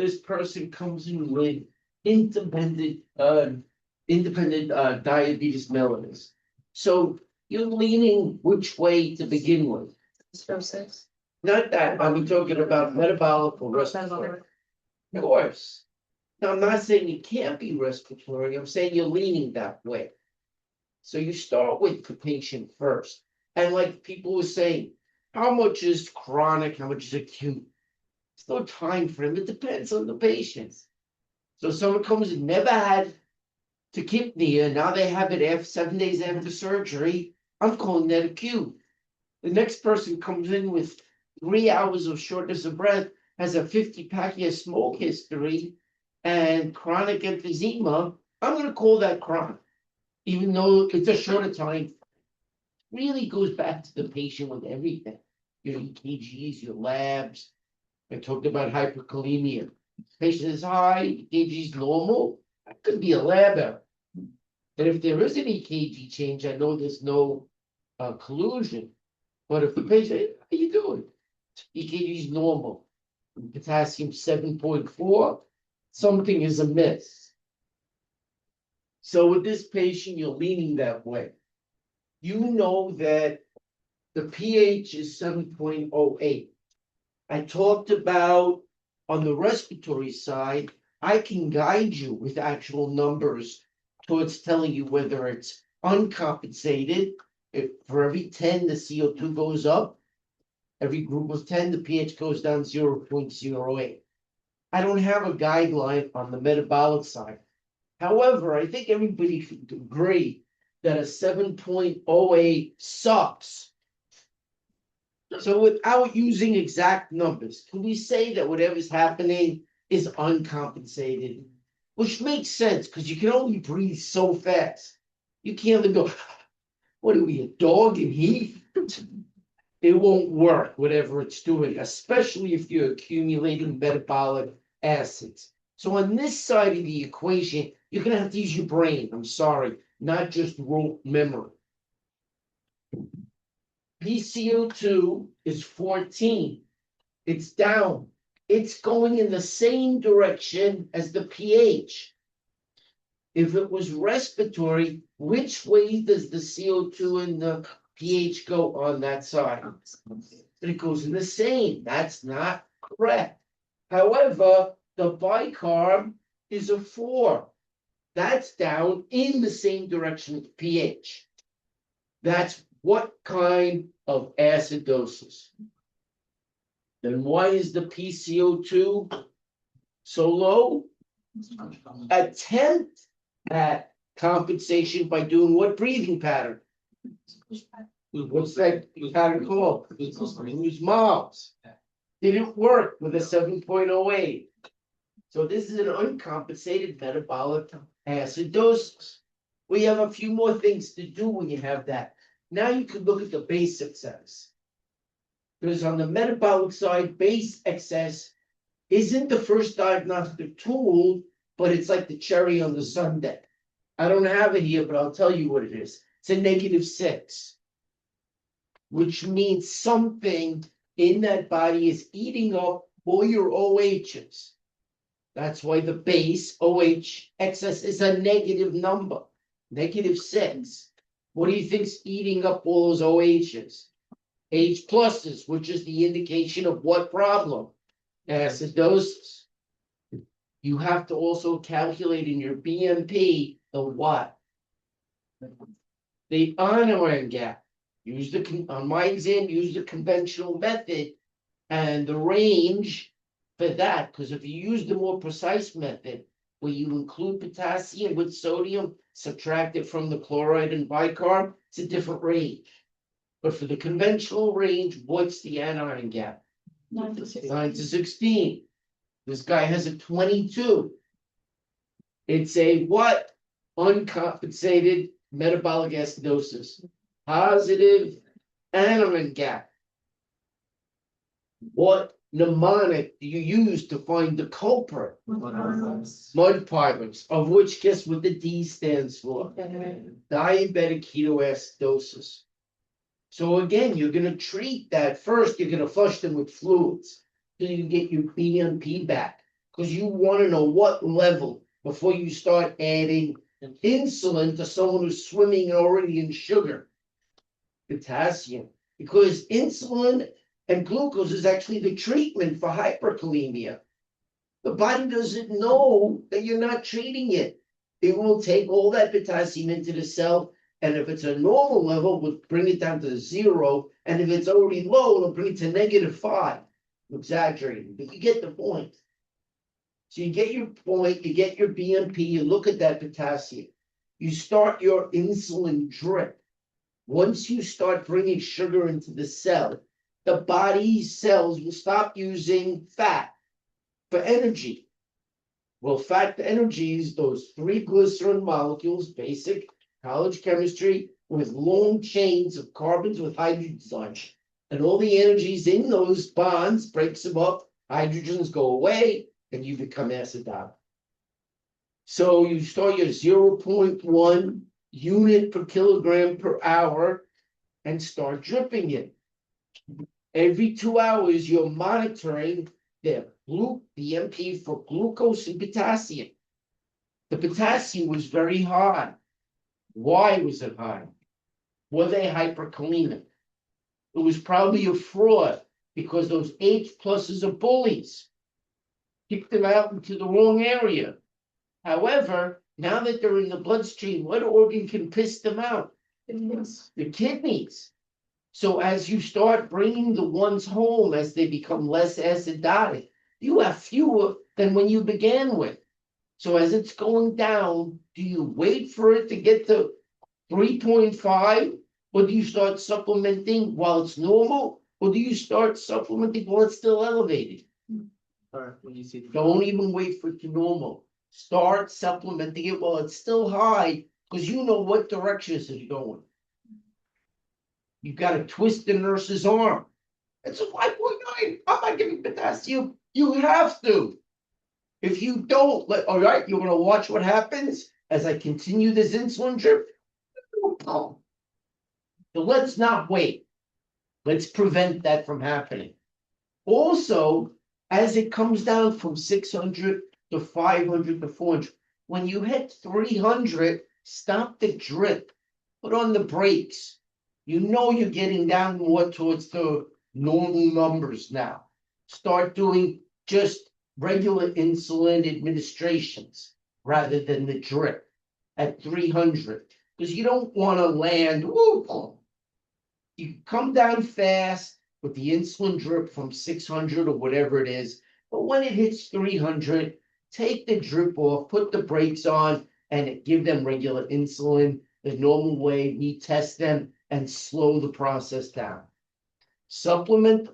this person comes in with independent, diabetes mellitus. So you're leaning which way to begin with? Cirrhosis. Not that, I'm talking about metabolic or respiratory. Of course. Now, I'm not saying it can't be respiratory, I'm saying you're leaning that way. So you start with the patient first. And like people were saying, how much is chronic, how much is acute? There's no time frame, it depends on the patient. So someone comes and never had tachypnea, now they have it after 7 days after surgery, I'm calling that acute. The next person comes in with 3 hours of shortness of breath, has a 50-pack year smoke history, and chronic emphysema, I'm gonna call that chronic. Even though it's a shorter time, really goes back to the patient with everything. Your EKGs, your labs. I talked about hyperkalemia. Patient is high, EKG is normal, that could be a lab error. And if there is an EKG change, I know there's no collusion. But if the patient, hey, how you doing? EKG is normal. Potassium 7.4, something is amiss. So with this patient, you're leaning that way. You know that the pH is 7.08. I talked about on the respiratory side, I can guide you with actual numbers towards telling you whether it's uncompensated. If for every 10, the CO2 goes up, every group of 10, the pH goes down 0.08. I don't have a guideline on the metabolic side. However, I think everybody should agree that a 7.08 sucks. So without using exact numbers, can we say that whatever's happening is uncompensated? Which makes sense because you can only breathe so fast. You can't even go, what are we, a dog in heat? It won't work, whatever it's doing, especially if you're accumulating metabolic acids. So on this side of the equation, you're gonna have to use your brain, I'm sorry, not just rote memory. PCO2 is 14. It's down. It's going in the same direction as the pH. If it was respiratory, which way does the CO2 and the pH go on that side? It goes in the same. That's not correct. However, the bicarb is a 4. That's down in the same direction as pH. That's what kind of acidosis? Then why is the PCO2 so low? Attempt at compensation by doing what breathing pattern? What's that pattern called? Use mouths. Didn't work with a 7.08. So this is an uncompensated metabolic acidosis. We have a few more things to do when you have that. Now you can look at the base excess. Because on the metabolic side, base excess isn't the first diagnostic tool, but it's like the cherry on the sundae. I don't have it here, but I'll tell you what it is. It's a -6, which means something in that body is eating up all your OHs. That's why the base OH excess is a negative number, -6. What do you think's eating up all those OHs? H pluses, which is the indication of what problem? Acidosis. You have to also calculate in your BMP the what? The anion gap. Use on my exam, use the conventional method and the range for that, because if you use the more precise method, where you include potassium with sodium, subtract it from the chloride and bicarb, it's a different range. But for the conventional range, what's the anion gap? 9 to 16. 9 to 16. This guy has a 22. It's a what? Uncompensated metabolic acidosis. Positive anion gap. What mnemonic do you use to find the culprit? Mud pilers, of which guess what the D stands for? Diabetic ketoacidosis. So again, you're gonna treat that first, you're gonna flush them with fluids. So you can get your BMP back. because you want to know what level before you start adding insulin to someone who's swimming already in sugar. Potassium, because insulin and glucose is actually the treatment for hyperkalemia. The body doesn't know that you're not treating it. It will take all that potassium into the cell, and if it's a normal level, we'll bring it down to 0. And if it's already low, it'll bring it to -5. I'm exaggerating, but you get the point. So you get your point, you get your BMP, you look at that potassium. You start your insulin drip. Once you start bringing sugar into the cell, the body's cells will stop using fat for energy. Well, fat energy is those 3 glycerin molecules, basic college chemistry, with long chains of carbons with hydrogens on it. And all the energies in those bonds breaks them up, hydrogens go away, and you become acidotic. So you start your 0.1 unit per kilogram per hour and start dripping it. Every 2 hours, you're monitoring the BMP for glucose and potassium. The potassium was very high. Why was it high? Were they hyperkalemic? It was probably a fraud because those H pluses are bullies. Kicked them out into the wrong area. However, now that they're in the bloodstream, what organ can piss them out? The kidneys. So as you start bringing the ones home, as they become less acidotic, you have fewer than when you began with. So as it's going down, do you wait for it to get to 3.5? Or do you start supplementing while it's normal? Or do you start supplementing while it's still elevated? When you see. Don't even wait for it to normal. Start supplementing it while it's still high, because you know what direction it's going. You've got to twist the nurse's arm. It's a 5.9. I'm not giving potassium. You have to. If you don't, all right, you're going to watch what happens as I continue this insulin drip. So let's not wait. Let's prevent that from happening. Also, as it comes down from 600 to 500 to 400, when you hit 300, stop the drip. Put on the brakes. You know you're getting down more towards the normal numbers now. Start doing just regular insulin administrations rather than the drip at 300, because you don't want to land. You come down fast with the insulin drip from 600 or whatever it is, but when it hits 300, take the drip off, put the brakes on, and give them regular insulin the normal way. We test them and slow the process down. Supplement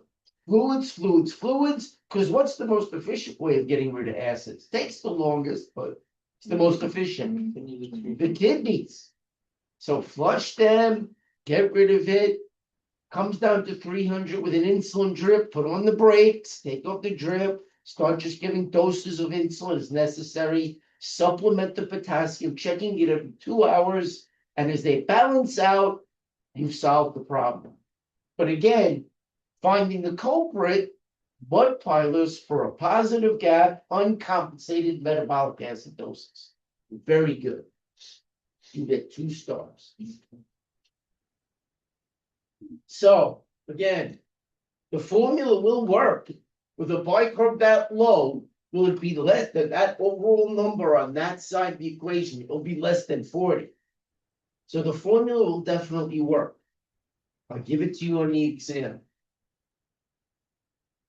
fluids, because what's the most efficient way of getting rid of acids? Takes the longest, but it's the most efficient. The kidneys. So flush them, get rid of it. Comes down to 300 with an insulin drip, put on the brakes, take off the drip, start just giving doses of insulin as necessary, supplement the potassium, checking it every 2 hours, and as they balance out, you've solved the problem. But again, finding the culprit, blood pilers for a positive gap, uncompensated metabolic acidosis. Very good. You get 2 stars. So again, the formula will work with a bicarb that low. Will it be less than that overall number on that side of the equation? It will be less than 40. So the formula will definitely work. I'll give it to you on the exam.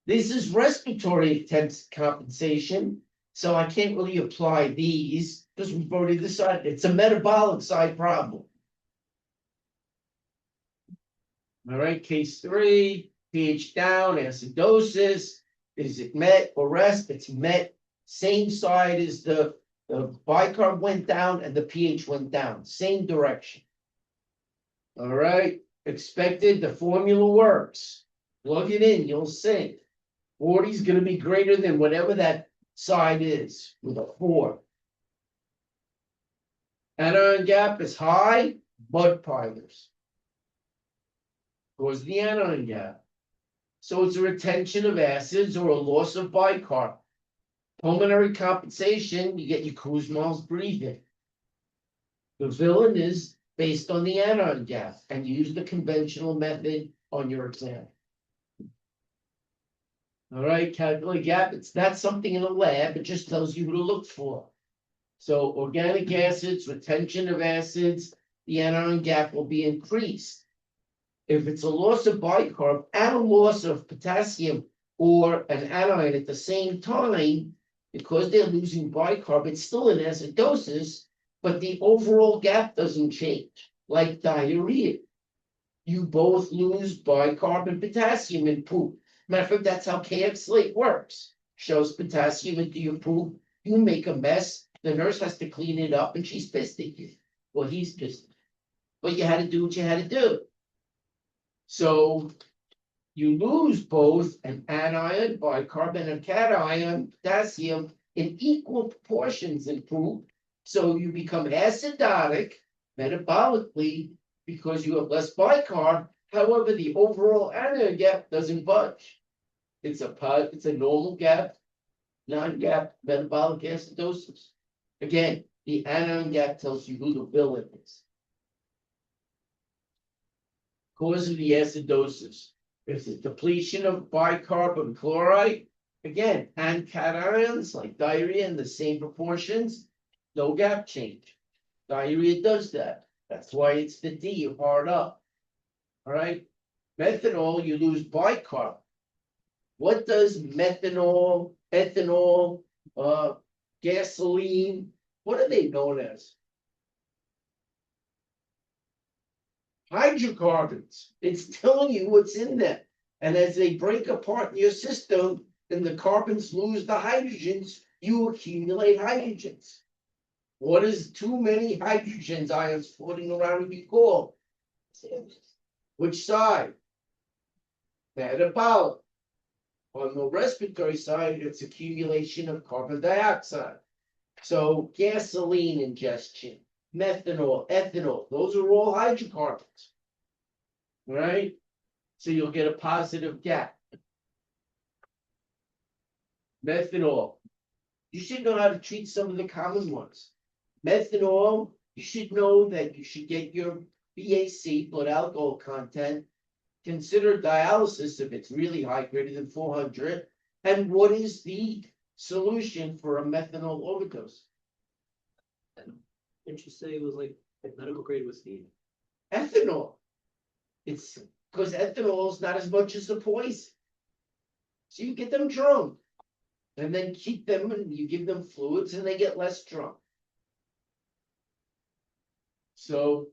This is respiratory attempts compensation, so I can't really apply these because we've already decided it's a metabolic side problem. All right, case 3, pH down, acidosis. Is it met or rest? It's met. Same side as the bicarb went down and the pH went down. Same direction. All right, expected, the formula works. Plug it in, you'll see. 40 is going to be greater than whatever that side is with a 4. Anion gap is high, blood pilers. Cause the anion gap. So it's a retention of acids or a loss of bicarb. Pulmonary compensation, you get your cruise miles breathing. The villain is based on the anion gap, and you use the conventional method on your exam. All right, calculate gap, it's not something in a lab, it just tells you who to look for. So organic acids, retention of acids, the anion gap will be increased. If it's a loss of bicarb and a loss of potassium or an anion at the same time, because they're losing bicarb, it's still an acidosis, but the overall gap doesn't change, like diarrhea. You both lose bicarb and potassium in poop. Matter of fact, that's how KX slate works. Shows potassium into your poop, you make a mess, the nurse has to clean it up, and she's pissed at you. Well, he's pissed. But you had to do what you had to do. So you lose both an anion, bicarb, and a cation, potassium, in equal proportions in poop. So you become acidotic metabolically because you have less bicarb. However, the overall anion gap doesn't budge. It's a normal gap, non-gap metabolic acidosis. Again, the anion gap tells you who the villain is. Cause of the acidosis. If the depletion of bicarb and chloride, again, and cations like diarrhea in the same proportions, no gap change. Diarrhea does that. That's why it's the D, hard up. All right. Methanol, you lose bicarb. What does methanol, ethanol, gasoline, what are they known as? Hydrocarbons. It's telling you what's in there. And as they break apart in your system, and the carbons lose the hydrogens, you accumulate hydrogens. What is too many hydrogens ions floating around be called? Which side? Metabolic. On the respiratory side, it's accumulation of carbon dioxide. So gasoline ingestion, methanol, ethanol, those are all hydrocarbons. Right? So you'll get a positive gap. Methanol. You should know how to treat some of the common ones. Methanol, you should know that you should get your BAC, blood alcohol content. Consider dialysis if it's really high, greater than 400. And what is the solution for a methanol overdose? Didn't you say it was like medical grade whiskey? Ethanol. It's because ethanol is not as much as the poison. So you get them drunk. And then keep them and you give them fluids and they get less drunk. So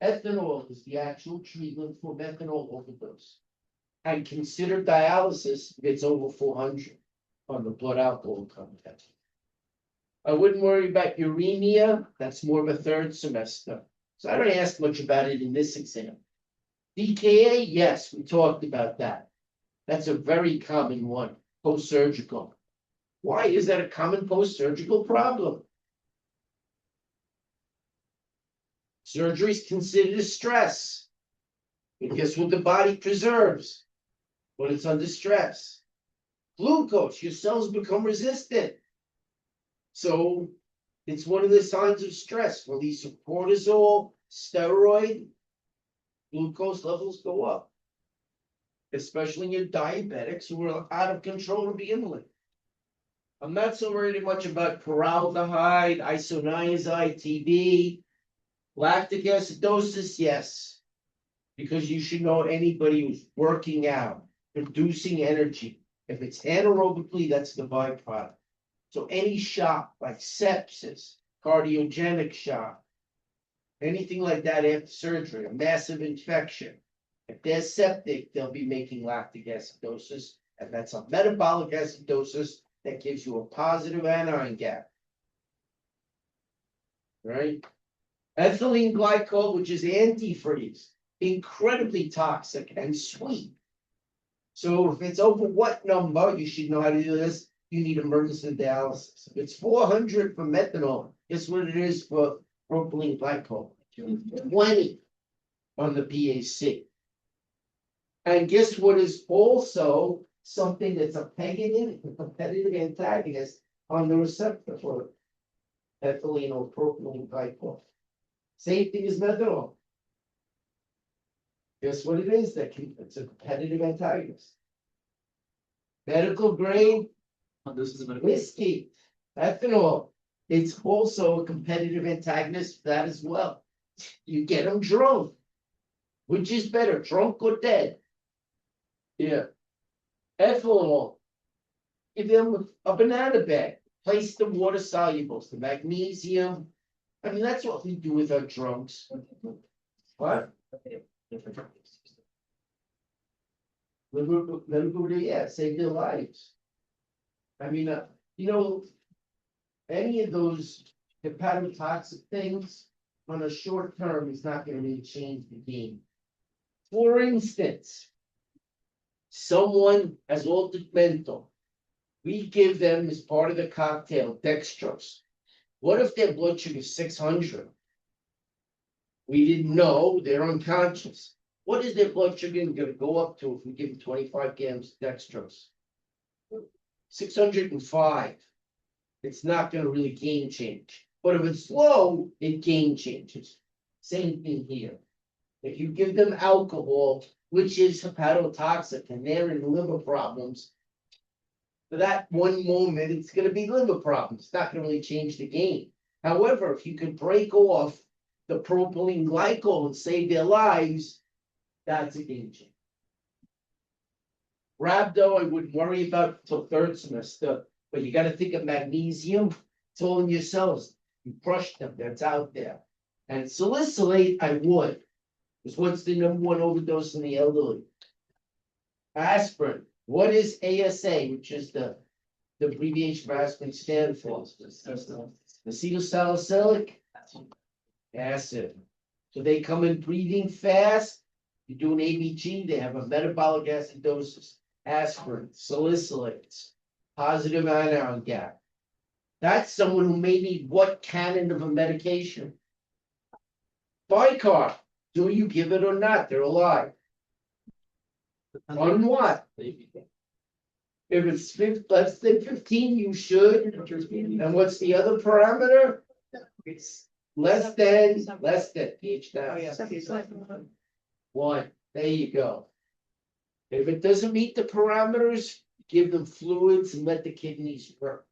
ethanol is the actual treatment for methanol overdose. And consider dialysis if it's over 400 on the blood alcohol content. I wouldn't worry about uremia. That's more of a third semester. So I don't ask much about it in this exam. DKA, yes, we talked about that. That's a very common one, post-surgical. Why is that a common post-surgical problem? Surgery is considered a stress. And guess what the body preserves when it's under stress? Glucose, your cells become resistant. So it's one of the signs of stress. Release of cortisol, steroid, glucose levels go up. Especially in your diabetics who are out of control to begin with. I'm not so worried much about formaldehyde, isoniazide, TB, lactic acidosis, yes. Because you should know anybody who's working out, producing energy. If it's anaerobically, that's the byproduct. So any shock like sepsis, cardiogenic shock, anything like that after surgery, a massive infection. If they're septic, they'll be making lactic acidosis, and that's a metabolic acidosis that gives you a positive anion gap. Right? Ethylene glycol, which is antifreeze, incredibly toxic and sweet. So if it's over what number, you should know how to do this. You need emergency dialysis. If it's 400 for methanol, guess what it is for propylene glycol? 20 on the BAC. And guess what is also something that's a negative, a competitive antagonist on the receptor for ethylene or propylene glycol. Same thing as methanol. Guess what it is? It's a competitive antagonist. Medical grade Oh, this is a medical. whiskey, ethanol. It's also a competitive antagonist for that as well. You get them drunk. Which is better, drunk or dead? Yeah. Ethanol. Give them a banana bag. Place the water solubles, the magnesium. I mean, that's what we do with our drunks. What? Liver, yeah, save their lives. I mean, any of those hepatotoxic things on a short term is not gonna really change the game. For instance, someone has altered mental. We give them as part of the cocktail dextrose. What if their blood sugar is 600? We didn't know, they're unconscious. What is their blood sugar gonna go up to if we give them 25 grams of dextrose? 605. It's not gonna really game change, but if it's low, it game changes. Same thing here. If you give them alcohol, which is hepatotoxic, and they're in liver problems. For that one moment, it's gonna be liver problems, it's not gonna really change the game. However, if you could break off the propylene glycol and save their lives, that's a game changer. Rhabdo, I wouldn't worry about till third semester, but you gotta think of magnesium, it's all in your cells, you crush them, that's out there. And salicylate, I would, because what's the #1 overdose in the elderly? Aspirin, what is ASA, which is the abbreviation for aspirin stand for? Acetylsalicylic acid. So they come in breathing fast, you do an ABG, they have a metabolic acidosis, aspirin, salicylates, positive anion gap. That's someone who may need what canon of a medication? Bicarb, do you give it or not? They're alive. On what? If it's less than 15, you should. And what's the other parameter? It's less than pH down. One, there you go. If it doesn't meet the parameters, give them fluids and let the kidneys work.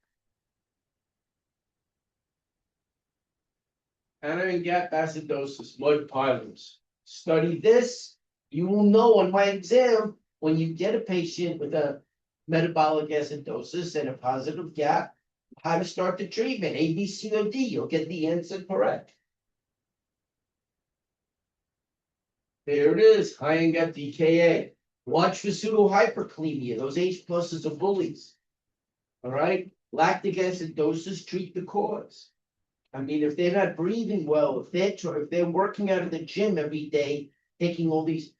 Anion gap acidosis, mud pilings. Study this, you will know on my exam, when you get a patient with a metabolic acidosis and a positive gap, how to start the treatment, A, B, C, or D, you'll get the answer correct. There it is, iron gap DKA. Watch for pseudohyperkalemia, those H pluses are bullies. All right, lactic acidosis, treat the cause. I mean, if they're not breathing well, if they're working out of the gym every day, taking all these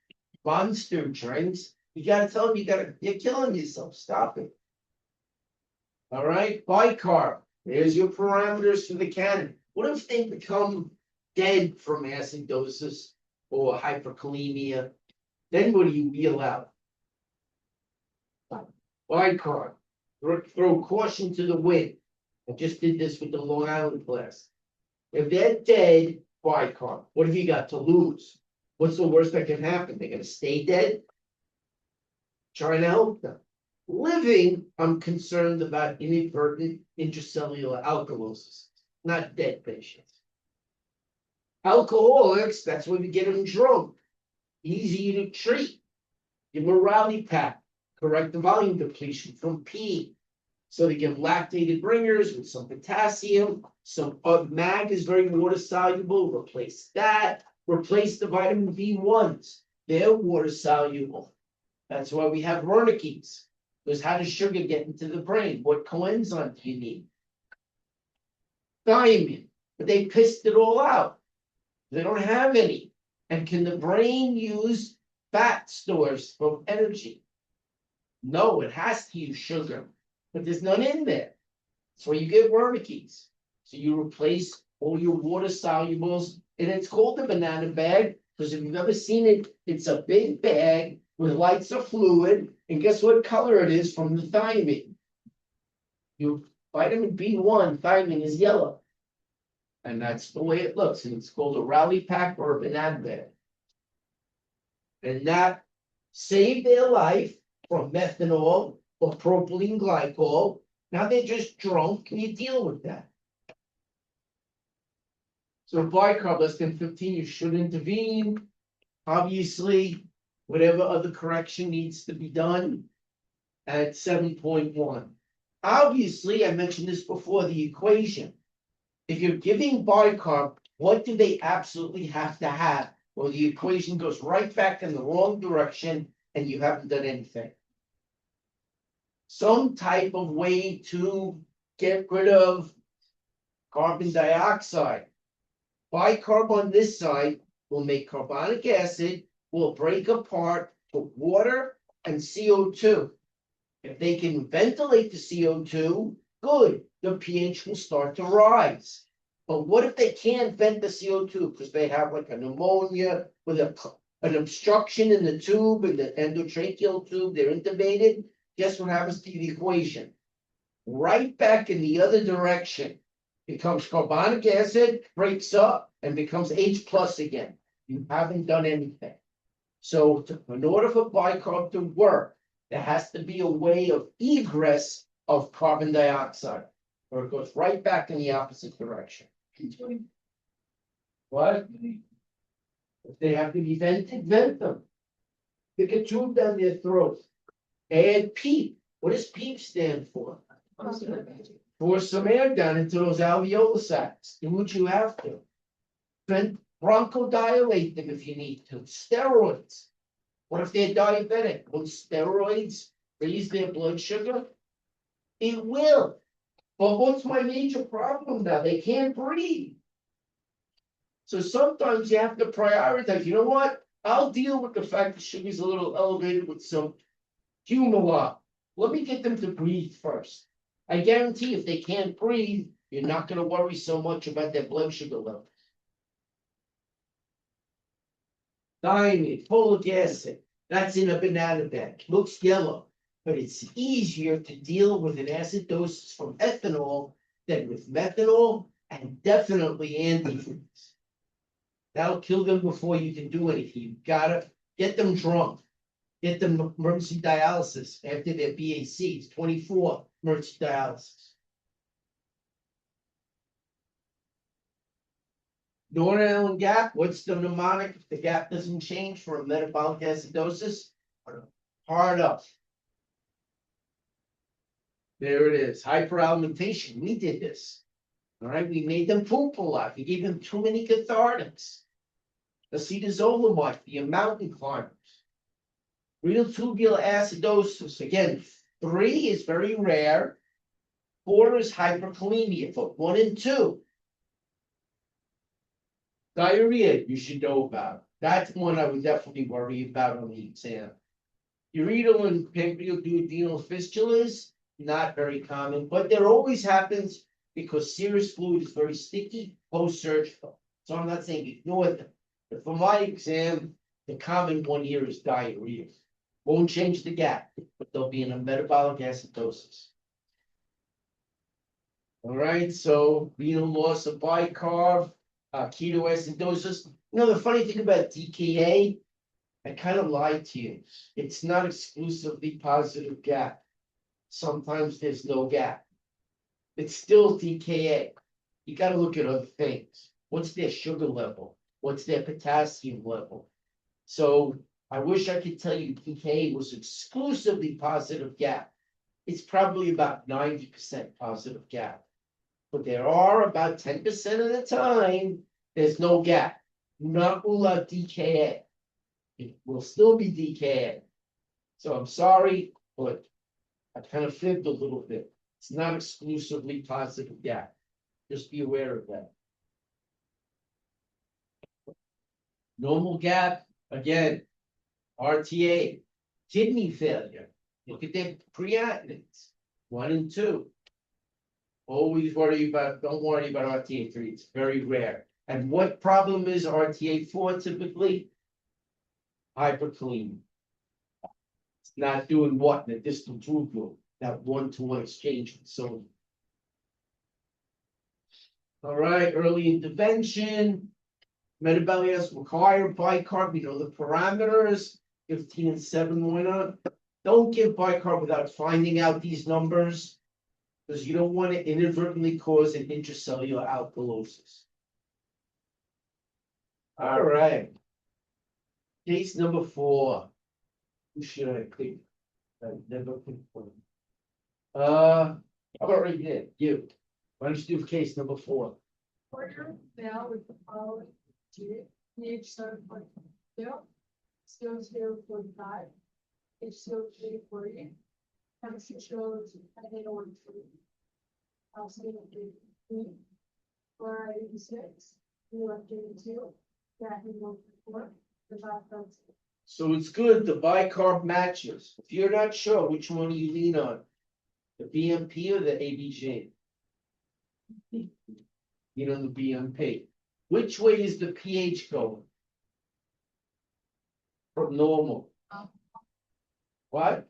monster drinks, you gotta tell them you're killing yourself, stop it. All right, bicarb, there's your parameters for the canon. What if they become dead from acidosis or hyperkalemia? Then what do you wheel out? Bicarb, throw caution to the wind. I just did this with the Long Island class. If they're dead, bicarb, what have you got to lose? What's the worst that can happen? They're gonna stay dead? Trying to help them. Living, I'm concerned about inadvertent intracellular alkalosis, not dead patients. Alcoholics, that's when we get them drunk. Easy to treat. Give them a rally pack, correct the volume depletion from P. So they give lactated bringers with some potassium, some mag is very water soluble, replace that, replace the vitamin B1s, they're water soluble. That's why we have Wernicke's, because how does sugar get into the brain? What coenzyme do you need? Thiamine, but they pissed it all out. They don't have any. And can the brain use fat stores for energy? No, it has to use sugar. But there's none in there. That's why you get Wernicke's. So you replace all your water solubles, and it's called the banana bag, because if you've ever seen it, it's a big bag with lights of fluid, and guess what color it is from the thiamine? Your vitamin B1 thiamine is yellow. And that's the way it looks, and it's called a rally pack or an advent. And that saved their life from methanol or propylene glycol. Now they're just drunk, and you deal with that. So bicarb less than 15, you should intervene. Obviously, whatever other correction needs to be done at 7.1. Obviously, I mentioned this before, the equation. If you're giving bicarb, what do they absolutely have to have? Well, the equation goes right back in the wrong direction and you haven't done anything. Some type of way to get rid of carbon dioxide. Bicarb on this side will make carbonic acid, will break apart to water and CO2. If they can ventilate the CO2, good, the pH will start to rise. But what if they can't vent the CO2 because they have like a pneumonia with an obstruction in the tube, in the endotracheal tube, they're intubated? Guess what happens to the equation? Right back in the other direction. Becomes carbonic acid, breaks up, and becomes H plus again. You haven't done anything. So in order for bicarb to work, there has to be a way of egress of carbon dioxide, or it goes right back in the opposite direction. What? If they have to be vented, vent them. Stick a tube down their throat. Add PEEP. What does PEEP stand for? Force some air down into those alveolar sacs. Do what you have to. Then bronchodilate them if you need to. Steroids. What if they're diabetic? Will steroids raise their blood sugar? It will. But what's my major problem now? They can't breathe. So sometimes you have to prioritize. You know what? I'll deal with the fact the sugar's a little elevated with some Humalog. Let me get them to breathe first. I guarantee if they can't breathe, you're not going to worry so much about their blood sugar levels. Thiamine, folic acid, that's in a banana bag. Looks yellow, but it's easier to deal with an acidosis from ethanol than with methanol and definitely antifreeze. That'll kill them before you can do anything. You gotta get them drunk. Get them emergency dialysis after their BAC. It's 24 emergency dialysis. North Island gap, what's the mnemonic if the gap doesn't change for a metabolic acidosis? Hard up. There it is, hyperalimentation, we did this. All right, we made them poop a lot, we gave them too many cathartics. Acetazolamide, the mountain climbers. Renal tubular acidosis, again, 3 is very rare. 4 is hyperkalemia, but 1 and 2. Diarrhea, you should know about. That's one I would definitely worry about on the exam. Ureteral and pancreatic fistulas, not very common, but there always happens because serous fluid is very sticky post-surgical. So I'm not saying ignore them. But for my exam, the common one here is diarrhea. Won't change the gap, but they'll be in a metabolic acidosis. All right, so renal loss of bicarb, ketoacidosis. You know, the funny thing about DKA, I kind of lied to you. It's not exclusively positive gap. Sometimes there's no gap. It's still DKA. You got to look at other things. What's their sugar level? What's their potassium level? So I wish I could tell you DKA was exclusively positive gap. It's probably about 90% positive gap. But there are about 10% of the time, there's no gap. Not rule out DKA. It will still be DKA. So I'm sorry, but I kind of fibbed a little bit. It's not exclusively positive gap. Just be aware of that. Normal gap, again, RTA, kidney failure. Look at their creatinines, 1 and 2. Always worry about, don't worry about RTA3, it's very rare. And what problem is RTA4 typically? Hyperkalemia. not doing what in a distal tube group, that one-to-one exchange with sodium. All right, early intervention. Metabolic require bicarb, you know the parameters, 15 and 7, why not? Don't give bicarb without finding out these numbers. Because you don't want to inadvertently cause an intracellular alkalosis. All right. Case number 4. Who should I pick? I never picked one. How about right there? You. Why don't you do case number 4? Order now with the following unit, pH 7.0, CO0.5, H0.340, temperature shows NaOH, calcium 3, chloride 86, UF 82, creatinine 1.4, the background. So it's good, the bicarb matches. If you're not sure, which one do you lean on? The BMP or the ABG? You know, the BMP. Which way is the pH going? From normal. What?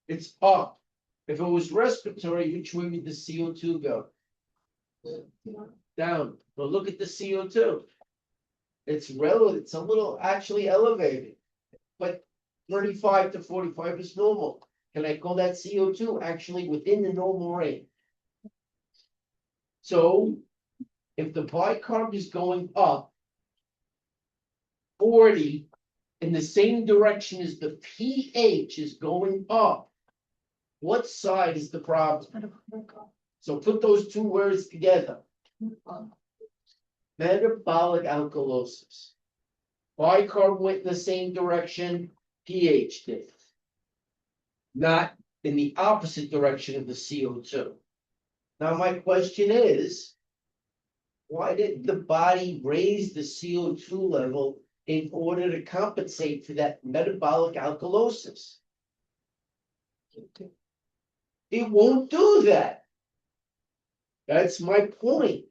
It's up. If it was respiratory, which way would the CO2 go? Down. But look at the CO2. It's relative, it's a little actually elevated. But 35 to 45 is normal. Can I call that CO2 actually within the normal range? So if the bicarb is going up 40 in the same direction as the pH is going up, what side is the problem? So put those two words together. Metabolic alkalosis. Bicarb went in the same direction, pH did. Not in the opposite direction of the CO2. Now my question is, why did the body raise the CO2 level in order to compensate for that metabolic alkalosis? It won't do that. That's my point.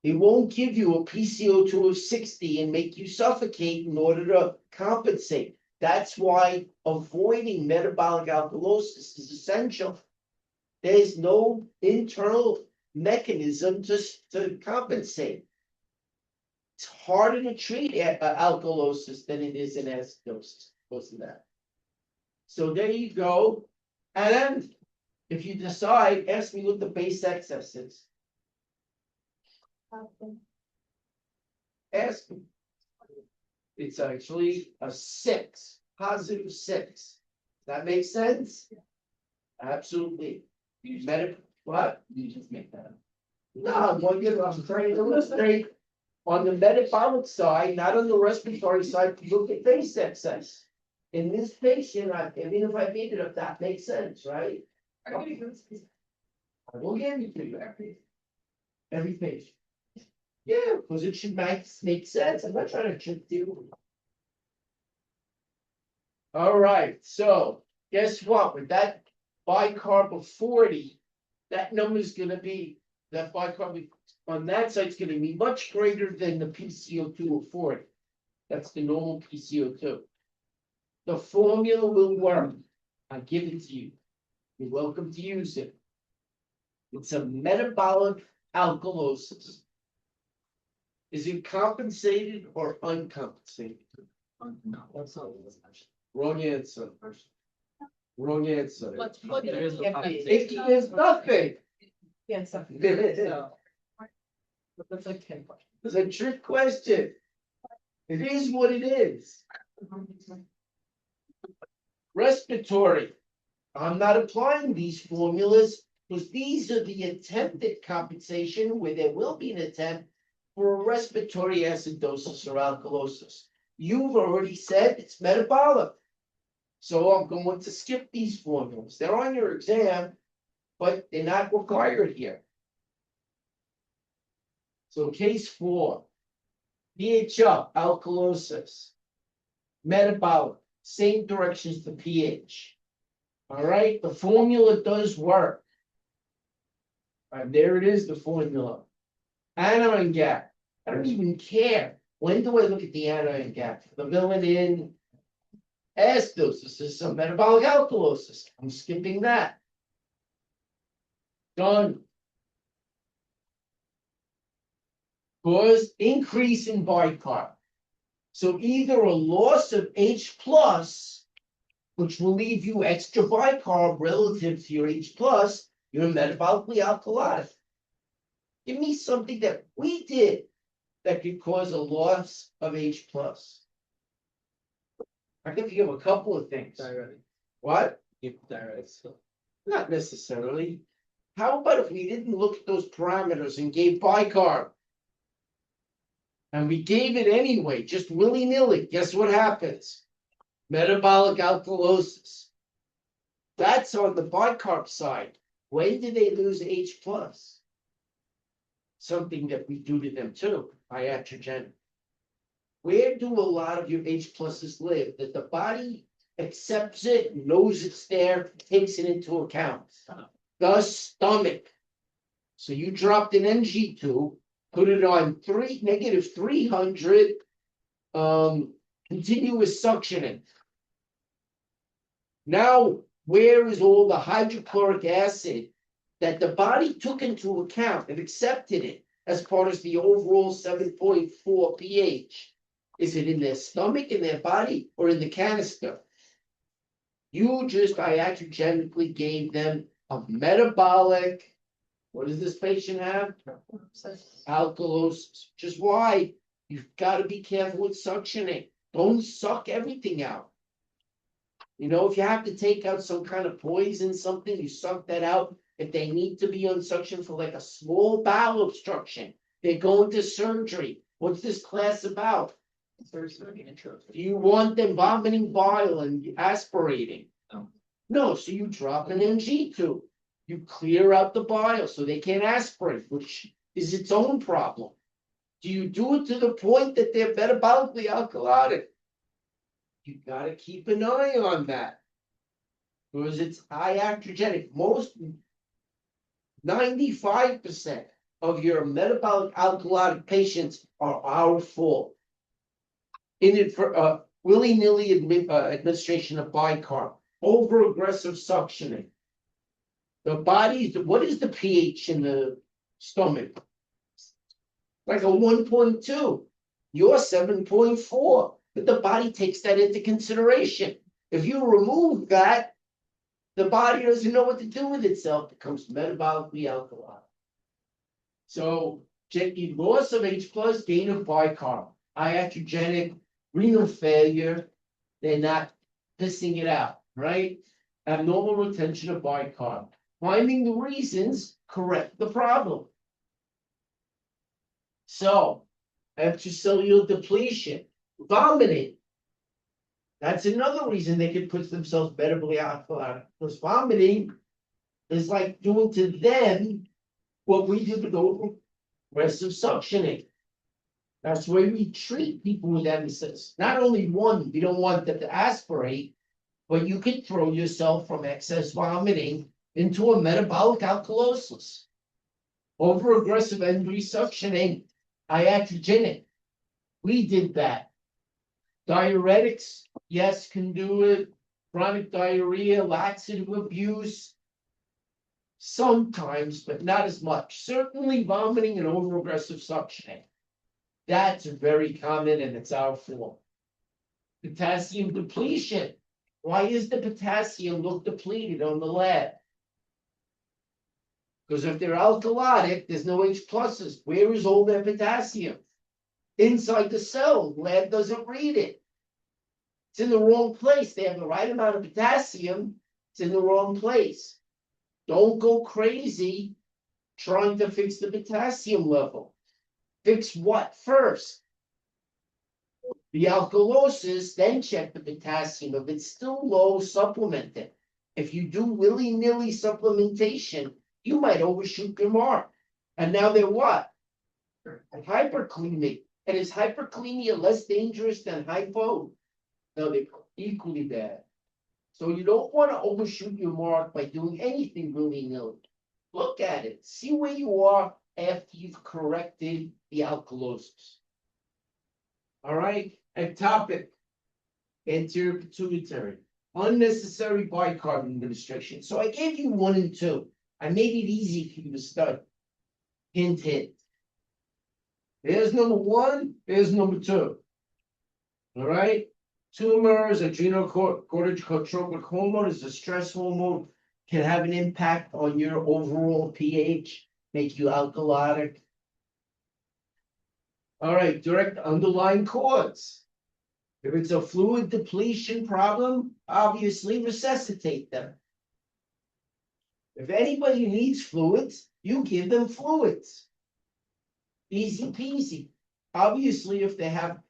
It won't give you a PCO2 of 60 and make you suffocate in order to compensate. That's why avoiding metabolic alkalosis is essential. There's no internal mechanism to compensate. It's harder to treat alkalosis than it is in acidosis because of that. So there you go. And then if you decide, ask me what the base excess is. Ask me. It's actually a 6, positive 6. That makes sense? Absolutely. What? You just make that up. No, I'm trying to illustrate on the metabolic side, not on the respiratory side, look at base excess. In this patient, even if I made it up, that makes sense, right? I will give it to you. Every patient. Yeah, because it should make sense. I'm not trying to trick you. All right, so guess what? With that bicarb of 40, that number is going to be, that bicarb on that side is going to be much greater than the PCO2 of 40. That's the normal PCO2. The formula will work. I give it to you. You're welcome to use it. It's a metabolic alkalosis. Is it compensated or uncompensated? That's not what it was actually. Wrong answer. Wrong answer. There is no It is nothing. Yes. But that's like 10 questions. It's a trick question. It is what it is. Respiratory. I'm not applying these formulas because these are the attempted compensation where there will be an attempt for a respiratory acidosis or alkalosis. You've already said it's metabolic. So I'm going to skip these formulas. They're on your exam, but they're not required here. So case 4, pH up, alkalosis, metabolic, same direction as the pH. All right, the formula does work. All right, there it is, the formula. Anion gap. I don't even care. When do I look at the anion gap? The villain in acidosis and metabolic alkalosis. I'm skipping that. Done. Cause increase in bicarb. So either a loss of H plus, which will leave you extra bicarb relative to your H plus, you're metabolically alkalotic. Give me something that we did that could cause a loss of H plus. I can think of a couple of things. Diuretic. What? Give diuretics. So Not necessarily. How about if we didn't look at those parameters and gave bicarb? And we gave it anyway, just willy-nilly. Guess what happens? Metabolic alkalosis. That's on the bicarb side. When do they lose H plus? Something that we do to them too, iatrogenic. Where do a lot of your H pluses live? That the body accepts it, knows it's there, takes it into account. The stomach. So you dropped an NG2, put it on negative 300 continuous suctioning. Now, where is all the hydrochloric acid that the body took into account and accepted it as part of the overall 7.4 pH? Is it in their stomach, in their body, or in the canister? You just iatrogenically gave them a metabolic, what does this patient have? Alkalosis. Just why? You've got to be careful with suctioning. Don't suck everything out. You know, if you have to take out some kind of poison, something, you suck that out. If they need to be on suction for like a small bowel obstruction, they're going to surgery. What's this class about? Do you want them vomiting bile and aspirating? No. No, so you drop an NG2. You clear out the bile so they can't aspirate, which is its own problem. Do you do it to the point that they're metabolically alkalotic? You gotta keep an eye on that. Because it's iatrogenic. Most 95% of your metabolic alkalotic patients are our fault. In it for willy-nilly administration of bicarb, over aggressive suctioning. The body, what is the pH in the stomach? Like a 1.2. You're 7.4. But the body takes that into consideration. If you remove that, the body doesn't know what to do with itself. It becomes metabolically alkaline. So, loss of H plus, gain of bicarb, iatrogenic, renal failure, they're not pissing it out, right? Abnormal retention of bicarb. Finding the reasons, correct the problem. So, extracellular depletion, vomiting. That's another reason they could put themselves metabolically alkaline. Because vomiting is like doing to them what we do with aggressive suctioning. That's why we treat people with emesis. Not only one, we don't want them to aspirate, but you can throw yourself from excess vomiting into a metabolic alkalosis. Over aggressive NG suctioning, iatrogenic. We did that. Diuretics, yes, can do it. Chronic diarrhea, laxative abuse. Sometimes, but not as much. Certainly vomiting and over aggressive suctioning. That's very common and it's our fault. Potassium depletion. Why is the potassium look depleted on the lab? Because if they're alkalotic, there's no H pluses. Where is all their potassium? Inside the cell. Lab doesn't read it. It's in the wrong place. They have the right amount of potassium. It's in the wrong place. Don't go crazy trying to fix the potassium level. Fix what first? The alkalosis, then check the potassium. If it's still low, supplement it. If you do willy-nilly supplementation, you might overshoot your mark. And now they're what? Hyperkalemic. And is hyperkalemia less dangerous than hypo? No, they're equally bad. So you don't want to overshoot your mark by doing anything willy-nilly. Look at it. See where you are after you've corrected the alkalosis. All right, ectopic. anterior pituitary, unnecessary bicarb administration. So I gave you 1 and 2. I made it easy for you to study. Hint, hint. There's number 1, there's number 2. All right? Tumors, adrenocorticotropic hormone is a stress hormone, can have an impact on your overall pH, make you alkalotic. All right, direct underlying cause. If it's a fluid depletion problem, obviously resuscitate them. If anybody needs fluids, you give them fluids. Easy peasy. Obviously, if they have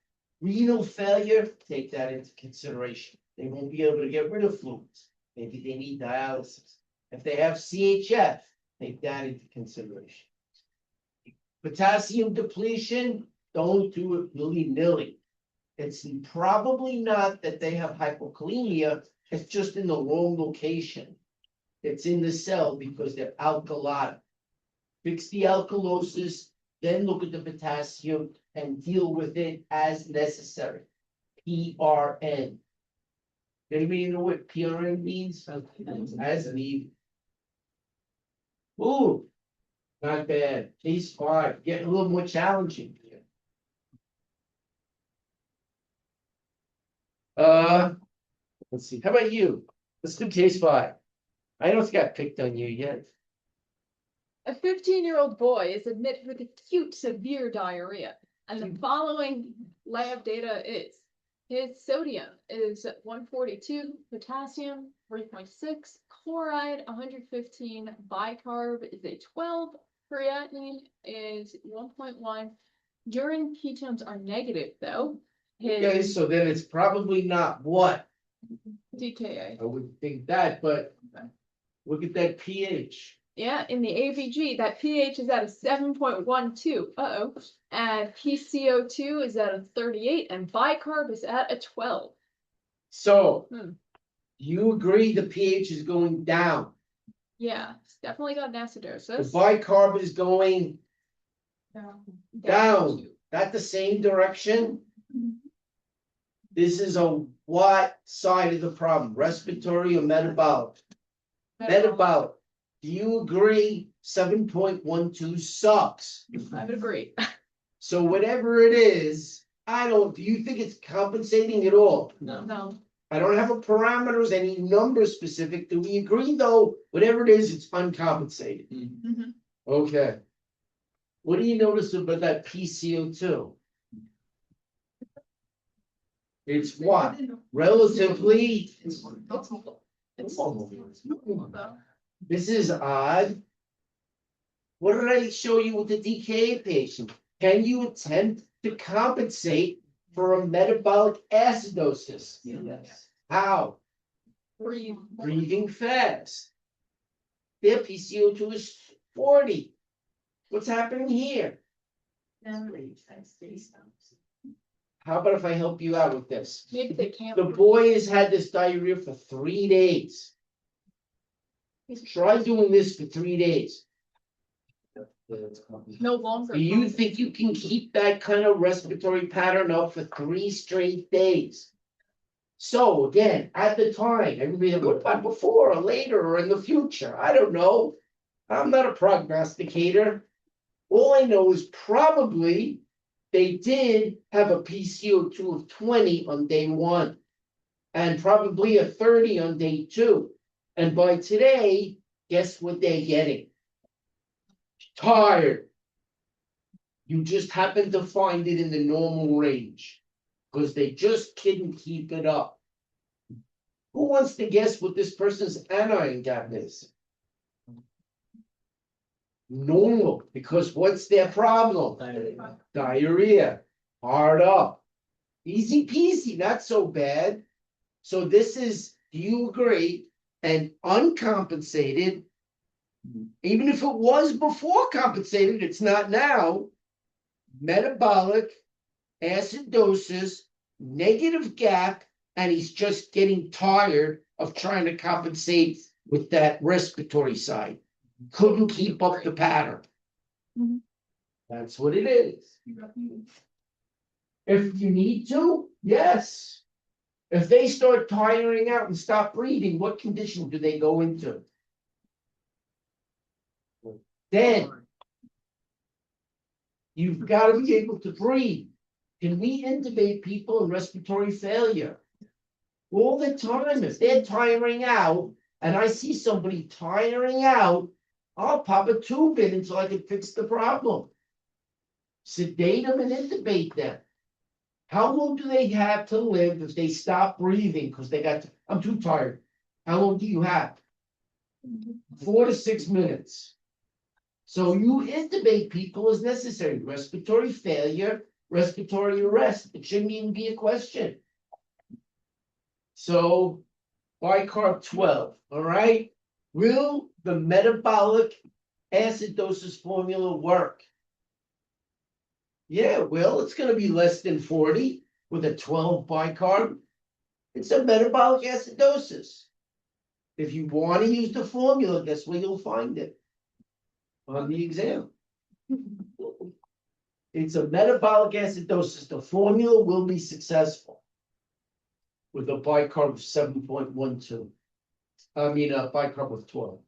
renal failure, take that into consideration. They won't be able to get rid of fluids. Maybe they need dialysis. If they have CHF, take that into consideration. Potassium depletion, don't do it willy-nilly. It's probably not that they have hypokalemia, it's just in the wrong location. It's in the cell because they're alkalotic. Fix the alkalosis, then look at the potassium and deal with it as necessary. PRN. Anybody know what PRN means? As needed. Ooh, not bad. Case 5, getting a little more challenging here. Let's see. How about you? Let's do case 5. I don't think I picked on you yet. A 15-year-old boy is admitted with acute severe diarrhea, and the following lab data is: his sodium is 142, potassium 3.6, chloride 115, bicarb is a 12, creatinine is 1.1. Urine ketones are negative though. Okay, His so then it's probably not what? DKA. I would think that, but look at that pH. Yeah, in the AVG, that pH is at a 7.12. And PCO2 is at a 38, and bicarb is at a 12. So, Hmm. you agree the pH is going down. Yeah, it's definitely got an The acidosis. bicarb is going down. too. That the same direction? This is on what side of the problem? Respiratory or metabolic? Metabolic. Do you agree 7.12 sucks? I would agree. So whatever it is, do you think it's compensating at all? No. I don't have a parameters, any number specific. Do we agree though, whatever it is, it's uncompensated? Mhm. Okay. What do you notice about that PCO2? It's what? Relatively, this is odd. What did I show you with the DKA patient? Can you attempt to compensate for a metabolic acidosis? Yes. How? Breathe. Breathing fast. Their PCO2 is 40. What's happening here? How about if I help you out with this? Maybe they can't. The boy has had this diarrhea for 3 days. Try doing this for 3 days. No longer. Do you think you can keep that kind of respiratory pattern up for 3 straight days? So again, at the time, everybody said, what about before or later or in the future? I don't know. I'm not a prognosticator. All I know is probably they did have a PCO2 of 20 on day 1 and probably a 30 on day 2. And by today, guess what they're getting? Tired. You just happen to find it in the normal range because they just couldn't keep it up. Who wants to guess what this person's anion gap is? Normal, because what's their problem? Diarrhea, hard up. Easy peasy, not so bad. So this is, do you agree, an uncompensated, even if it was before compensated, it's not now, metabolic acidosis, negative gap, and he's just getting tired of trying to compensate with that respiratory side. Couldn't keep up the pattern. Mhm. That's what it is. If you need to, yes. If they start tiring out and stop breathing, what condition do they go into? Then you've got to be able to breathe. Can we intubate people in respiratory failure? All the time, if they're tiring out and I see somebody tiring out, I'll pop a tube in until I can fix the problem. Sedate them and intubate them. How long do they have to live if they stop breathing because I'm too tired? How long do you have? 4 to 6 minutes. So you intubate people as necessary. Respiratory failure, respiratory arrest. It shouldn't even be a question. So bicarb 12, all right? Will the metabolic acidosis formula work? Yeah, well, it's gonna be less than 40 with a 12 bicarb. It's a metabolic acidosis. If you want to use the formula, guess where you'll find it? On the exam. It's a metabolic acidosis. The formula will be successful. With a bicarb of 7.12. I mean, a bicarb of 12.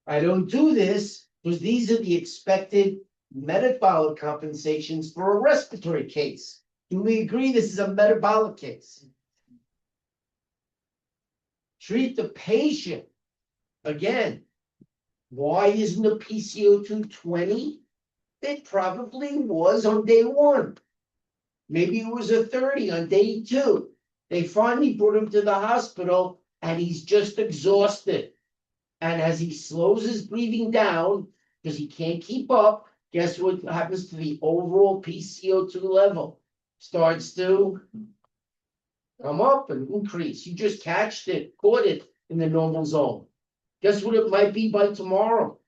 I don't do this because these are the expected metabolic compensations for a respiratory case. Do we agree this is a metabolic case? Treat the patient. Again, why isn't the PCO2 20? It probably was on day 1. Maybe it was a 30 on day 2. They finally brought him to the hospital and he's just exhausted. And as he slows his breathing down, because he can't keep up, guess what happens to the overall PCO2 level? Starts to come up and increase. You just caught it in the normal zone. Guess what it might be by tomorrow?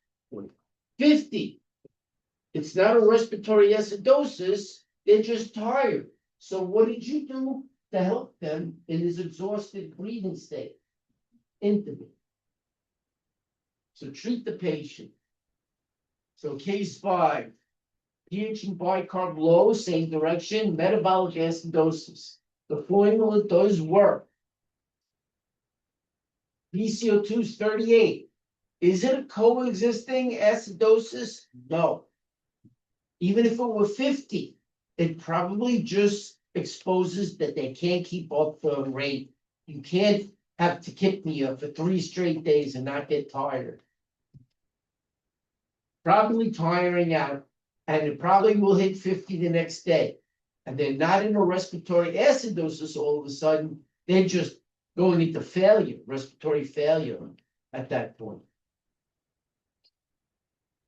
50. It's not a respiratory acidosis. They're just tired. So what did you do to help them in this exhausted breathing state? Intubate. So treat the patient. So case 5, pH and bicarb low, same direction, metabolic acidosis. The formula does work. PCO2 is 38. Is it a coexisting acidosis? No. Even if it were 50, it probably just exposes that they can't keep up the rate. You can't have tachypnea for 3 straight days and not get tired. Probably tiring out, and it probably will hit 50 the next day. And they're not in a respiratory acidosis all of a sudden, they're just going into failure, respiratory failure at that point.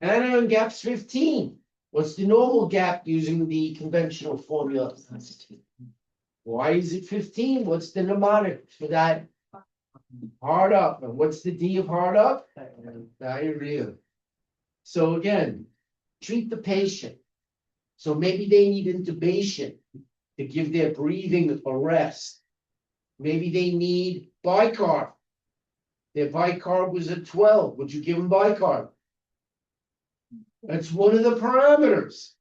Anion gap's 15. What's the normal gap using the conventional formula? Why is it 15? What's the mnemonic for that? Hard up. And what's the D of hard up? Diarrhea. So again, treat the patient. So maybe they need intubation to give their breathing a rest. Maybe they need bicarb. Their bicarb was at 12. Would you give them bicarb? That's one of the parameters.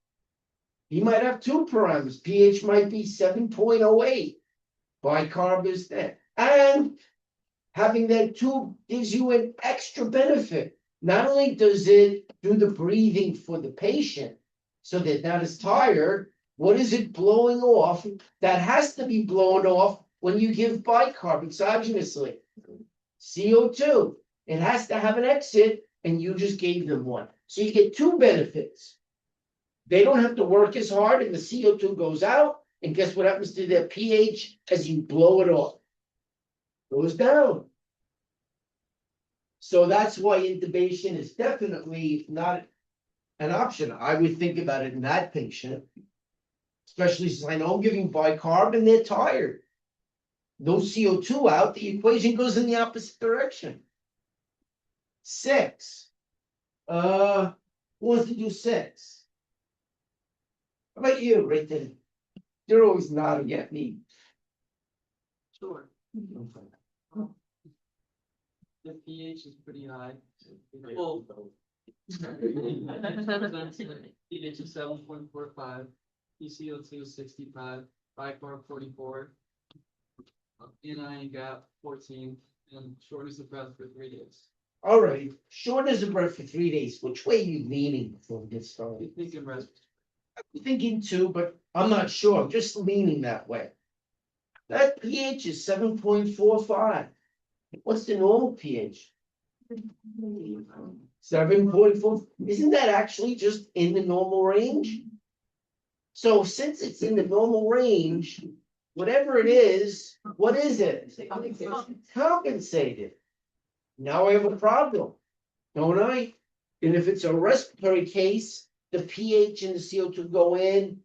He might have 2 parameters. pH might be 7.08. Bicarb is that. And having that tube gives you an extra benefit. Not only does it do the breathing for the patient so they're not as tired, what is it blowing off that has to be blown off when you give bicarb exogenously? CO2. It has to have an exit, and you just gave them one. So you get 2 benefits. They don't have to work as hard, and the CO2 goes out, and guess what happens to their pH as you blow it off? Goes down. So that's why intubation is definitely not an option. I would think about it in that patient, especially since I know I'm giving bicarb and they're tired. No CO2 out, the equation goes in the opposite direction. 6. Who wants to do 6? How about you, right there? You're always nodding at me. Sure. The pH is pretty high. Well, pH is 7.45. PCO2 65, bicarb 44, anion gap 14, and shortness of breath for 3 days. All right, shortness of breath for 3 days. Which way are you leaning before we get You started? thinking rest? I'm thinking two, but I'm not sure. I'm just leaning that way. That pH is 7.45. What's the normal pH? 7.4. Isn't that actually just in the normal range? So since it's in the normal range, whatever it is, what is it? Compensated. Now I have a problem, don't I? And if it's a respiratory case, the pH and the CO2 go in.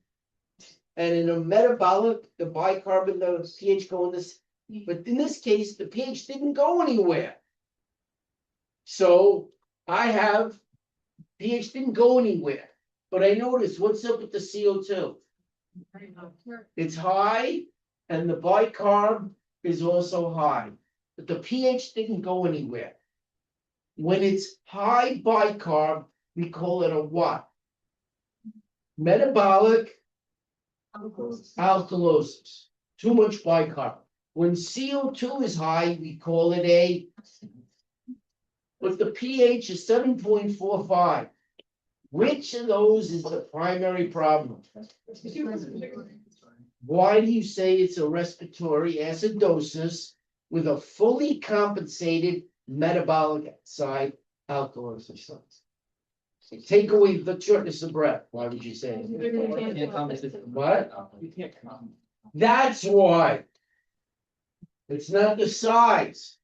And in a metabolic, the bicarb and the pH go in this, but in this case, the pH didn't go anywhere. So I have pH didn't go anywhere, but I noticed what's up with the CO2? It's high and the bicarb is also high, but the pH didn't go anywhere. When it's high bicarb, we call it a what? Metabolic alkalosis, too much bicarb. When CO2 is high, we call it a, but the pH is 7.45. Which of those is the primary problem? Why do you say it's a respiratory acidosis with a fully compensated metabolic side alkalosis? Take away the shortness of breath. Why would you say it? What? You can't come. That's why. It's not the size.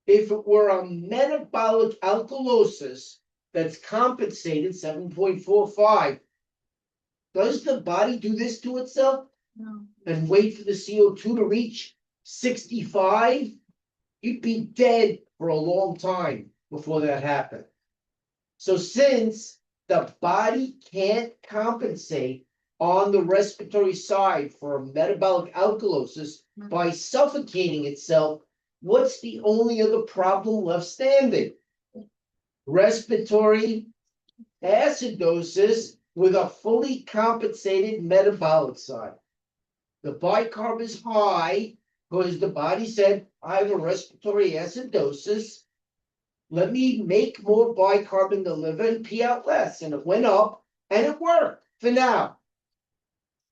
If it were a metabolic alkalosis that's compensated 7.45, does the body do this to itself No. and wait for the CO2 to reach 65? You'd be dead for a long time before that happened. So since the body can't compensate on the respiratory side for a metabolic alkalosis by suffocating itself, what's the only other problem left standing? Respiratory acidosis with a fully compensated metabolic side. The bicarb is high because the body said, I have a respiratory acidosis. Let me make more bicarb in the liver and pee out less. And it went up and it worked for now.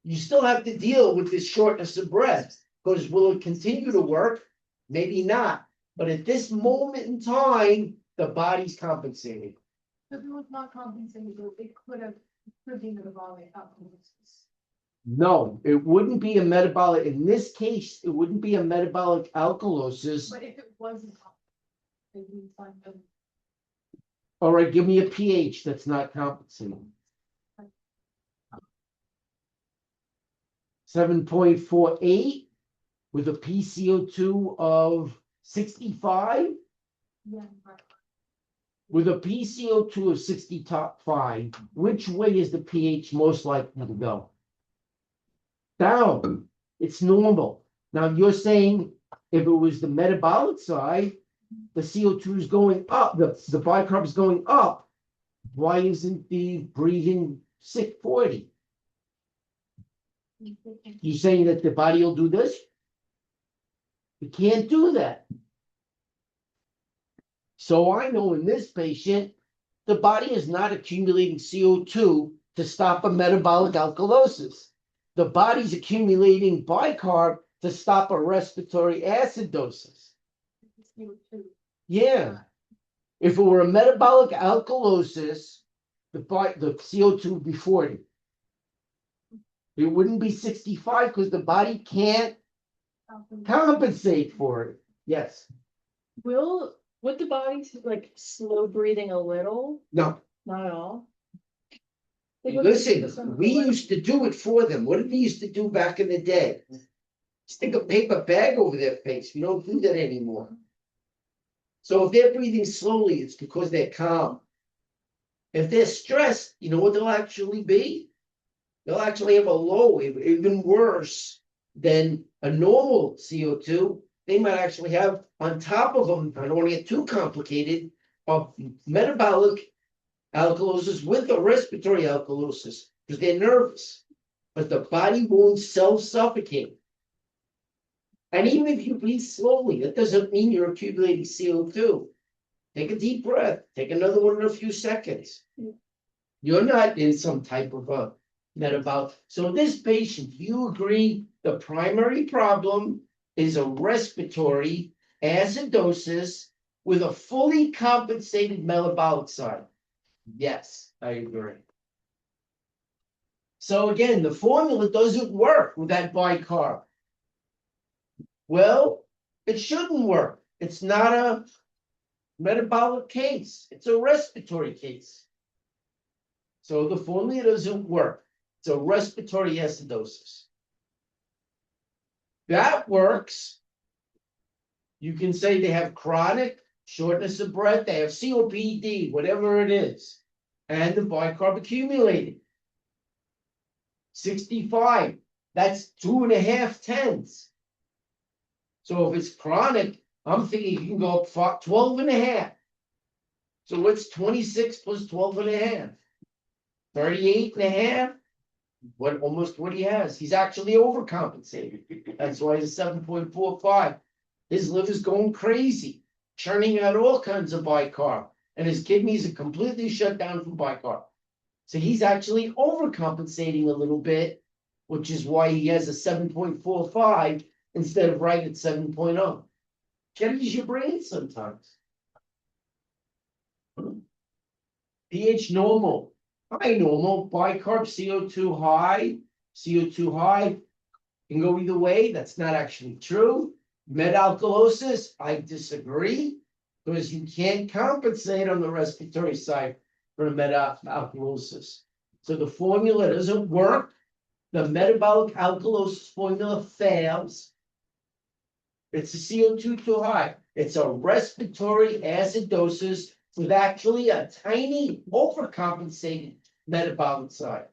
You still have to deal with this shortness of breath because will it continue to work? Maybe not. But at this moment in time, the body's compensating. If it was not compensated, it could be metabolic alkalosis. No, it wouldn't be a metabolic, in this case, it wouldn't be a metabolic alkalosis. But if it wasn't, then we find them. All right, give me a pH that's not compensating. 7.48 with a PCO2 of 65. Yeah. With a PCO2 of 65, which way is the pH most likely to go? Down. It's normal. Now you're saying if it was the metabolic side, the CO2 is going up, the bicarb is going up. Why isn't the breathing 640? You saying that the body will do this? It can't do that. So I know in this patient, the body is not accumulating CO2 to stop a metabolic alkalosis. The body's accumulating bicarb to stop a respiratory acidosis. Yeah. If it were a metabolic alkalosis, the CO2 would be 40. It wouldn't be 65 because the body can't compensate for it. Yes. Would the body like slow breathing a little? No. Not at all. Listen, we used to do it for them. What did we used to do back in the day? Stick a paper bag over their face. We don't do that anymore. So if they're breathing slowly, it's because they're calm. If they're stressed, you know what they'll actually be? They'll actually have a low, even worse than a normal CO2. They might actually have on top of them, I don't want to get too complicated, of metabolic alkalosis with a respiratory alkalosis because they're nervous. but the body won't self-suffocate. And even if you breathe slowly, that doesn't mean you're accumulating CO2. Take a deep breath, take another one in a few seconds. You're not in some type of a metabolic. So this patient, do you agree the primary problem is a respiratory acidosis with a fully compensated metabolic side? Yes, I agree. So again, the formula doesn't work with that bicarb. Well, it shouldn't work. It's not a metabolic case. It's a respiratory case. So the formula doesn't work. It's a respiratory acidosis. That works. You can say they have chronic shortness of breath, they have COPD, whatever it is, and the bicarb accumulated. 65, that's 2.5 tens. So if it's chronic, I'm thinking you can go up 12.5. So what's 26 plus 12.5? 38.5. Almost what he has. He's actually overcompensated. That's why he's 7.45. His liver's going crazy, churning out all kinds of bicarb, and his kidneys are completely shut down from bicarb. So he's actually overcompensating a little bit, which is why he has a 7.45 instead of right at 7.0. Changes your brain sometimes. pH normal, high normal, bicarb CO2 high, CO2 high can go either way. That's not actually true. Metalkalosis, I disagree, because you can't compensate on the respiratory side for the metalkalosis. So the formula doesn't work. The metabolic alkalosis formula fails. It's a CO2 too high. It's a respiratory acidosis with actually a tiny overcompensated metabolic side.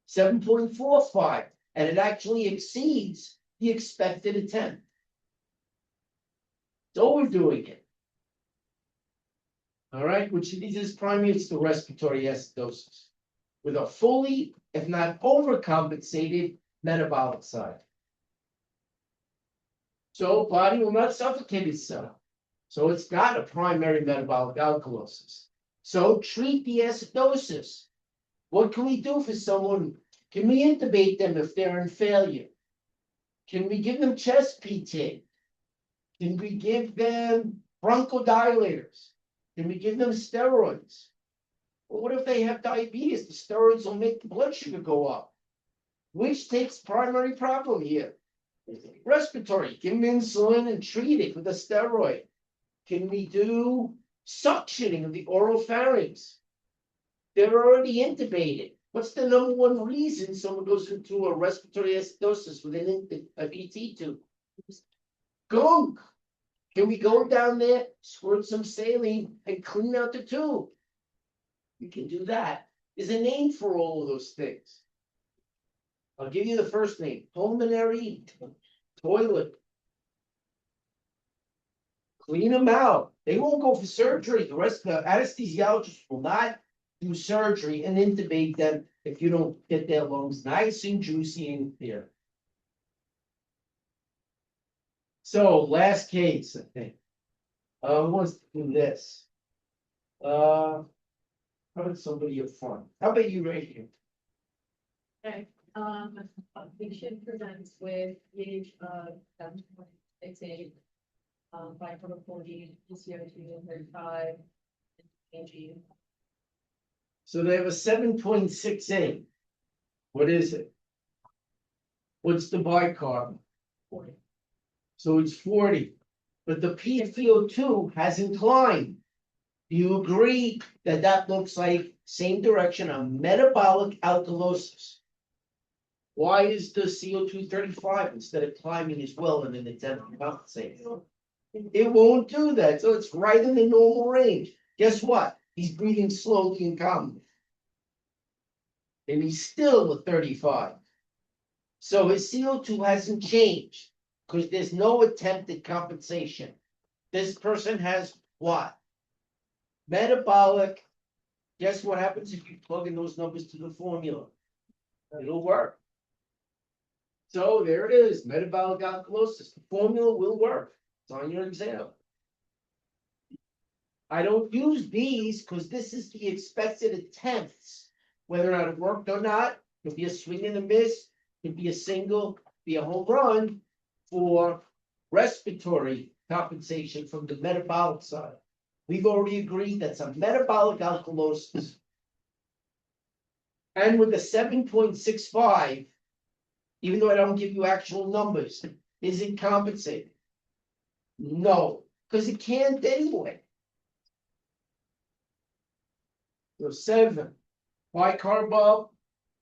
7.45, and it actually exceeds the expected attempt. It's overdoing it. All right, which of these is primary? It's the respiratory acidosis with a fully, if not overcompensated, metabolic side. So body will not suffocate itself. So it's not a primary metabolic alkalosis. So treat the acidosis. What can we do for someone? Can we intubate them if they're in failure? Can we give them chest PT? Can we give them bronchodilators? Can we give them steroids? Well, what if they have diabetes? The steroids will make the blood sugar go up. Which takes primary problem here? Respiratory. Give them insulin and treat it with a steroid. Can we do suctioning of the oral pharynx? They're already intubated. What's the number one reason someone goes into a respiratory acidosis with a PT tube? Gunk. Can we go down there, squirt some saline, and clean out the tube? You can do that. There's a name for all of those things. I'll give you the first name: pulmonary toilet. Clean them out. They won't go for surgery. The rest of the anesthesiologist will not do surgery and intubate them if you don't get their lungs nice and juicy and clear. So last case, I think. Who wants to do this? How about somebody up front? How about you right here? Okay, a patient presents with age of 7.68, bipolar 40, PCO2 35, kg. So they have a 7.68. What is it? What's the bicarb? 40. So it's 40. But the PCO2 hasn't climbed. Do you agree that that looks like same direction of metabolic alkalosis? Why is the CO2 35 instead of climbing as well in an attempt to compensate? It won't do that. So it's right in the normal range. Guess what? He's breathing slowly and calmly. And he's still at 35. So his CO2 hasn't changed because there's no attempted compensation. This person has what? Metabolic. Guess what happens if you plug in those numbers to the formula? It'll work. So there it is, metabolic alkalosis, the formula will work, it's on your exam. I don't use these because this is the expected attempts, whether or not it worked or not, could be a swing and a miss, could be a single, be a home run for respiratory compensation from the metabolic side. We've already agreed that's a metabolic alkalosis. And with the 7.65, even though I don't give you actual numbers, is it compensating? No, because it can't anyway. So 7, bicarb up,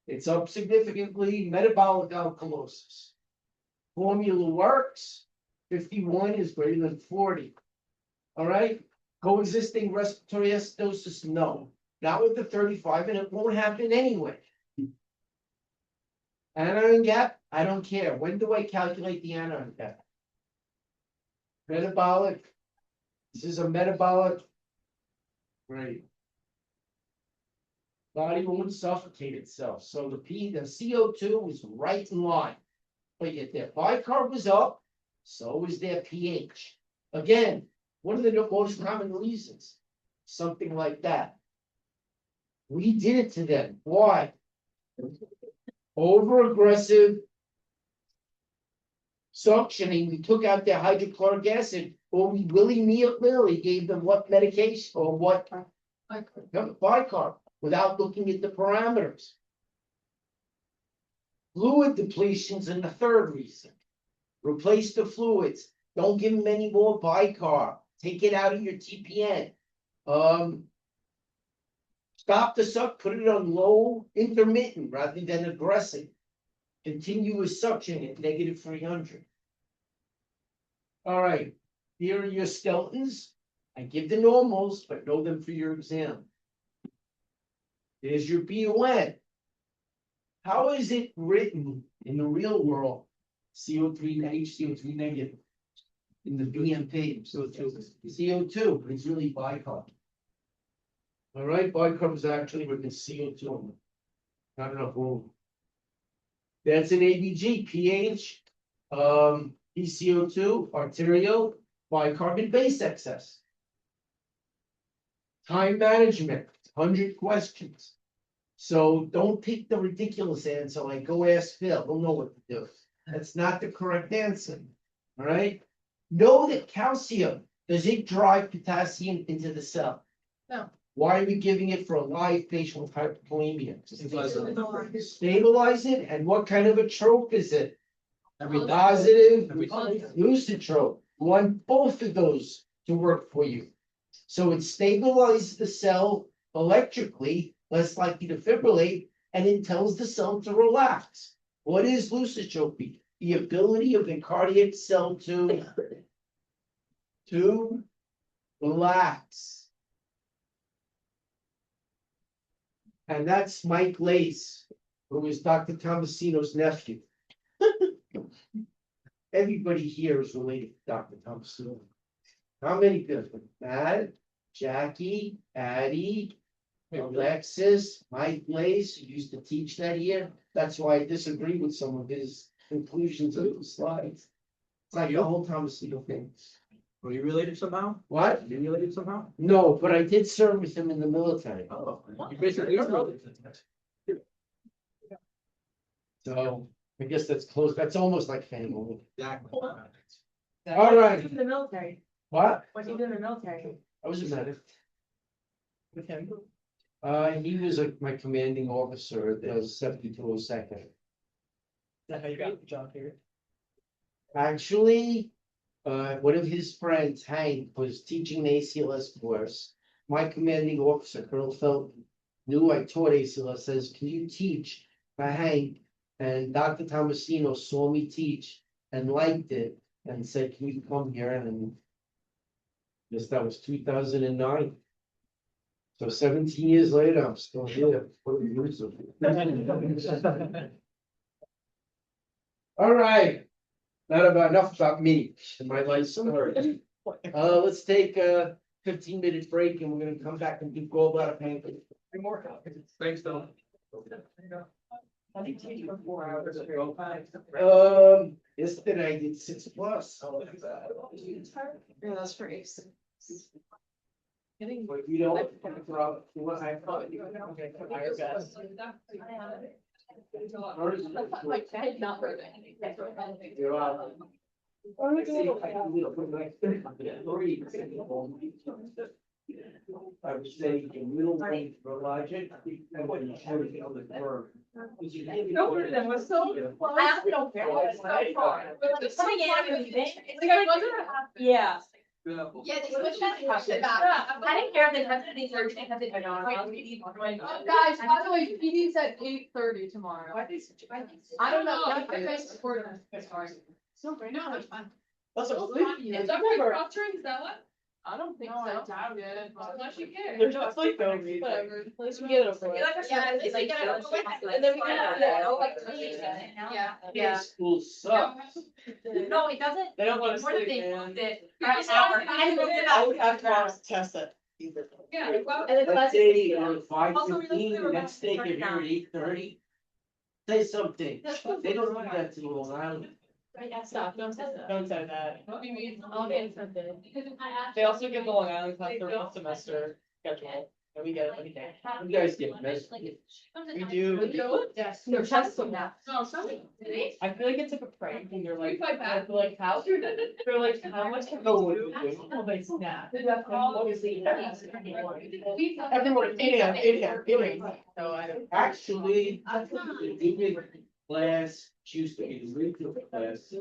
it's up significantly, metabolic alkalosis. Formula works, 51 is greater than 40. All right, coexisting respiratory acidosis, no. Not with the 35, and it won't happen anyway. Anion gap, I don't care. When do I calculate the anion gap? Metabolic. This is a metabolic. Right. Body won't suffocate itself. So the CO2 is right in line. But yet their bicarb was up, so is their pH. Again, one of the most common reasons. Something like that. We did it to them. Why? Over-aggressive suctioning. We took out their hydrochloric acid, or we willy-nilly gave them what medication or what bicarb without looking at the parameters. Fluid depletions in the third reason. Replace the fluids. Don't give them any more bicarb. Take it out of your TPN. Stop the suck, put it on low intermittent rather than aggressive. Continuous suction at -300. All right, here are your skeletons. I give the normals, but know them for your exam. There's your BUN. How is it written in the real world? CO3 HCO3 negative. In the BMP, CO2, but it's really bicarb. All right, bicarb is actually written CO2. Not enough room. That's an ABG, pH, PCO2, arterial, bicarbonate base excess. Time management, 100 questions. So don't pick the ridiculous answer like go ask Phil, he'll know what to do. That's not the correct answer. All right. Know that calcium, does it drive potassium into the cell? No. Why are we giving it for a live patient with hyperkalemia? Stabilize it, and what kind of a trope is it? Positive, lucitrope. You want both of those to work for you. So it stabilizes the cell electrically, less likely to fibrillate, and it tells the cell to relax. What is lucitropy? The ability of the cardiac cell to relax. And that's Mike Lace, who is Dr. Tomasino's nephew. Everybody here is related to Dr. Tomasino. How many people? Matt, Jackie, Addie, Alexis, Mike Lace, who used to teach that year. That's why I disagree with some of his conclusions of the slides. It's like the whole Tomasino thing. Were you related somehow? What? You related somehow? No, but I did serve with him in the military. Oh, you basically are related. So I guess that's close. That's almost like family. Exactly. All right. In the military. What? What do you do in the military? I was a medic. With him. He was my commanding officer at the 7202nd. Is that how you got the job here? Actually, one of his friends, Hank, was teaching the ACLS course. My commanding officer, Colonel Felton, knew I taught ACLS, says, can you teach for Hank? And Dr. Tomasino saw me teach and liked it and said, can you come here? And yes, that was 2009. So 17 years later, I'm still here. What a years of it. All right. Enough about me and my life story. Let's take a 15-minute break and we're gonna come back and do gallbladder pancreas. Thanks, Don. I think teach for 4 hours. Yesterday I did 6+. Yeah, that's for ace. But you know, what I thought. Higher best. Like, hey, not really. You're out. I would say the middle range for logic, and when you show the other curve. No, that was so. I don't care. So far. It's coming in everything. Like, I wasn't. Yeah. Yeah. Yeah, they switched it back. I didn't care if they had to be Thursday, because they don't. Guys, by the way, PD's at 8:30 tomorrow. I don't know. I think I support him. So right now, it's fun. That's Is that like rupturing? Is that what? I don't think so. I doubt it. Unless you care. There's just like no reason. Whatever. At least we get it over with. Yeah, at least we get it over with. And then we can have that. Yeah. Yeah. School sucks. No, it doesn't. They don't want to More than sleep, they man. moved it. I I would have to test it either. Yeah. Well, And then Let's say on Also, 5:15, the we're next day back they're to here at 8:30. Say something. They don't do that to Long Island. Stop, don't say that. Don't say that. what do you mean? I'll get something. They also give the Long Island class their whole semester schedule, and we get it every day. You guys get messed. We do. Yes. They're testing that. No, something. I feel like it's like a prank, and you're like, We fight back. they're like, how? They're like, how much can we do? Oh, they snap. Obviously, everyone, 8 a.m., 8 a.m., 8 a.m. So I don't. Actually, the evening class used to be the regular class.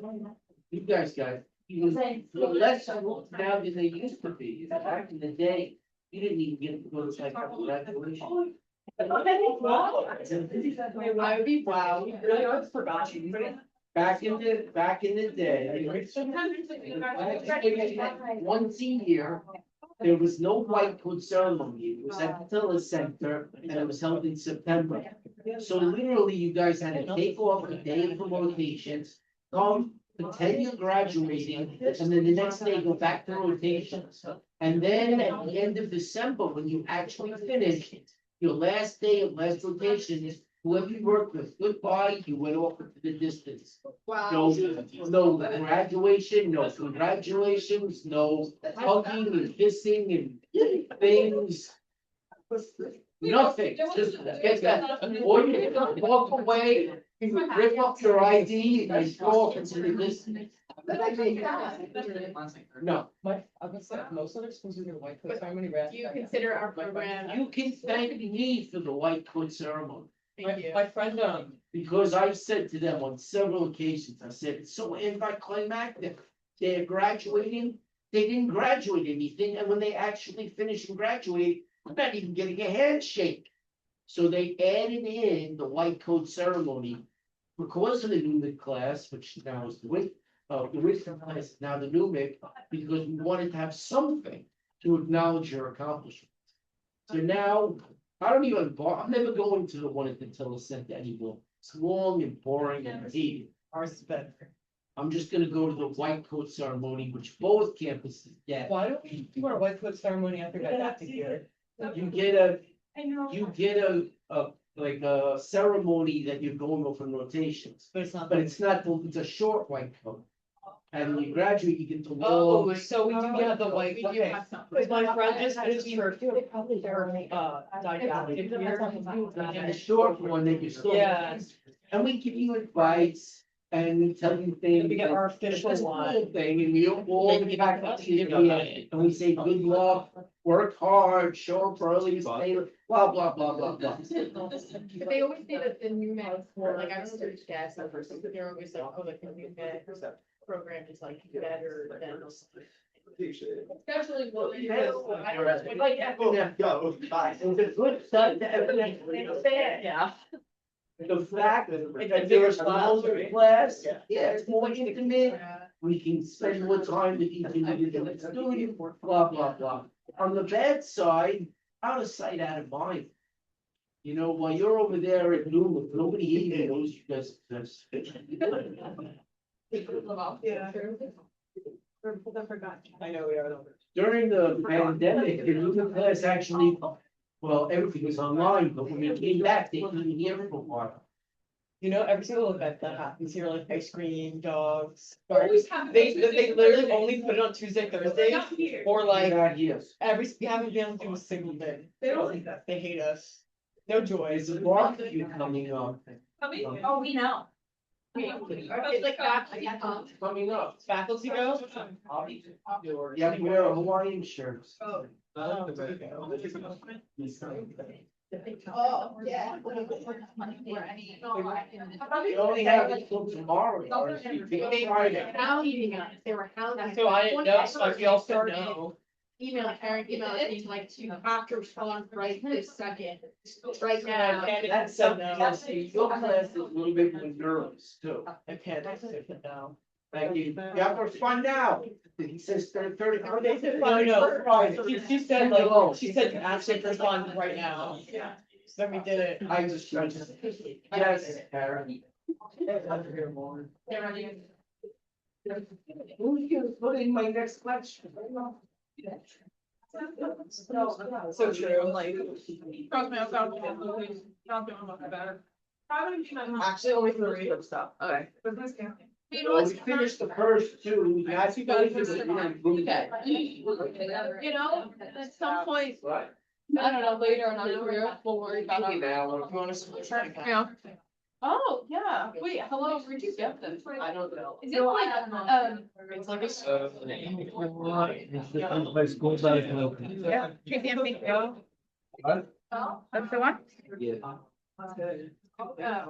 You guys got even less now than they used to be. Back in the day, you didn't even get to go to like graduation. I would be, wow, we really almost forgot you. Back in the day, once a year, there was no white coat ceremony. It was at the Tiller Center and it was held in September. So literally, you guys had to take off a day of rotations, come, pretend you're graduating, and then the next day go back to rotations. And then at the end of December, when you actually finish your last day of last rotation, whoever you worked with, goodbye, you went off into the distance. Wow. No graduation, no congratulations, no hugging and kissing and things. Nothing, just get that, or you walk away, rip up your ID and go off into the distance. No, I was like, most other schools are doing white coat ceremony, right? Do you consider our program? you can thank me for the white coat ceremony. My friend, Because I've said to them on several occasions, I said, it's so anticlimactic. They're graduating, they didn't graduate anything, and when they actually finish and graduate, they're not even getting a handshake. So they added in the white coat ceremony because of the Newman class, which now is the wisdom class, now the Newman, because we wanted to have something to acknowledge your accomplishments. So now, I don't even, I'm never going to the one at the Tiller Center anymore. It's long and boring and tedious. ours is better. I'm just gonna go to the white coat ceremony, which both campuses get. Why don't we do our white coat ceremony after didactic year? You get like a ceremony that you're going over rotations, But it's not. but it's not, it's a short white coat. And when you graduate, you get the Oh, long. so we do get the white, We do okay. have some. Cause my friend just finished her, didactic year. And the short one, they can still. Yeah. And we give you advice and we tell you things. We get our It's official this one. whole thing and we all get back up to you and we say, good luck, work hard, show up early, stay, blah, blah, blah, blah, blah. They always say that the new med, like I was a student gas, the first thing they're always like, oh, like the new med program is like better than. Especially what we. Go, bye. The good side to everything. Yeah. The fact that It's a if bigger there's class. another class, yeah, it's more intimate. We can spend more time with each individual student, blah, blah, blah. On the bad side, out of sight, out of mind. You know, while you're over there at Newman, nobody even knows you guys exist. Yeah. I know we are. During the pandemic, the Newman class actually, well, everything was online, but when we came back, they couldn't hear for a while. You know, every single event that happens here, like ice cream, dogs, Always have. they literally only put it on Tuesday, Thursdays, or like Yes. we haven't been able to do a single thing. They don't like that. They hate us. No joy. Is the barbecue coming up? Oh, we know. It's like that. Coming up. Faculty go? Yeah, we wear Hawaiian shirts. Oh. Oh, there you go. Oh, yeah. We only have it till tomorrow. or it's Friday. They were hounding. So I didn't know, so I feel so know. Email like to have to respond right this second, right now. That's something else. Your class is a little bit more nervous too. I can't, I said no. Thank you. You have to respond now. He says 30. No, no, she said like, she said actually respond right now. So then we did it. I just. Yes, Karen. Who's gonna put in my next question? So true, like. Actually, only three of stuff. Okay. Well, we finished the first two. That's You know, at some point, Right. I don't know, later in our career, we'll worry about Maybe it. now, if you wanna switch. Yeah. Oh, yeah, wait, hello, where'd you get this? I don't know. Is it like, It's like a. Yeah. That's the one? Yeah.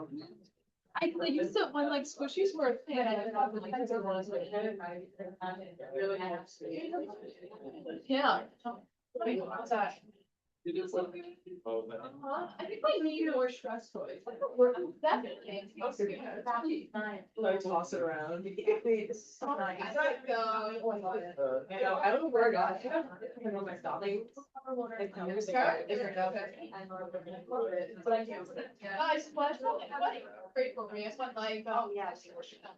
I used to, when like squishies were. Yeah. Wait, what's that? I think we need more stress toys. We're definitely. Like toss it around. I don't know where I got it. I don't know my stopping. I splashed all the money. Great for me. I spent like, oh yeah. I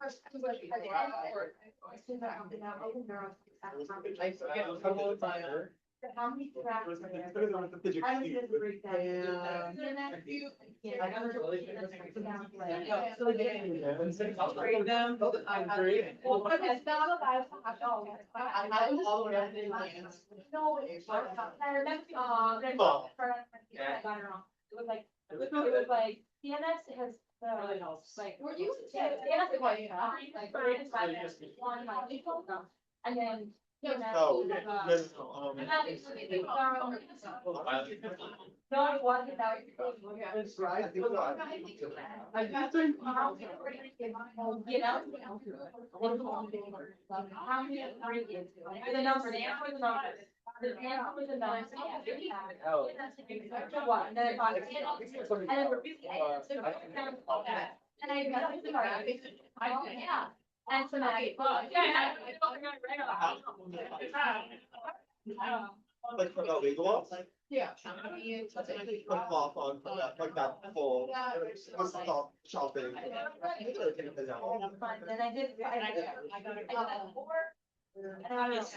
forget how long fire. How many cracks are there? Put it on the fidget I was cube. gonna break that. I'll trade them. I'm great. It's not allowed to have all. I was all the way up in my hands. No, it's not. There's a friend, I got it wrong. It was like, CNS has Really the, helps. like. Were you- CNS is like, one, like, and then. Oh, CNS, no, and then it's- No, it wasn't that. It's right, I think so. You know? How many ingredients? The number, the answer was the number. The answer was the number. Oh. What? And then it's like, and then we're busy. And I got it. Yeah. And so then I. Like from the legal ops, Yeah. like off on like that full, it was stop shopping. Then I did. I got it. And I was.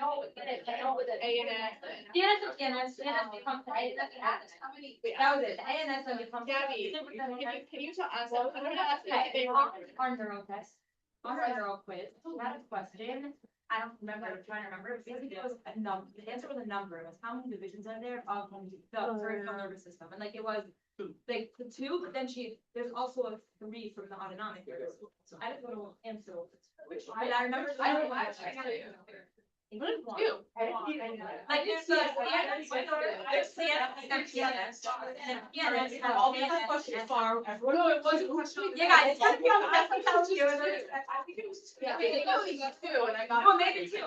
Oh, ANS becomes the ANS. That was it, the ANS then becomes. Gabby, can you tell us, I'm gonna ask you Okay, if they on neural test, on our neural quiz, we had a question, I don't remember, I'm trying to remember, basically it was a number, the answer was a number, it was how many divisions are there of the peripheral nervous system, and like it was. Like the two, but then there's also a 3 from the autonomic nervous system, so I don't know the answer, which, but I remember. I don't know, I got it. Include one. Two. Like there's the CNS, there's CNS and PNS, and PNS has All these PNS questions and- far. No, it wasn't a question. Yeah, guys, it's gonna be on the next one, It's just too. two. I think it was, yeah, I think it was two, and I got. Well, maybe two.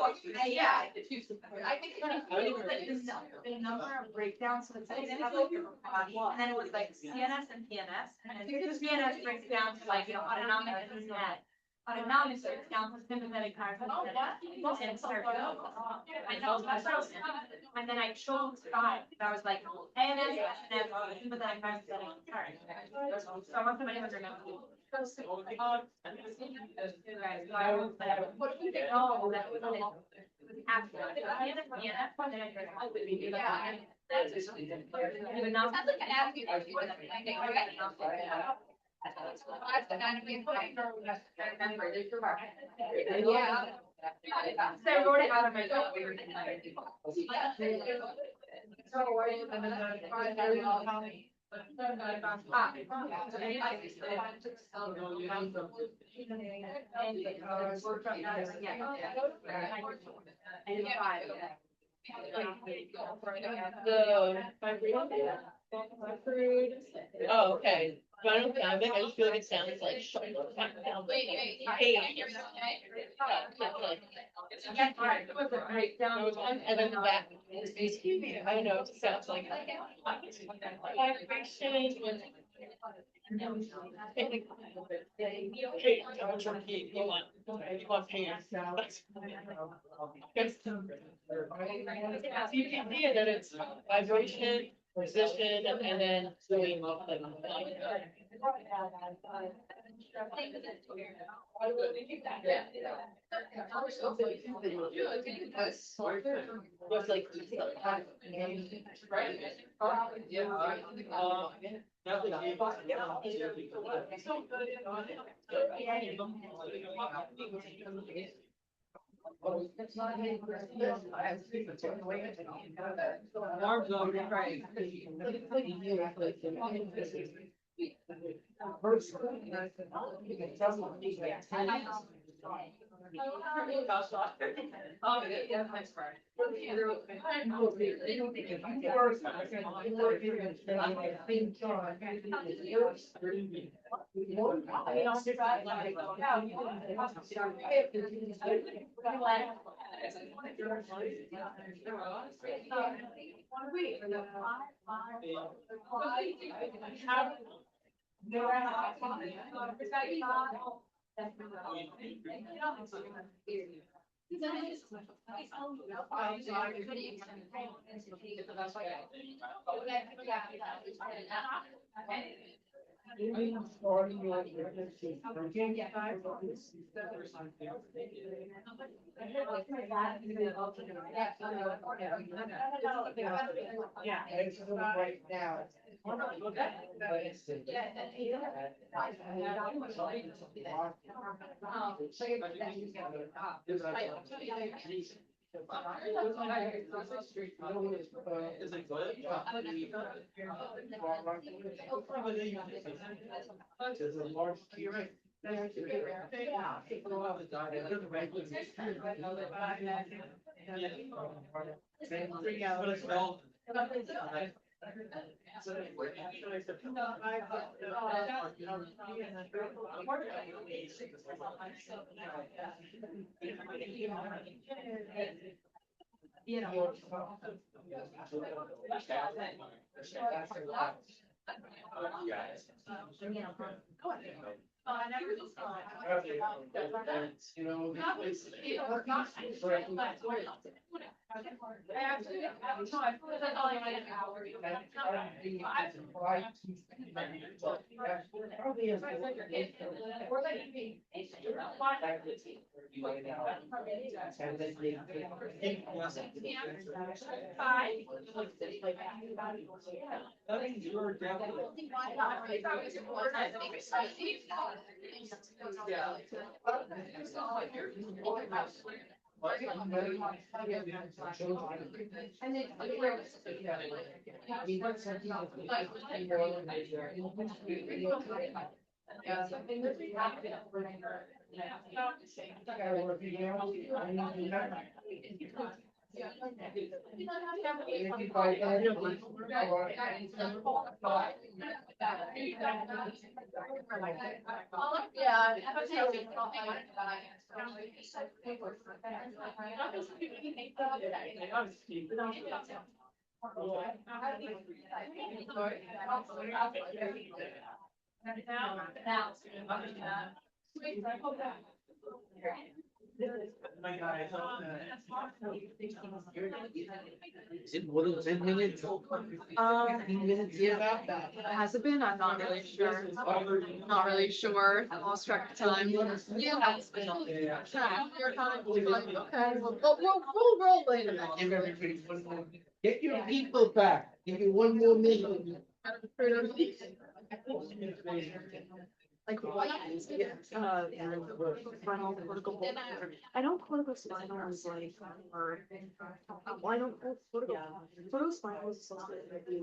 Yeah, I did two. I think. The number of breakdowns, so it's like, then it's like your body, and then it was like CNS and PNS, and then the PNS breaks down to like, you know, autonomic and that. anonymously, down with sympathetic card. And start. I know, that's what I was, and then I chose five, I was like, ANS, SNF, sympathetic card. So I want somebody who's remembered. What do you think? Oh, that was after. Sounds like an athlete. Yeah. So I wrote it out of my book. Oh, okay. But I don't think I just feel like it sounds like. And then that. I know, it sounds like. Hey, don't repeat, you want pants. You can see that it's vibration, position, and then doing like. Was like. Arms over. Oh, yeah, thanks, Brian. Yeah, it's right now. Is it good? You're right. But it's all. You know. You know. You're definitely. Now. Is it more than 10 minutes? 15 minutes, yeah. Has it been? I'm not really sure. Not really sure. I lost track of time. Yeah. It's been You're kind of like, okay, we'll roll later. Give everybody one more. Get your people back. Give you one more minute. Like what? Spinal cortical. I know corticospinal is like, or, well, I don't, corticospinal is associated with the,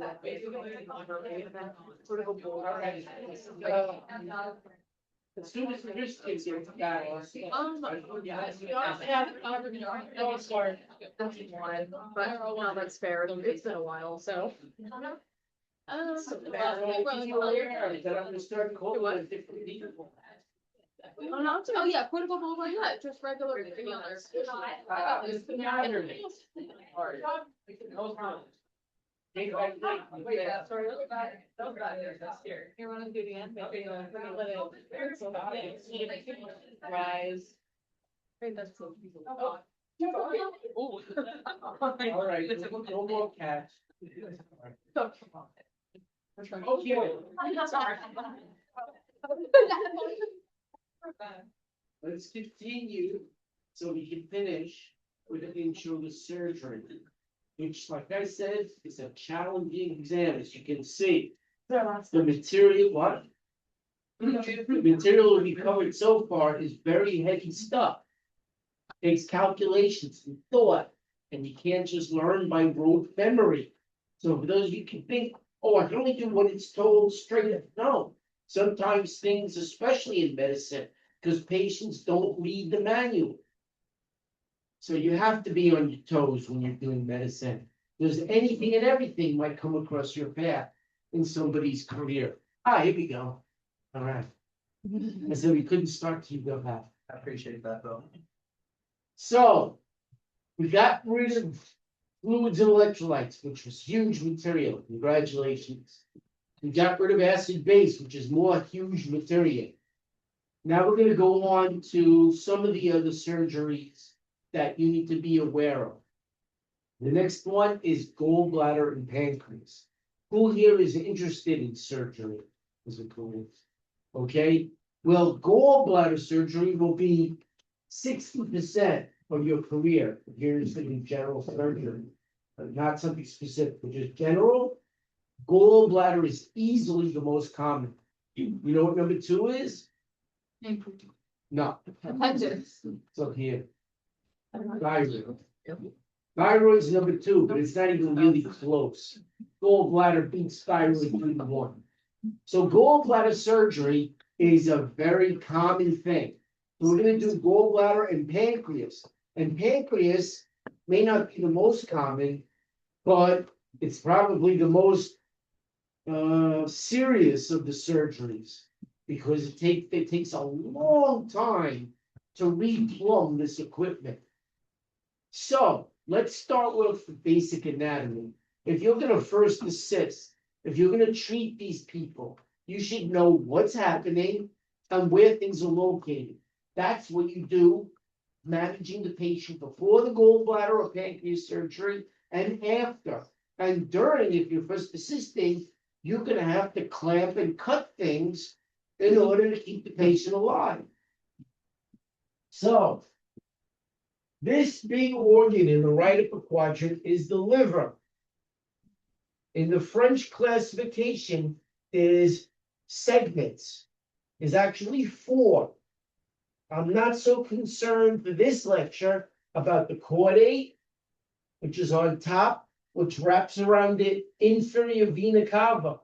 cortical. As soon as your kids here, got it. Oh, sorry. That's one, but no, that's fair. It's been a while, so. That I'm gonna start calling different people. Oh, yeah, portable mobile, yeah, just regular. You wanna do the end? Rise. Wait, that's so. All right, no more cats. Okay. Let's continue so we can finish with the intro to surgery. Which, like I said, is a challenging exam, as you can see. The material, what? The material we covered so far is very heavy stuff. Takes calculations and thought, and you can't just learn by rote memory. So for those of you can think, oh, I can only do what it's told straight up. No, sometimes things, especially in medicine, because patients don't read the manual. So you have to be on your toes when you're doing medicine. There's anything and everything might come across your path in somebody's career. Here we go. All right. I said we couldn't start till you go back. I appreciate that, though. So, we got rid of fluids and electrolytes, which was huge material. Congratulations. We got rid of acid base, which is more huge material. Now we're gonna go on to some of the other surgeries that you need to be aware of. The next one is gallbladder and pancreas. Who here is interested in surgery? Is it cool? Okay, well, gallbladder surgery will be 60% of your career if you're interested in general surgery. Not something specific, but just general. Gallbladder is easily the most common. You know what number 2 is? No, Appendix. so here. Thyroid. Thyroid's number 2, but it's not even really close. Gallbladder beats thyroid 3-1. So gallbladder surgery is a very common thing. We're gonna do gallbladder and pancreas. And pancreas may not be the most common, but it's probably the most serious of the surgeries. Because it takes a long time to replumb this equipment. So let's start with the basic anatomy. If you're gonna first assist, if you're gonna treat these people, you should know what's happening and where things are located. That's what you do, managing the patient before the gallbladder or pancreas surgery and after. And during, if you're first assisting, you're gonna have to clamp and cut things in order to keep the patient alive. So, this big organ in the right upper quadrant is the liver. In the French classification, there's segments. There's actually 4. I'm not so concerned for this lecture about the caudate, which is on top, which wraps around the inferior vena cava.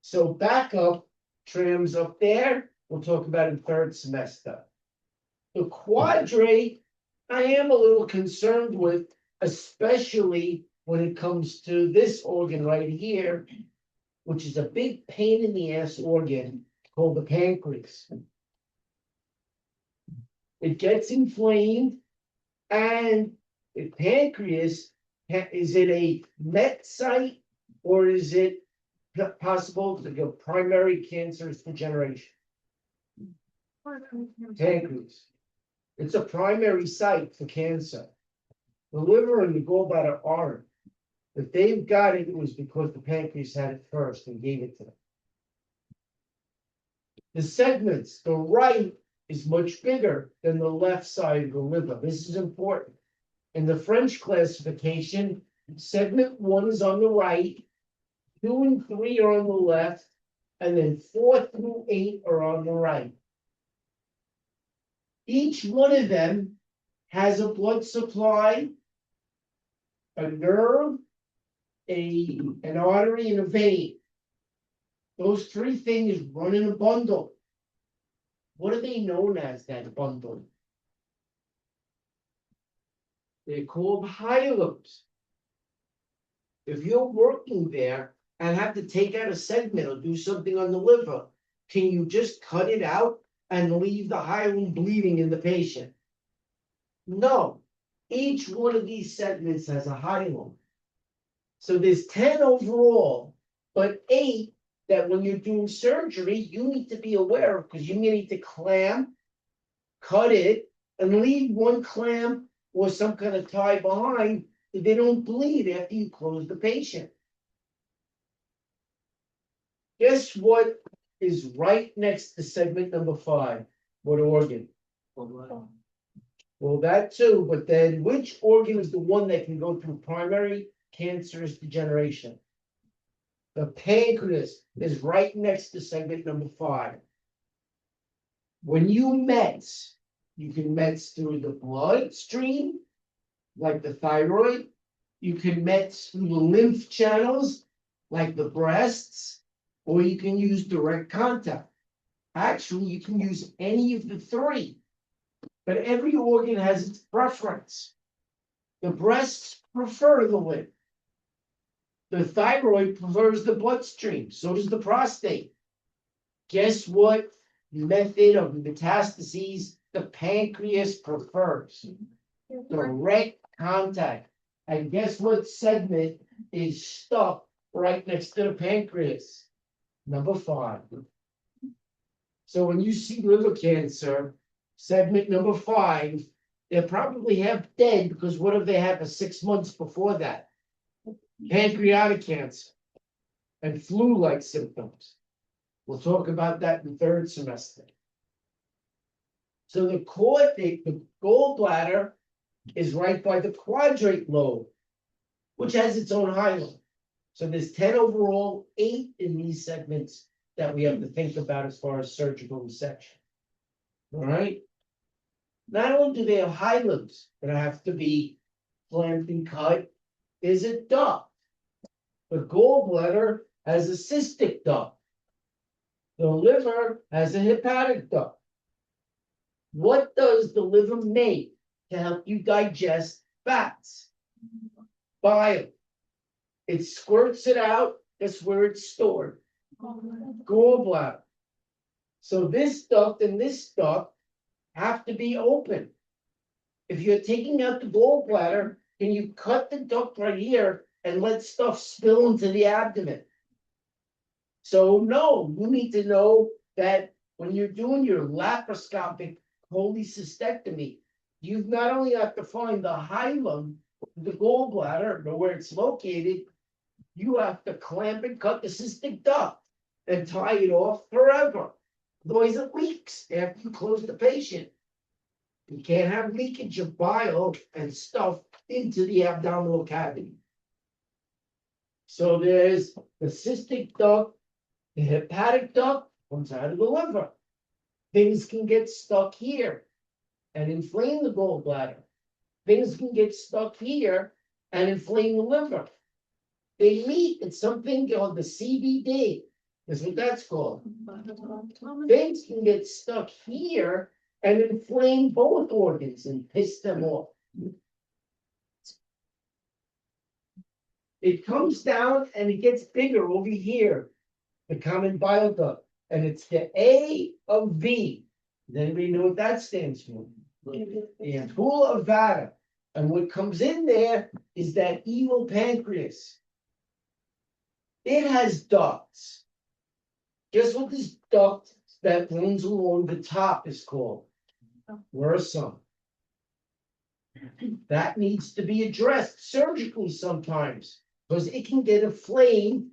So back up, trams up there, we'll talk about in 3rd semester. The quadrate, I am a little concerned with, especially when it comes to this organ right here, which is a big pain in the ass organ called the pancreas. It gets inflamed, and the pancreas, is it a met site or is it possible to go primary cancerous degeneration? Pancreas. It's a primary site for cancer. The liver and the gallbladder aren't. If they've got it, it was because the pancreas had it first and gave it to them. The segments, the right is much bigger than the left side of the liver. This is important. In the French classification, segment 1 is on the right, 2 and 3 are on the left, and then 4 through 8 are on the right. Each one of them has a blood supply, a nerve, an artery, and a vein. Those 3 things run in a bundle. What are they known as, that bundle? They're called hilums. If you're working there and have to take out a segment or do something on the liver, can you just cut it out and leave the hilum bleeding in the patient? No. Each one of these segments has a hilum. So there's 10 overall, but 8 that when you're doing surgery, you need to be aware of, because you need to clamp, cut it, and leave one clamp or some kind of tie behind so they don't bleed after you close the patient. Guess what is right next to segment number 5? What organ? Well, that too, but then which organ is the one that can go through primary cancerous degeneration? The pancreas is right next to segment number 5. When you mets, you can mets through the bloodstream, like the thyroid. You can mets through the lymph channels, like the breasts, or you can use direct contact. Actually, you can use any of the 3, but every organ has its preference. The breasts prefer the lymph. The thyroid prefers the bloodstream, so does the prostate. Guess what method of metastases the pancreas prefers? Direct contact. And guess what segment is stuck right next to the pancreas? Number 5. So when you see liver cancer, segment number 5, they're probably half dead, because what if they had for 6 months before that? Pancreatic cancer and flu-like symptoms. We'll talk about that in 3rd semester. So the gallbladder is right by the quadrate lobe, which has its own hilum. So there's 10 overall, 8 in these segments that we have to think about as far as surgical resection. All right. Not only do they have hilums that have to be clamped and cut, there's a duct. The gallbladder has a cystic duct. The liver has a hepatic duct. What does the liver make to help you digest fats? Bile. It squirts it out. That's where it's stored. Gallbladder. So this duct and this duct have to be open. If you're taking out the gallbladder, can you cut the duct right here and let stuff spill into the abdomen? So no, you need to know that when you're doing your laparoscopic cholecystectomy, you've not only have to find the hilum, the gallbladder, know where it's located, you have to clamp and cut the cystic duct and tie it off forever. Otherwise it leaks after you close the patient. You can't have leakage of bile and stuff into the abdominal cavity. So there's the cystic duct, the hepatic duct comes out of the liver. Things can get stuck here and inflame the gallbladder. Things can get stuck here and inflame the liver. They meet at something called the CBD. That's what that's called. Things can get stuck here and inflame both organs and piss them off. It comes down and it gets bigger over here, the common bile duct, and it's the A of V. Does anybody know what that stands for? The ampulla of Vada. And what comes in there is that evil pancreas. It has ducts. Guess what this duct that runs along the top is called? Where are some? That needs to be addressed surgically sometimes, because it can get inflamed.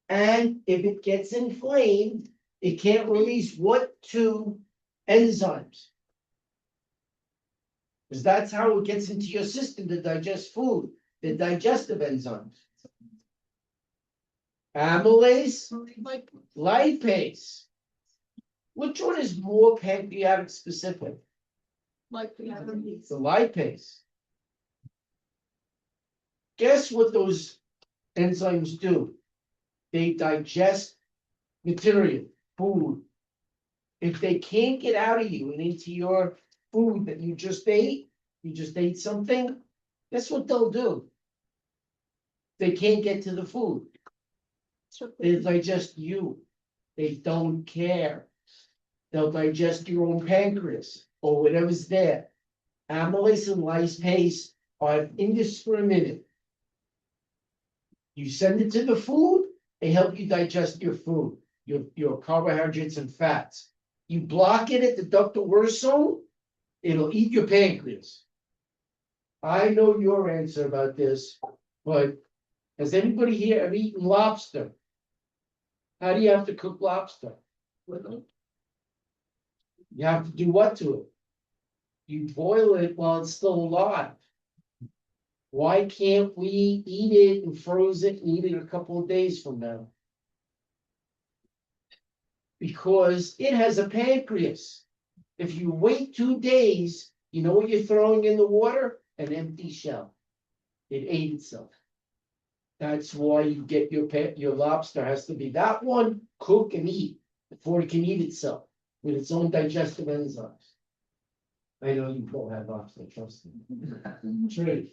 And if it gets inflamed, it can't release what two enzymes. Because that's how it gets into your system to digest food, the digestive enzymes. Amylase, Like, lipase. Which one is more pancreatic specific? the other. The lipase. Guess what those enzymes do? They digest material, food. If they can't get out of you and into your food that you just ate something, guess what they'll do? They can't get to the food. They digest you. They don't care. They'll digest your own pancreas or whatever's there. Amylase and lipase are indiscriminate. You send it to the food, they help you digest your food, your carbohydrates and fats. You block it at the ductal worst, it'll eat your pancreas. I know your answer about this, but has anybody here ever eaten lobster? How do you have to cook lobster? You have to do what to it? You boil it while it's still alive. Why can't we eat it and froze it and eat it a couple of days from now? Because it has a pancreas. If you wait 2 days, you know what you're throwing in the water? An empty shell. It ate itself. That's why you get your lobster has to be that one, cook and eat before it can eat itself with its own digestive enzymes. I know you don't have lobster, trust me. True.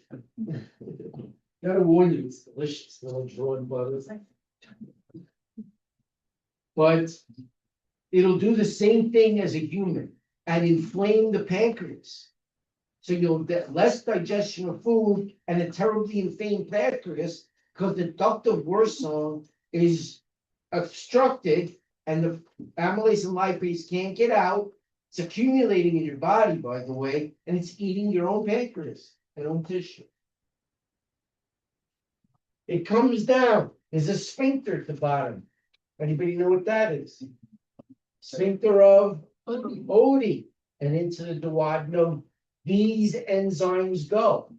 Gotta warn you, it's delicious, little drawn butter. But it'll do the same thing as a human and inflame the pancreas. So you'll get less digestion of food and a terribly inflamed pancreas because the ductal worst is obstructed and the amylase and lipase can't get out. It's accumulating in your body, by the way, and it's eating your own pancreas and own tissue. It comes down. There's a sphincter at the bottom. Anybody know what that is? Sphincter of Oddi and into the duodenum. These enzymes go.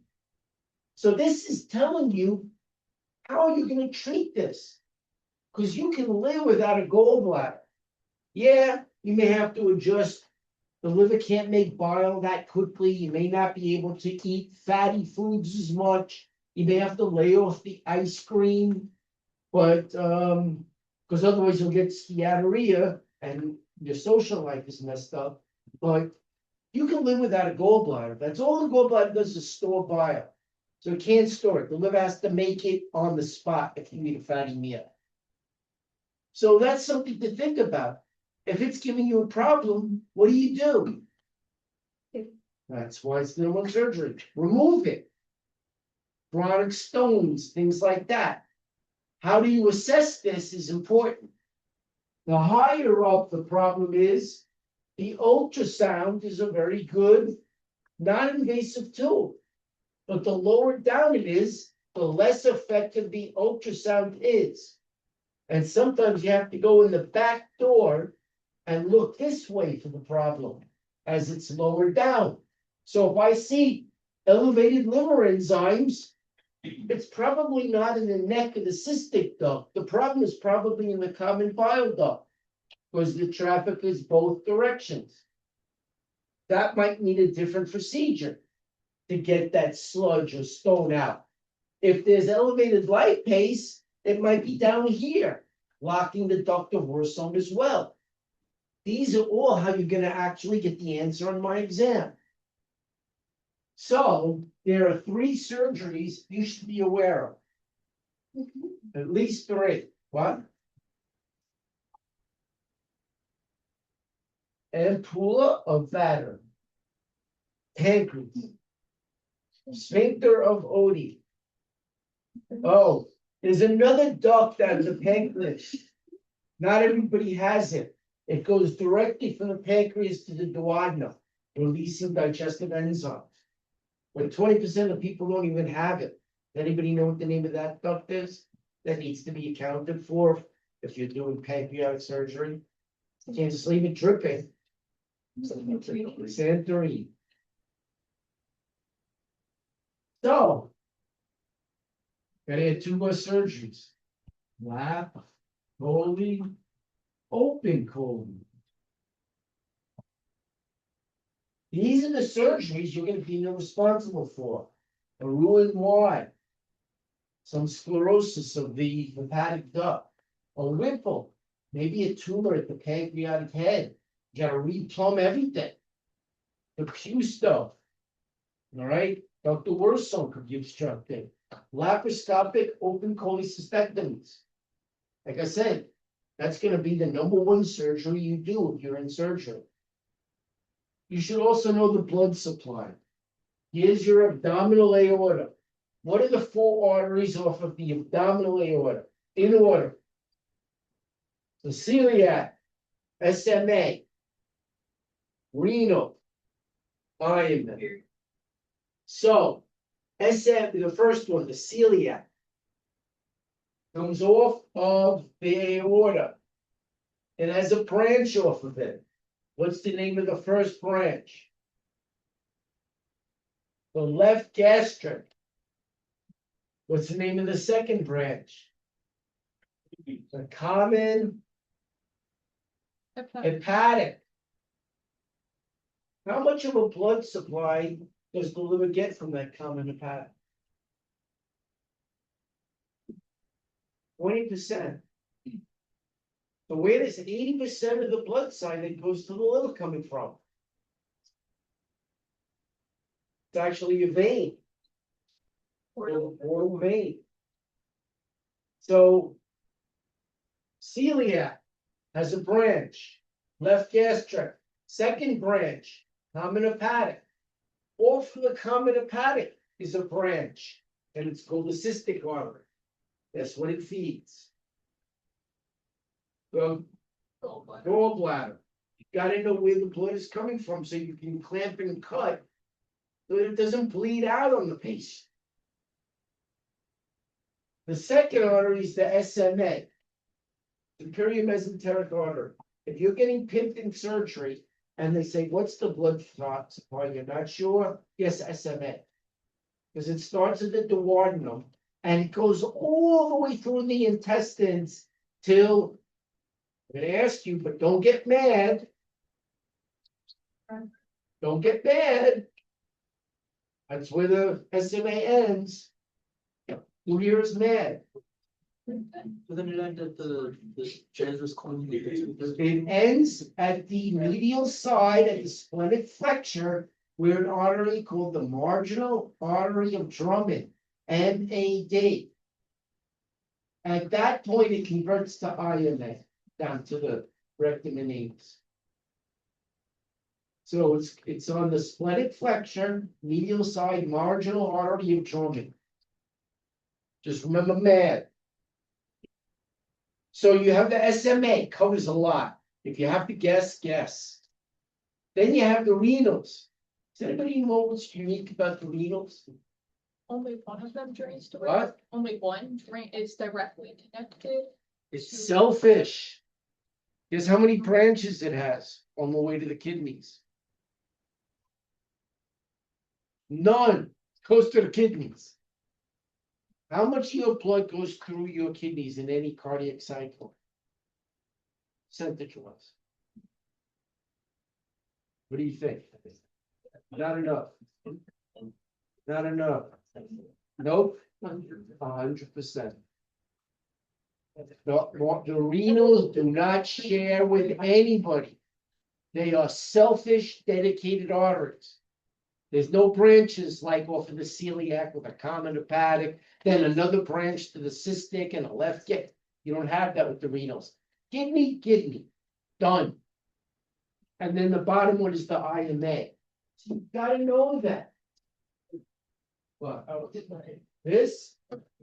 So this is telling you how are you going to treat this? Because you can live without a gallbladder. Yeah, you may have to adjust. The liver can't make bile that quickly. You may not be able to eat fatty foods as much. You may have to lay off the ice cream, but because otherwise you'll get steatorrhea and your social life is messed up. But you can live without a gallbladder. That's all the gallbladder does is store bile. So it can't store it. The liver has to make it on the spot if you eat a fatty meal. So that's something to think about. If it's giving you a problem, what do? That's why it's number one surgery. Remove it. Chronic stones, things like that. How do you assess this is important. The higher up the problem is, the ultrasound is a very good, non-invasive tool. But the lower down it is, the less effective the ultrasound is. And sometimes you have to go in the back door and look this way for the problem as it's lower down. So if I see elevated liver enzymes, it's probably not in the neck of the cystic duct. The problem is probably in the common bile duct because the traffic is both directions. That might need a different procedure to get that sludge or stone out. If there's elevated lipase, it might be down here, blocking the ductal worst as well. These are all how you're going to actually get the answer on my exam. So there are 3 surgeries you should be aware of. At least 3. What? Ampulla of Vater, pancreas, sphincter of Oddi. Oh, there's another duct out of the pancreas. Not everybody has it. It goes directly from the pancreas to the duodenum, releasing digestive enzymes. When 20% of people don't even have it. Anybody know what the name of that duct is? That needs to be accounted for if you're doing pancreatic surgery. You can't just leave it dripping. Santorini. So. Gotta have 2 more surgeries. Lap, colon, open colon. These are the surgeries you're gonna be responsible for. A Roux-en-Y. Some sclerosis of the hepatic duct. A wimple, maybe a tumor at the pancreatic head. You gotta replumb everything. The Q stuff. All right, Dr. Worson could give something. Laparoscopic open cholecystectomies. Like I said, that's gonna be the #1 surgery you do if you're in surgery. You should also know the blood supply. Here's your abdominal aorta. What are the 4 arteries off of the abdominal aorta? In order. The celiac, SMA, renal, iron. So, the first one, the celiac, comes off of the aorta. It has a branch off of it. What's the name of the first branch? The left gastric. What's the name of the second branch? The common hepatic. How much of a blood supply does the liver get from that common hepatic? 20%. So where does 80% of the blood side that goes to the liver coming from? It's actually a vein. Portal vein. So celiac has a branch, left gastric, second branch, common hepatic. Off of the common hepatic is a branch, and it's called the cystic artery. That's what it feeds. So, gallbladder. You gotta know where the blood is coming from so you can clamp and cut so that it doesn't bleed out on the patient. The second artery is the SMA, superior mesenteric artery. If you're getting pimped in surgery and they say, what's the blood supply? You're not sure? Yes, SMA. Because it starts at the duodenum and it goes all the way through the intestines till, I'm gonna ask you, but don't get mad. Don't get mad. That's where the SMA ends. Who here is mad? But then it ended at the transverse colon. It ends at the medial side at the splenic flexure where an artery called the marginal artery of Drummond, MAD. At that point, it converts to IMA down to the rectum and anus. So it's on the splenic flexure, medial side, marginal artery of Drummond. Just remember MAD. So you have the SMA, covers a lot. If you have to guess, guess. Then you have the renals. Does anybody know what's unique about the renals? Only one of them drains to What? Only one drain is directly connected. It's selfish. Guess how many branches it has on the way to the kidneys? None. Goes to the kidneys. How much of your blood goes through your kidneys in any cardiac cycle? Percentage-wise. What do you think? Not enough. Not enough. Nope. 100%. The renals do not share with anybody. They are selfish, dedicated arteries. There's no branches like off of the celiac with a common hepatic, then another branch to the cystic and a left kidney. You don't have that with the renals. Kidney, done. And then the bottom one is the IMA. So you gotta know that. Well, this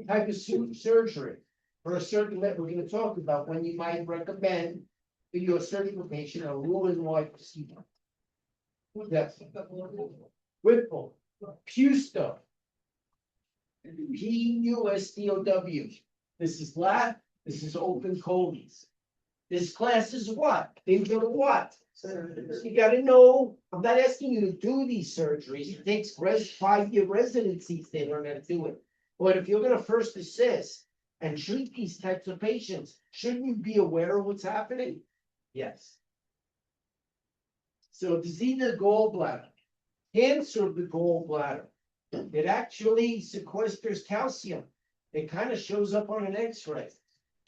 type of surgery for a certain level, we're gonna talk about when you might recommend to your surgical patient a Roux-en-Y procedure. That's Whipple. Pustow. Pustow. This is lab, this is open colies. This class is what? Things are what? You gotta know, I'm not asking you to do these surgeries, it takes 5-year residencies, they learn how to do it. But if you're gonna first assist and treat these types of patients, shouldn't you be aware of what's happening? Yes. So disease of the gallbladder, cancer of the gallbladder, it actually sequesters calcium. It kind of shows up on an X-ray.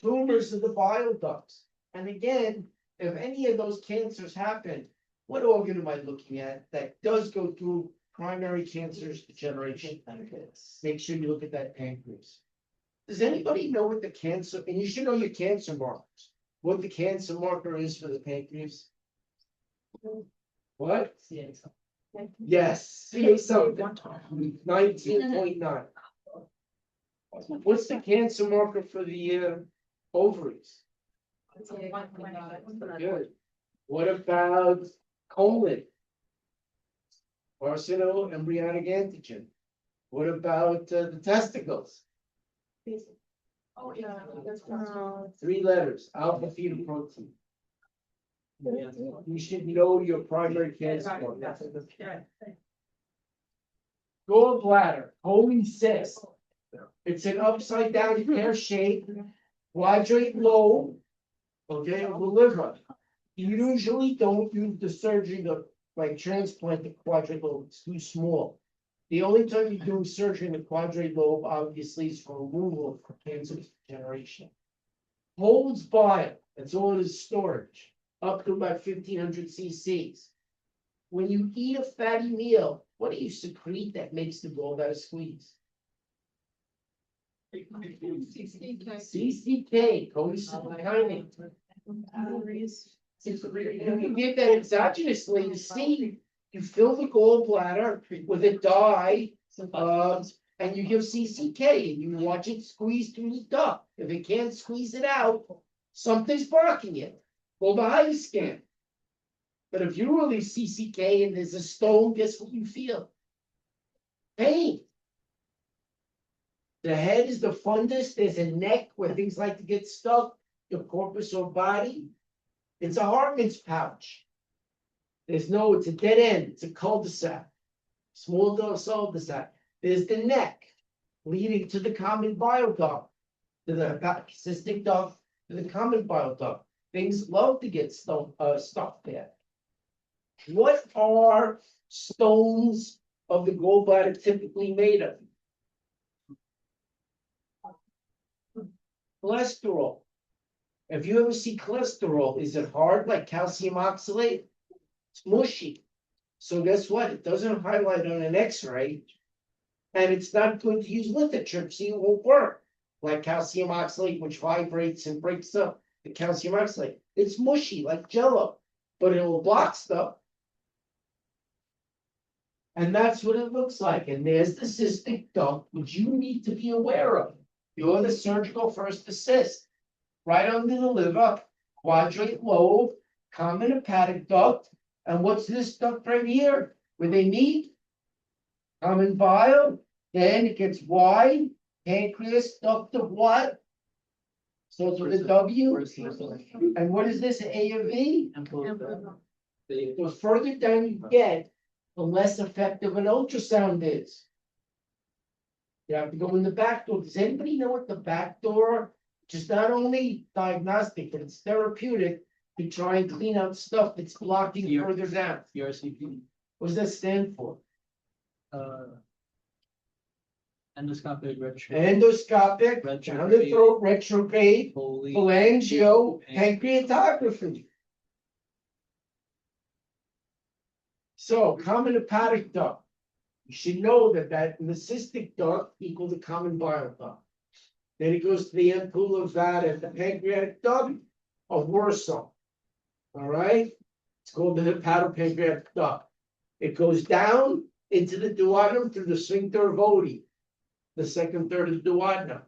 Tumors of the bile ducts. And again, if any of those cancers happen, what organ am I looking at that does go through primary cancers degeneration? Make sure you look at that pancreas. Does anybody know what the cancer, and you should know your cancer markers, what the cancer marker is for the pancreas? What? Yes, see something, 19.9. What's the cancer marker for the ovaries? Good. What about colon? Carcinoembryonic antigen. What about the testicles? Oh, yeah. 3 letters, alpha fetoprotein. You should know your primary cancer marker. Gallbladder, holy cyst. It's an upside down pear shape, quadrate lobe. Okay, of the liver. You usually don't use the surgery to like transplant the quadrate lobe, it's too small. The only time you do surgery in the quadrate lobe, obviously, is for removal of cancer degeneration. Holds bile, that's all it is storage, up to about 1500 cc's. When you eat a fatty meal, what do you secrete that makes the gallbladder squeeze? CCK, cholecystokinin. You give that exogenously, you see, you fill the gallbladder with a dye, and you give CCK, and you watch it squeeze through the duct. If it can't squeeze it out, something's blocking it. Go behind the scan. But if you release CCK and there's a stone, guess what you feel? Pain. The head is the fundus, there's a neck where things like to get stuck, your corpus or body. It's a Hartman's pouch. It's a dead end, it's a cul-de-sac. Small cul-de-sac. There's the neck leading to the common bile duct, to the cystic duct, to the common bile duct. Things love to get stuck there. What are stones of the gallbladder typically made of? Cholesterol. If you ever see cholesterol, is it hard like calcium oxalate? It's mushy. So guess what? It doesn't highlight on an X-ray, and it's not good to use lithotripsy, it won't work. Like calcium oxalate, which vibrates and breaks up the calcium oxalate. It's mushy like Jello, but it will block stuff. And that's what it looks like. And there's the cystic duct, which you need to be aware of. You're the surgical first assist. Right under the liver, quadrate lobe, common hepatic duct. And what's this duct right here? Where they meet? Common bile. Then it gets wide. Pancreas duct of what? Starts with a W. And what is this, A or V? The further down you get, the less effective an ultrasound is. You have to go in the back door. Does anybody know what the back door, which is not only diagnostic, but it's therapeutic, to try and clean out stuff that's blocking further down? ERCP, What does that stand for? endoscopic retro. Endoscopic, down the throat, retrograde, Holy. cholangio, pancreatography. So common hepatic duct. You should know that in the cystic duct equal the common bile duct. Then it goes to the ampulla vata, the pancreatic duct of Warsaw. All right, it's called the hepatopancreatic duct. It goes down into the duodenum through the sphincter of Oddi, the second third of the duodenum.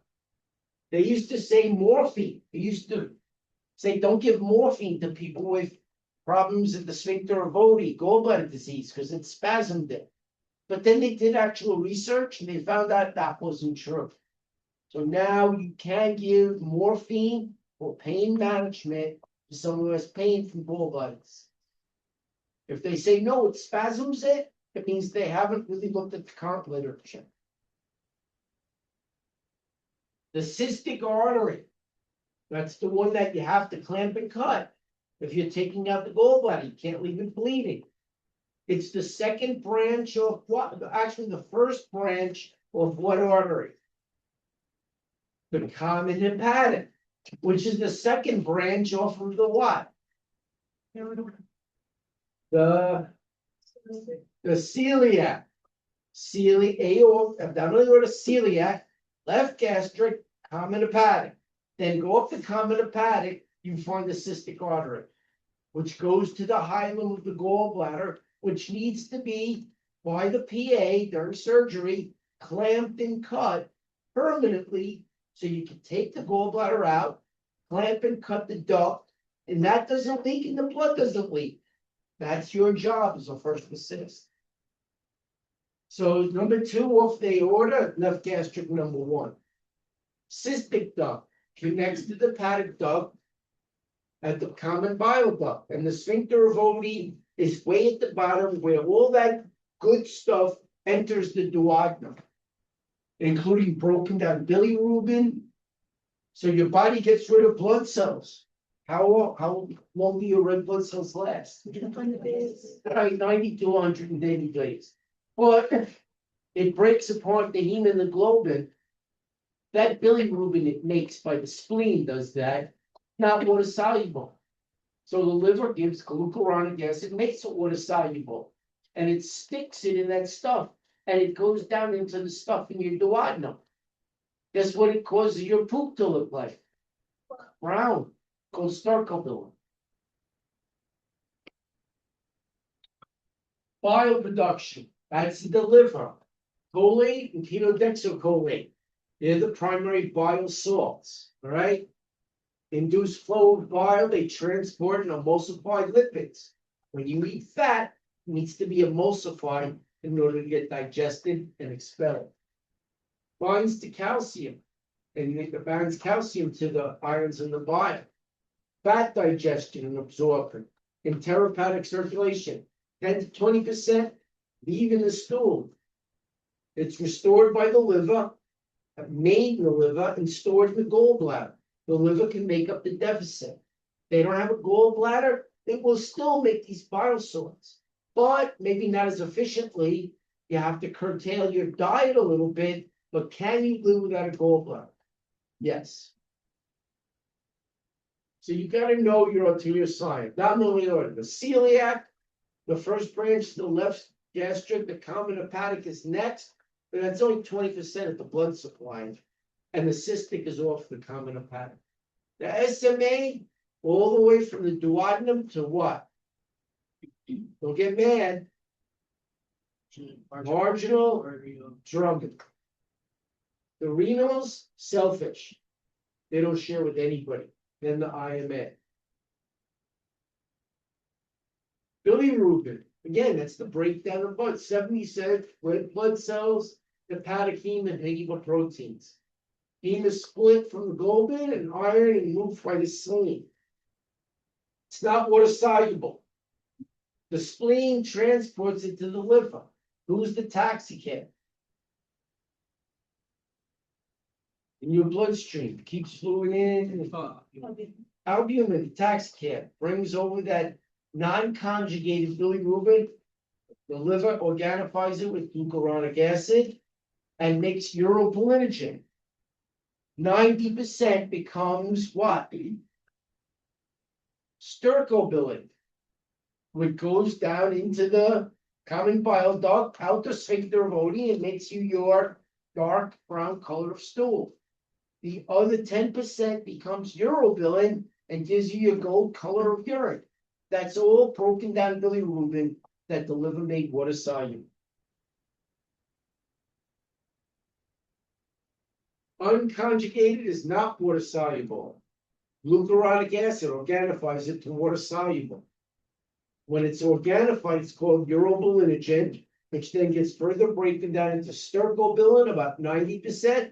They used to say morphine. They used to say don't give morphine to people with problems in the sphincter of Oddi, gallbladder disease, because it spasmed it. But then they did actual research and they found out that wasn't true. So now you can give morphine for pain management to someone who has pain from gallbladders. If they say no, it spasms it means they haven't really looked at the current literature. The cystic artery, that's the one that you have to clamp and cut. If you're taking out the gallbladder, you can't leave it bleeding. It's the second branch of what, actually the first branch of what artery? The common hepatic, which is the second branch off of the what? The celiac. Not only go to celiac, left gastric, common hepatic. Then go up the common hepatic, you find the cystic artery, which goes to the hilum of the gallbladder, which needs to be by the PA during surgery, clamped and cut permanently, so you can take the gallbladder out, clamp and cut the duct, and that doesn't leak and the blood doesn't leak. That's your job as a first assist. So number 2 off the aorta, left gastric number 1. Cystic duct connects to the hepatic duct at the common bile duct, and the sphincter of Oddi is way at the bottom where all that good stuff enters the duodenum, including broken down bilirubin. So your body gets rid of blood cells. How long do your red blood cells last? 90 to 180 days. But it breaks apart the heme and the globin. That bilirubin it makes by the spleen does that, not water soluble. So the liver gives glucuronic acid, makes it water soluble, and it sticks it in that stuff, and it goes down into the stuff in your duodenum. Guess what it causes your poop to look like? Brown, called stercobilin. Bile production, that's the liver. Choline and ketodexocholine, they're the primary bile salts, all right? Induce flow of bile, they transport and emulsify lipids. When you eat fat, it needs to be emulsified in order to get digested and expelled. Binds to calcium, and it binds calcium to the ions in the bile. Fat digestion and absorption, enterohepatic circulation, 10 to 20% leave in the stool. It's restored by the liver, made in the liver, and stored in the gallbladder. The liver can make up the deficit. They don't have a gallbladder, it will still make these bile salts, but maybe not as efficiently. You have to curtail your diet a little bit, but can you live without a gallbladder? Yes. So you got to know your arterial sign, not only the celiac, the first branch, the left gastric, the common hepatic is next, but that's only 20% of the blood supply. And the cystic is off the common hepatic. The SMA, all the way from the duodenum to what? Don't get mad. Marginal drug. The renals, selfish. They don't share with anybody. Then the IMA. Bilirubin, again, that's the breakdown of blood. 70% red blood cells, hepatic heme, and hematoproteins. Heme is split from the globin and iron and moved by the spleen. It's not water soluble. The spleen transports it to the liver. Who's the taxicab? In your bloodstream, keeps fluid in. Albumin, the taxicab, brings over that non-conjugated bilirubin. The liver organifies it with glucuronic acid and makes urobilinogen. 90% becomes what? Stercobilin, which goes down into the common bile duct, out the sphincter of Oddi, and makes you your dark brown color of stool. The other 10% becomes urobilin and gives you your gold color of urine. That's all broken down bilirubin that the liver made water soluble. Unconjugated is not water soluble. Glucuronic acid organifies it to water soluble. When it's organified, it's called urobilinogen, which then gets further broken down into stercobilin, about 90%.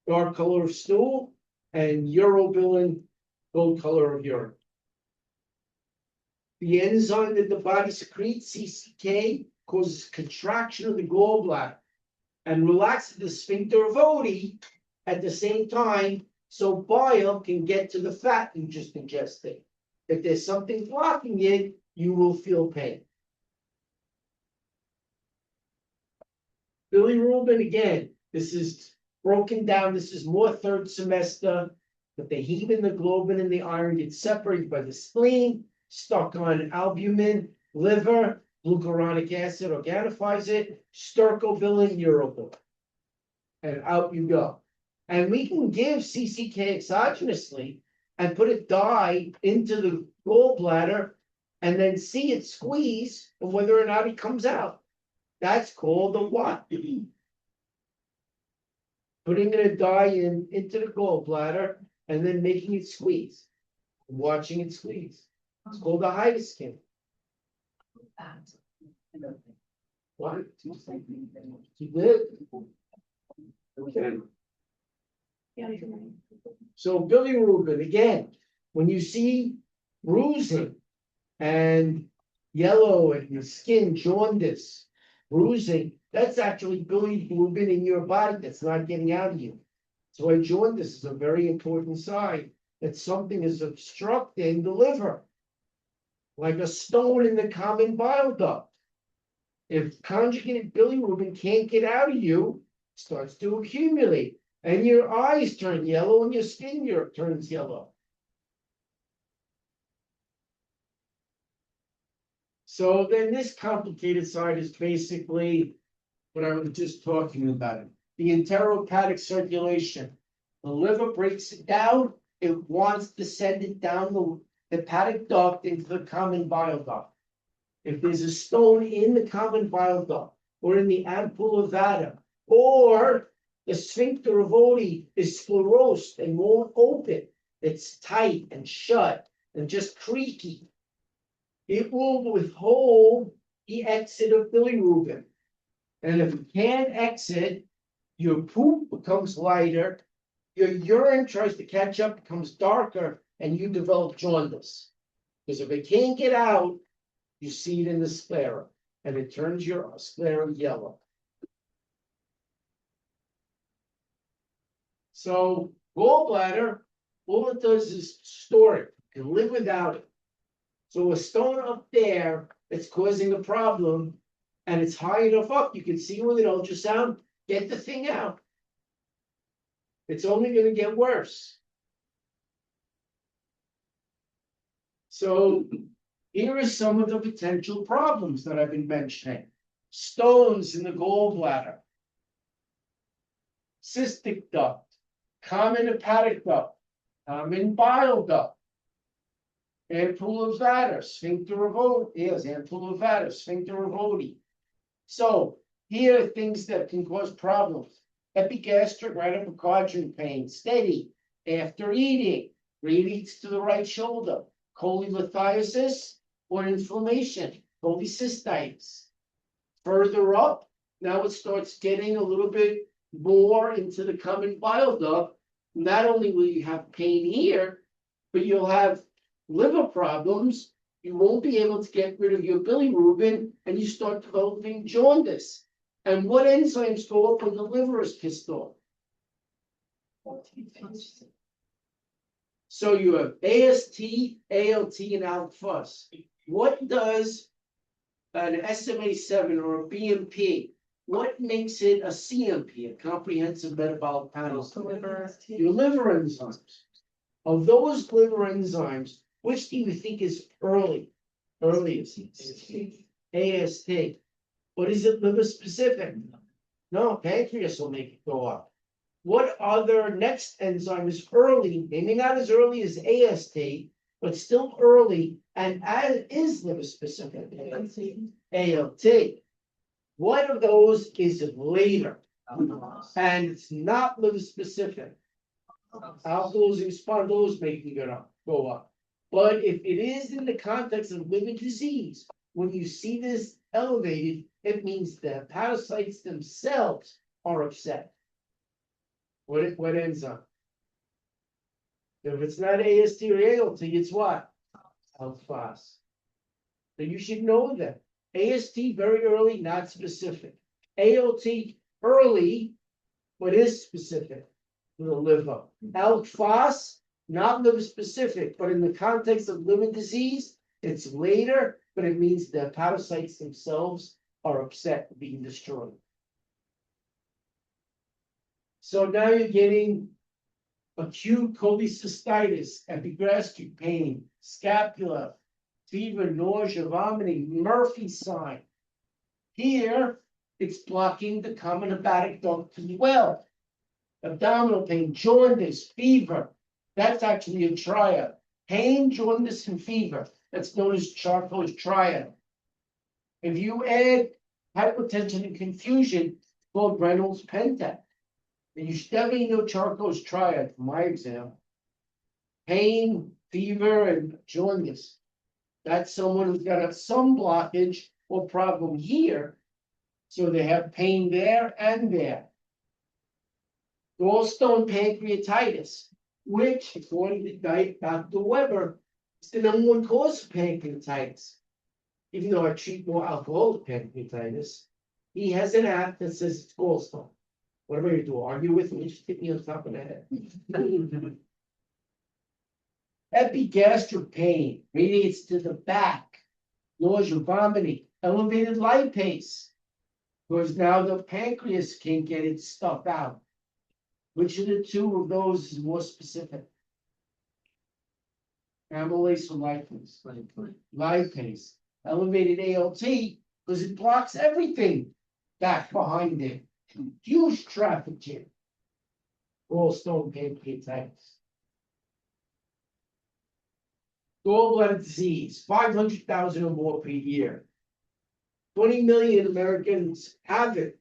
Dark color of stool, and urobilin, gold color of urine. The enzyme that the body secretes, CCK, causes contraction of the gallbladder and relaxes the sphincter of Oddi at the same time, so bile can get to the fat you just ingested. If there's something blocking it, you will feel pain. Bilirubin, again, this is broken down. This is more third semester, but the hemoglobin and the iron get separated by the spleen, stuck on albumin, liver, glucuronic acid organifies it, stercobilin, urobilin. And out you go. And we can give CCK exogenously and put a dye into the gallbladder and then see it squeeze and whether or not it comes out. That's called a what? Putting a dye into the gallbladder and then making it squeeze, watching it squeeze. It's called a hydroskin. What? You did? Okay. So bilirubin, again, when you see bruising and yellow and your skin, jaundice, bruising, that's actually bilirubin in your body that's not getting out of you. So why jaundice is a very important sign that something is obstructing the liver. Like a stone in the common bile duct. If conjugated bilirubin can't get out of you, it starts to accumulate. And your eyes turn yellow and your skin turns yellow. So then this complicated side is basically what I was just talking about. The enterohepatic circulation. The liver breaks it down. It wants to send it down the hepatic duct into the common bile duct. If there's a stone in the common bile duct or in the ampulla of vata, or the sphincter of Oddi is sclerosed and won't open, it's tight and shut and just creaky, it will withhold the exit of bilirubin. And if it can't exit, your poop becomes lighter, your urine tries to catch up, becomes darker, and you develop jaundice. Because if it can't get out, you see it in the sclera, and it turns your sclera yellow. So gallbladder, all it does is store it and live without it. So a stone up there that's causing a problem, and it's high enough up, you can see with an ultrasound, get the thing out. It's only going to get worse. So here are some of the potential problems that I've been mentioning. Stones in the gallbladder, cystic duct, common hepatic duct, common bile duct, ampulla of vata, sphincter of Oddi. Yes, ampulla of vata, sphincter of Oddi. So here are things that can cause problems. Epigastric right upper quadrant pain, steady, after eating, radiates to the right shoulder, cholelithiasis or inflammation, cholecystitis. Further up, now it starts getting a little bit more into the common bile duct. Not only will you have pain here, but you'll have liver problems. You won't be able to get rid of your bilirubin, and you start developing jaundice. And what enzymes go up when the liver is pissed off? So you have AST, ALT, and ALK-FUS. What does an SMA7 or a BMP, what makes it a CMP, a comprehensive metabolic panel? Your liver enzymes. Of those liver enzymes, which do you think is earliest? AST. But is it liver specific? No, pancreas will make it go up. What other next enzyme is early, maybe not as early as AST, but still early and is liver specific? ALT. One of those is later, and it's not liver specific. Alkylosing spondylose making it go up. But if it is in the context of liver disease, when you see this elevated, it means the hepatocytes themselves are upset. What enzyme? If it's not AST or ALT, it's what? Alphos. So you should know that. AST very early, not specific. ALT early, but is specific to the liver. Alphos, not liver specific, but in the context of liver disease, it's later, but it means the hepatocytes themselves are upset, being destroyed. So now you're getting acute cholecystitis, epigastric pain, scapular, fever, nausea, vomiting, Murphy's sign. Here, it's blocking the common hepatic duct as well. Abdominal pain, jaundice, fever. That's actually a triad. Pain, jaundice, and fever. That's known as Charcot's triad. If you add hypertension and confusion, it's called Reynolds penta. And you should definitely know Charcot's triad from my exam. Pain, fever, and jaundice. That's someone who's got some blockage or problem here. So they have pain there and there. Gallstone pancreatitis, which, according to Dr. Weber, is the #1 cause of pancreatitis. Even though I treat more alcoholic pancreatitis, he has an app that says it's gallstone. What am I gonna do? Argue with me? Just hit me on top of the head. Epigastric pain radiates to the back, nausea, vomiting, elevated lipase. Because now the pancreas can't get its stuff out. Which of the two of those is more specific? Amylase or lipase? Lipase. Elevated ALT, because it blocks everything back behind it. Huge traffic jam. Gallstone pancreatitis. Gallbladder disease, 500,000 or more per year. 20 million Americans have it.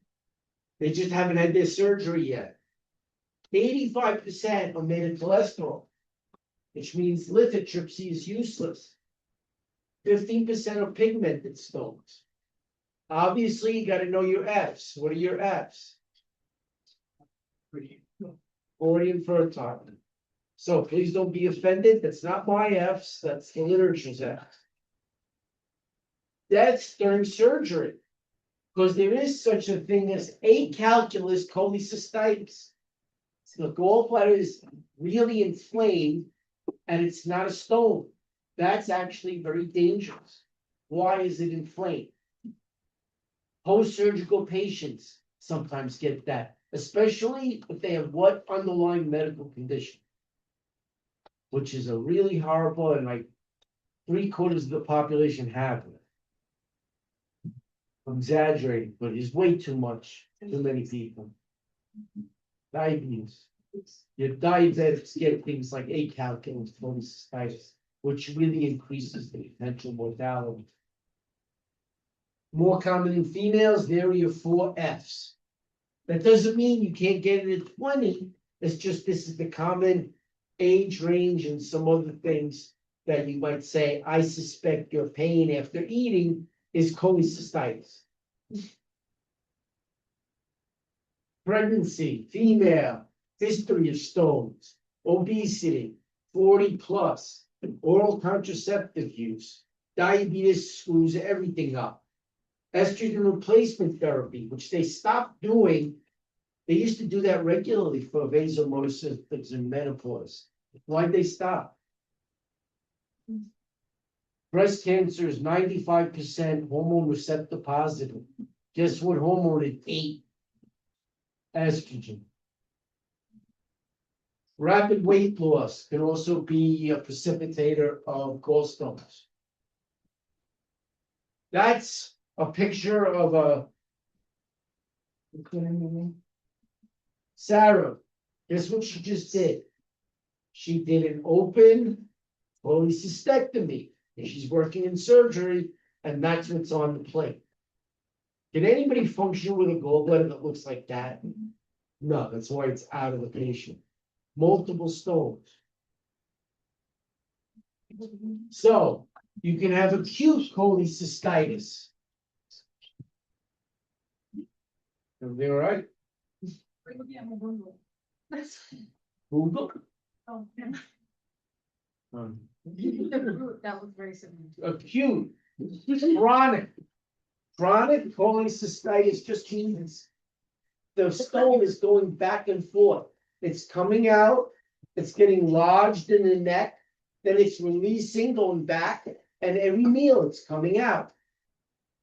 They just haven't had their surgery yet. 85% are made of cholesterol, which means lithotripsy is useless. 15% are pigmented stones. Obviously, you gotta know your F's. What are your F's? Already infertile. So please don't be offended. That's not my F's, that's the literature's F. Deaths during surgery. Because there is such a thing as acalculous cholecystitis. So the gallbladder is really inflamed and it's not a stone. That's actually very dangerous. Why is it inflamed? Post-surgical patients sometimes get that, especially if they have what underlying medical condition. Which is a really horrible, and like 3/4 of the population have it. I'm exaggerating, but it's way too much, too many people. Diabetes. Your diabetics get things like acalculous cholecystitis, which really increases the potential mortality. More common in females, there are your 4 F's. That doesn't mean you can't get it at 20, it's just this is the common age range and some other things that you might say, I suspect your pain after eating is cholecystitis. Pregnancy, female, history of stones, obesity, 40+, oral contraceptive use, diabetes screws everything up. Estrogen replacement therapy, which they stopped doing. They used to do that regularly for vasomotor symptoms in menopause. Why'd they stop? Breast cancer is 95% hormone receptor positive. Guess what hormone it ate? Estrogen. Rapid weight loss can also be a precipitator of gallstones. That's a picture of a Sarah. Guess what she just did? She did an open cholecystectomy, and she's working in surgery, and that's what's on the plate. Can anybody function with a gallbladder that looks like that? No, that's why it's out of the patient. Multiple stones. So you can have acute cholecystitis. Everything all right? Google? That was very similar. Acute, chronic. Chronic cholecystitis just means the stone is going back and forth. It's coming out, it's getting lodged in the neck, then it's releasing, going back, and every meal it's coming out.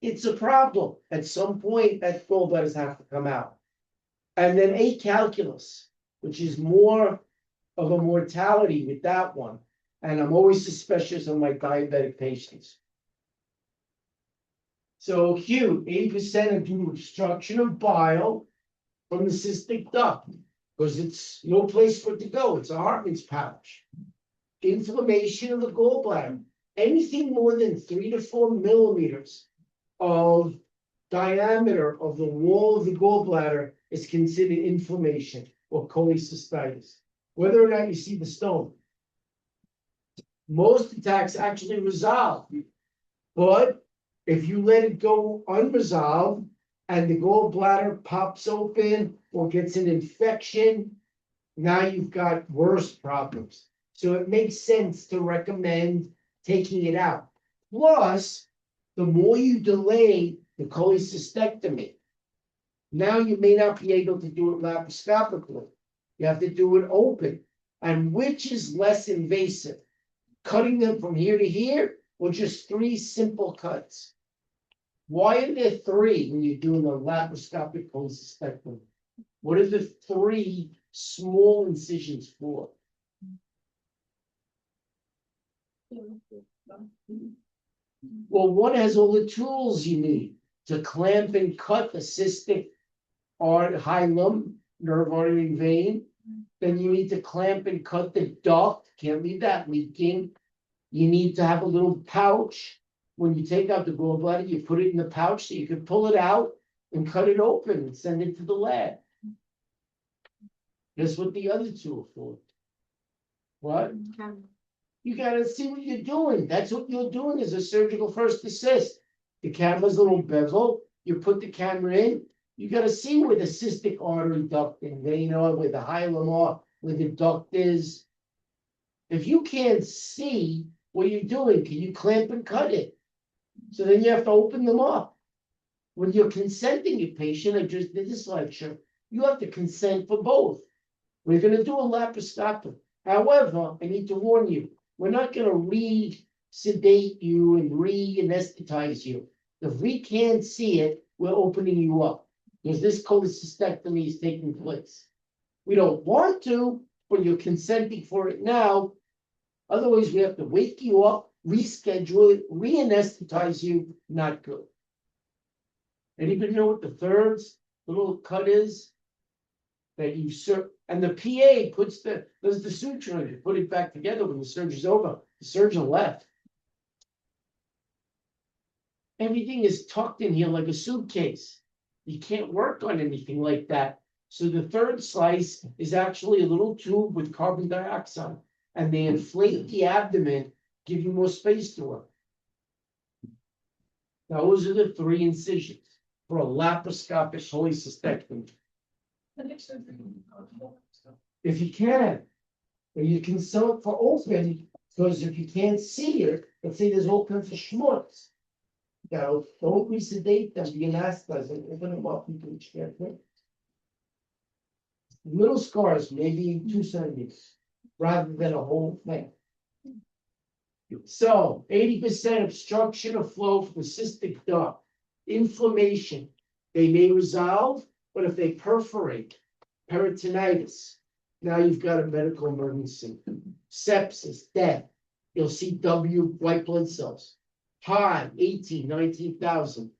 It's a problem. At some point, that gallbladders have to come out. And then acalculus, which is more of a mortality with that one. And I'm always suspicious of my diabetic patients. So acute, 80% are due to obstruction of bile from the cystic duct, because it's no place for it to go. It's a Hartman's pouch. Inflammation of the gallbladder, anything more than 3 to 4 millimeters of diameter of the wall of the gallbladder is considered inflammation or cholecystitis, whether or not you see the stone. Most attacks actually resolve, but if you let it go unresolved and the gallbladder pops open or gets an infection, now you've got worse problems. So it makes sense to recommend taking it out. Plus, the more you delay the cholecystectomy, now you may not be able to do it laparoscopically. You have to do it open. And which is less invasive? Cutting them from here to here, or just 3 simple cuts? Why are there 3 when you're doing a laparoscopic cholecystectomy? What are the 3 small incisions for? Well, one has all the tools you need to clamp and cut the cystic hilum, nerve artery vein. Then you need to clamp and cut the duct, can't leave that leaking. You need to have a little pouch. When you take out the gallbladder, you put it in the pouch so you can pull it out and cut it open and send it to the lab. That's what the other two are for. What? You gotta see what you're doing. That's what you're doing as a surgical first assist. The camera's a little bevel. You put the camera in. You gotta see where the cystic artery duct and vein are, where the hilum are, where the duct is. If you can't see what you're doing, can you clamp and cut it? So then you have to open them up. When you're consenting your patient, I just did this lecture, you have to consent for both. We're gonna do a laparoscopy. However, I need to warn you, we're not gonna re-sedate you and re-anesthetize you. If we can't see it, we're opening you up. Because this cholecystectomy is taking place. We don't want to, but you're consenting for it now. Otherwise, we have to wake you up, reschedule it, re-anesthetize you, not good. Anybody know what the third little cut is? That you and the PA does the suture and put it back together when the surgery's over. The surgeon left. Everything is tucked in here like a suitcase. You can't work on anything like that. So the third slice is actually a little tube with carbon dioxide, and they inflate the abdomen, give you more space to work. Now, those are the 3 incisions for a laparoscopic cholecystectomy. If you can, or you can sell it for open, because if you can't see it, let's say there's all kinds of schmutz. You know, don't resedate them, be anesthetized, and open them up into each cancer. Little scars, maybe 2 centimeters, rather than a whole thing. So 80% obstruction of flow from the cystic duct, inflammation. They may resolve, but if they perforate, peritonitis, now you've got a medical emergency. Sepsis, death. You'll see W white blood cells. High, 18, 19,000.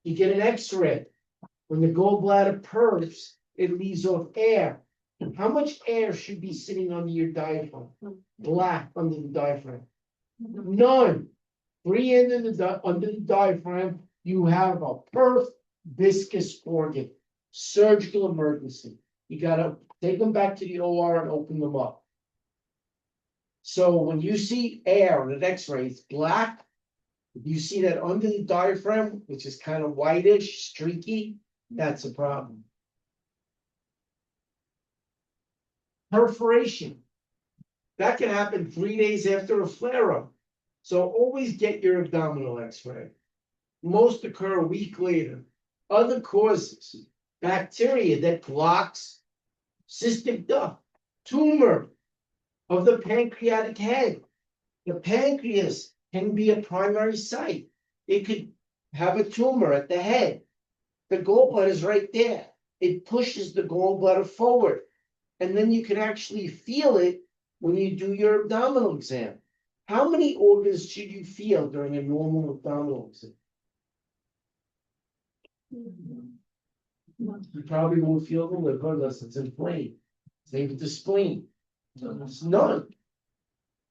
You get an X-ray. When the gallbladder purrs, it leaves off air. How much air should be sitting under your diaphragm? Black under the diaphragm. None. Free under the diaphragm, you have a perf viscous organ. Surgical emergency. You gotta take them back to the OR and open them up. So when you see air on an X-ray, it's black. You see that under the diaphragm, which is kind of whitish, streaky, That's a problem. Perforation. That can happen 3 days after a flare-up. So always get your abdominal X-ray. Most occur a week later. Other causes, bacteria that blocks cystic duct, tumor of the pancreatic head. The pancreas can be a primary site. It could have a tumor at the head. The gallbladder is right there. It pushes the gallbladder forward. And then you can actually feel it when you do your abdominal exam. How many organs should you feel during a normal abdominal exam? You probably won't feel the liver unless it's inflamed. Same with the spleen. It's none.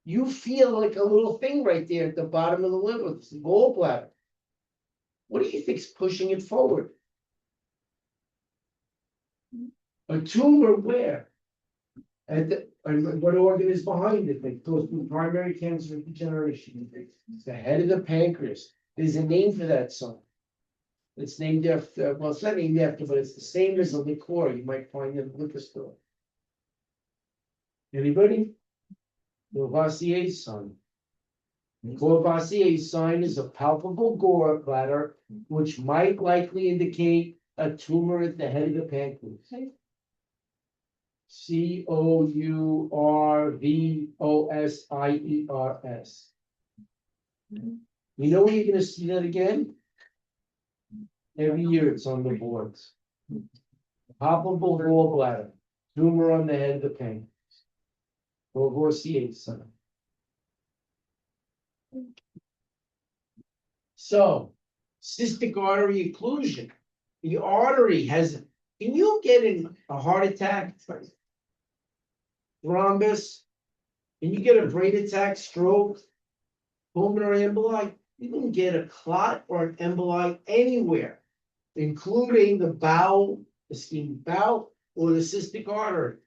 You feel like a little thing right there at the bottom of the liver, it's the gallbladder. What do you think's pushing it forward? A tumor where? And what organ is behind it? It goes through primary cancer degeneration. It's the head of the pancreas. There's a name for that son. It's named after, well, it's not named after, but it's the same as a liqueur you might find in a liquor store. Anybody? Lavoisier's sign. Lavoisier's sign is a palpable gallbladder, which might likely indicate a tumor at the head of the pancreas. Courvosiers. You know where you're gonna see that again? Every year it's on the boards. Palpable gallbladder, tumor on the head of the pancreas. Lavoisier's sign. So, cystic artery occlusion. The artery has, can you get in a heart attack? Thrombus? Can you get a brain attack, stroke, pulmonary emboli? You can get a clot or an emboli anywhere, including the bowel, the ischemic bowel, or the cystic artery.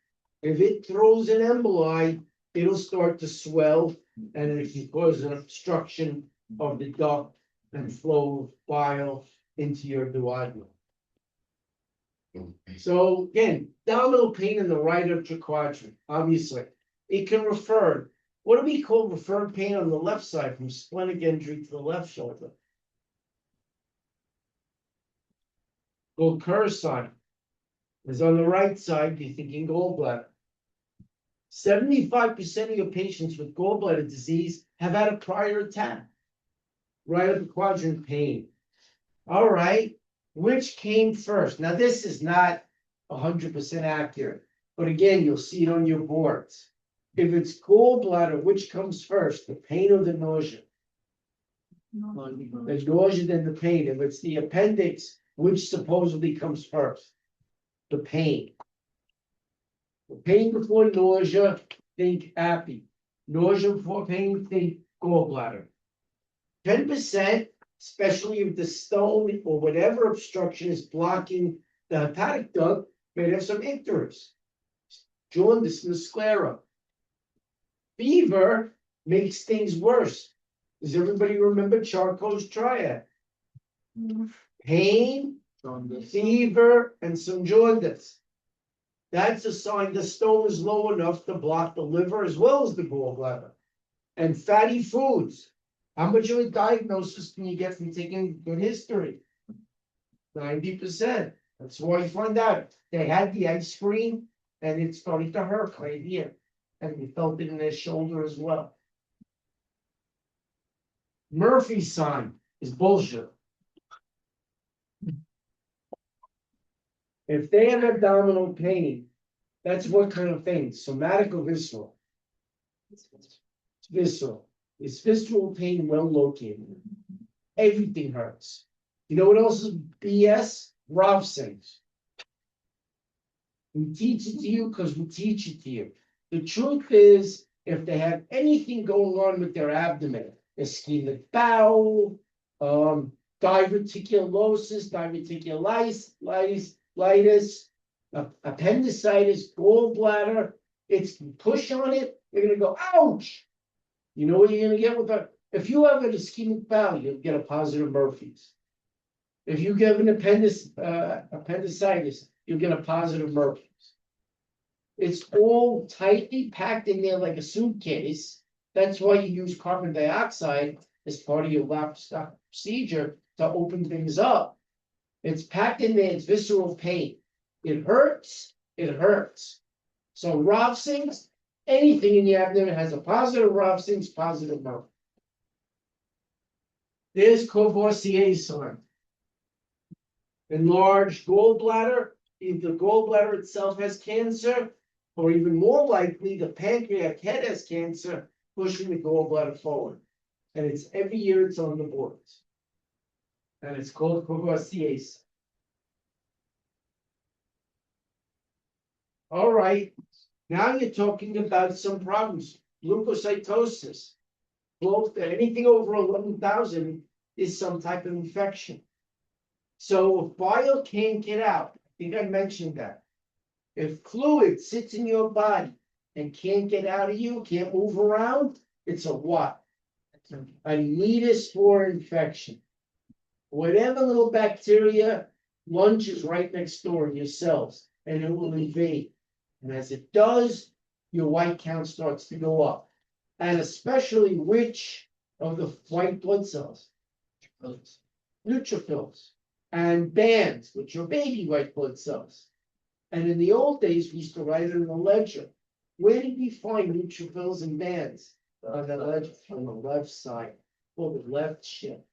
If it throws an emboli, it'll start to swell and it can cause an obstruction of the duct and flow of bile into your duodenum. So again, abdominal pain in the right upper quadrant, obviously. It can refer, what do we call referred pain on the left side from splenic injury to the left shoulder? Gold-Kerr sign is on the right side, you're thinking gallbladder. 75% of your patients with gallbladder disease have had a prior attack. Right upper quadrant pain. All right, which came first? Now, this is not 100% accurate, but again, you'll see it on your boards. If it's gallbladder, which comes first, the pain or the nausea? The nausea, then the pain. If it's the appendix, which supposedly comes first? The pain. The pain before nausea, think happy. Nausea before pain, think gallbladder. 10%, especially if the stone or whatever obstruction is blocking the hepatic duct, may have some icterus. Jaundice and sclera. Fever makes things worse. Does everybody remember Charcot's triad? Pain, fever, and some jaundice. That's a sign the stone is low enough to block the liver as well as the gallbladder. And fatty foods. How much of a diagnosis can you get from taking good history? 90%. That's why you find out they had the ice cream and it started to hurt right here. And you felt it in their shoulder as well. Murphy's sign is bullshit. If they have abdominal pain, that's what kind of pain? Somatic or visceral? It's visceral. Is visceral pain well located? Everything hurts. You know what else is BS? Rob sings. We teach it to you because we teach it to you. The truth is, if they have anything going on with their abdomen, ischemic bowel, diverticulosis, appendicitis, gallbladder, it's push on it, you're gonna go, ouch. You know what you're gonna get with that? If you have an ischemic bowel, you'll get a positive Murphy's. If you get an appendicitis, you'll get a positive mercury. It's all tightly packed in there like a suitcase. That's why you use carbon dioxide as part of your laparoscopic procedure to open things up. It's packed in there, it's visceral pain. It hurts, it hurts. So Rovsing's, anything in the abdomen has a positive Rovsing's, positive mercury. There's Courvoisier sign. Enlarged gallbladder, either the gallbladder itself has cancer, or even more likely, the pancreatic head has cancer, pushing the gallbladder forward. And it's every year it's on the boards. And it's called Courvoisier. All right, now you're talking about some problems, leukocytosis. Both, anything over 11,000 is some type of infection. So if bile can't get out, I think I mentioned that. If fluid sits in your body and can't get out of you, can't move around, it's a what? A Neospore infection. Whatever little bacteria lunges right next door in your cells, and it will invade. And as it does, your white count starts to go up. And especially which of the white blood cells? Neutrophils. And bands, which are baby white blood cells. And in the old days, we used to write it in the ledger. Where did we find neutrophils and bands? On the ledger, on the left side, or the left shift.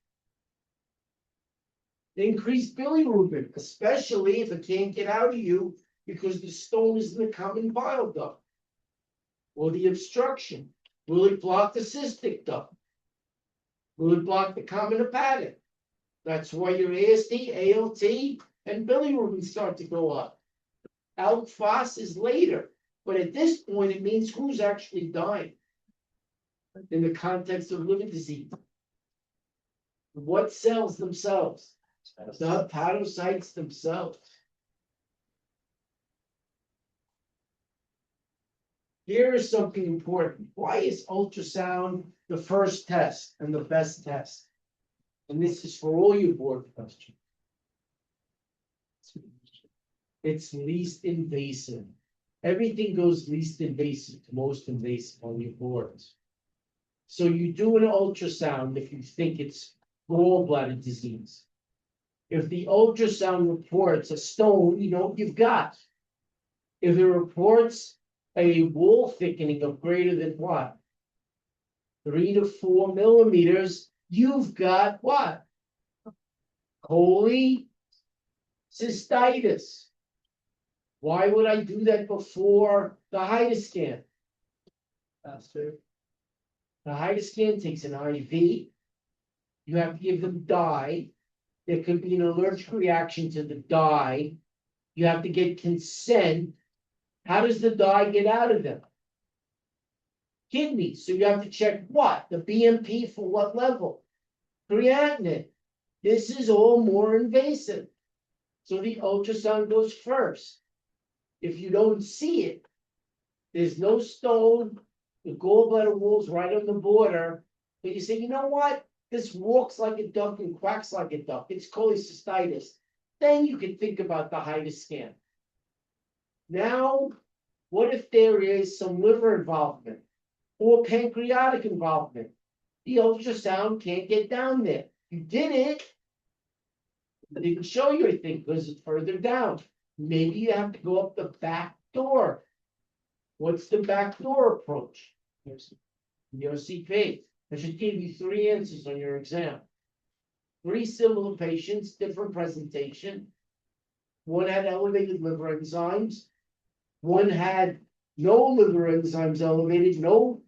Increased bilirubin, especially if it can't get out of you because the stone is in the common bile duct. Or the obstruction. Will it block the cystic duct? Will it block the common hepatic? That's why your AST, ALT, and bilirubin start to go up. Alk Phos is later, but at this point, it means who's actually dying in the context of liver disease. What cells themselves? The hepatocytes themselves. Here is something important. Why is ultrasound the first test and the best test? And this is for all your board questions. It's least invasive. Everything goes least invasive to most invasive on your boards. So you do an ultrasound if you think it's gallbladder disease. If the ultrasound reports a stone, you know what you've got. If it reports a wall thickening of greater than what? 3 to 4 millimeters, you've got what? Cholecystitis. Why would I do that before the HIDA scan? Faster. The HIDA scan takes an IV. You have to give them dye. There could be an allergic reaction to the dye. You have to get consent. How does the dye get out of them? Kidneys. So you have to check what? The BMP for what level? Creatinine. This is all more invasive. So the ultrasound goes first. If you don't see it, there's no stone, the gallbladder wall's right on the border, but you say, you know what? This walks like a duck and quacks like a duck. It's cholecystitis. Then you can think about the HIDA scan. Now, what if there is some liver involvement or pancreatic involvement? The ultrasound can't get down there. You did it. It didn't show you anything because it's further down. Maybe you have to go up the back door. What's the back door approach? Your CP. I should give you 3 answers on your exam. 3 similar patients, different presentation. One had elevated liver enzymes. One had no liver enzymes elevated, no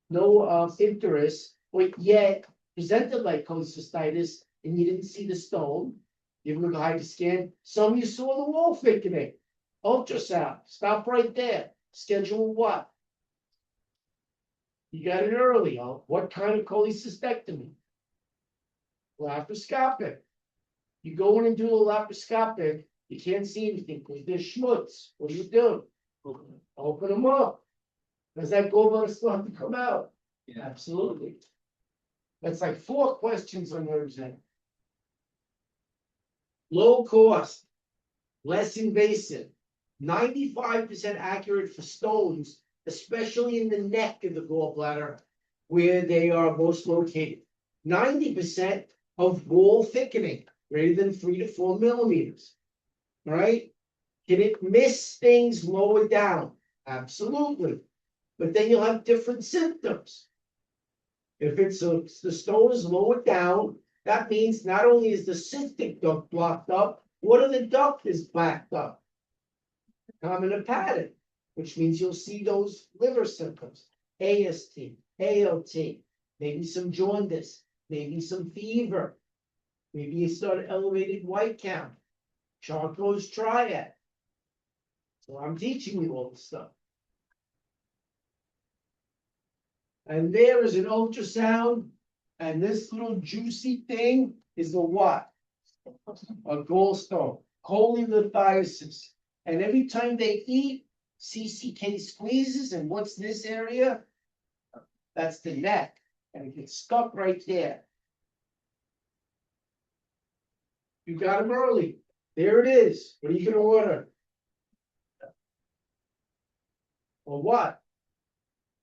icterus, but yet presented like cholecystitis, and you didn't see the stone. You look at HIDA scan. Some you saw the wall thickening. Ultrasound. Stop right there. Schedule what? You got it early. What kind of cholecystectomy? Laparoscopic. You go in and do a laparoscopic, you can't see anything because there's schmutz. What do? Open them up. Does that gallbladder still have to come out? Yeah. Absolutely. That's like 4 questions on your exam. low cost, less invasive, 95% accurate for stones, especially in the neck of the gallbladder where they are most located. 90% of wall thickening, greater than 3 to 4 millimeters. All right? Can it miss things lower down? Absolutely. But then you'll have different symptoms. If the stone is lower down, that means not only is the cystic duct blocked up, what of the duct is backed up? Common hepatic, which means you'll see those liver symptoms, AST, ALT, maybe some jaundice, maybe some fever, maybe you start elevated white count, Charcot's triad. So I'm teaching you all this stuff. And there is an ultrasound, and this little juicy thing is a what? A gallstone, cholelithiasis. And every time they eat, CCK squeezes, and what's this area? That's the neck, and it gets stuck right there. You got them early. There it is. What are you gonna order? Or what?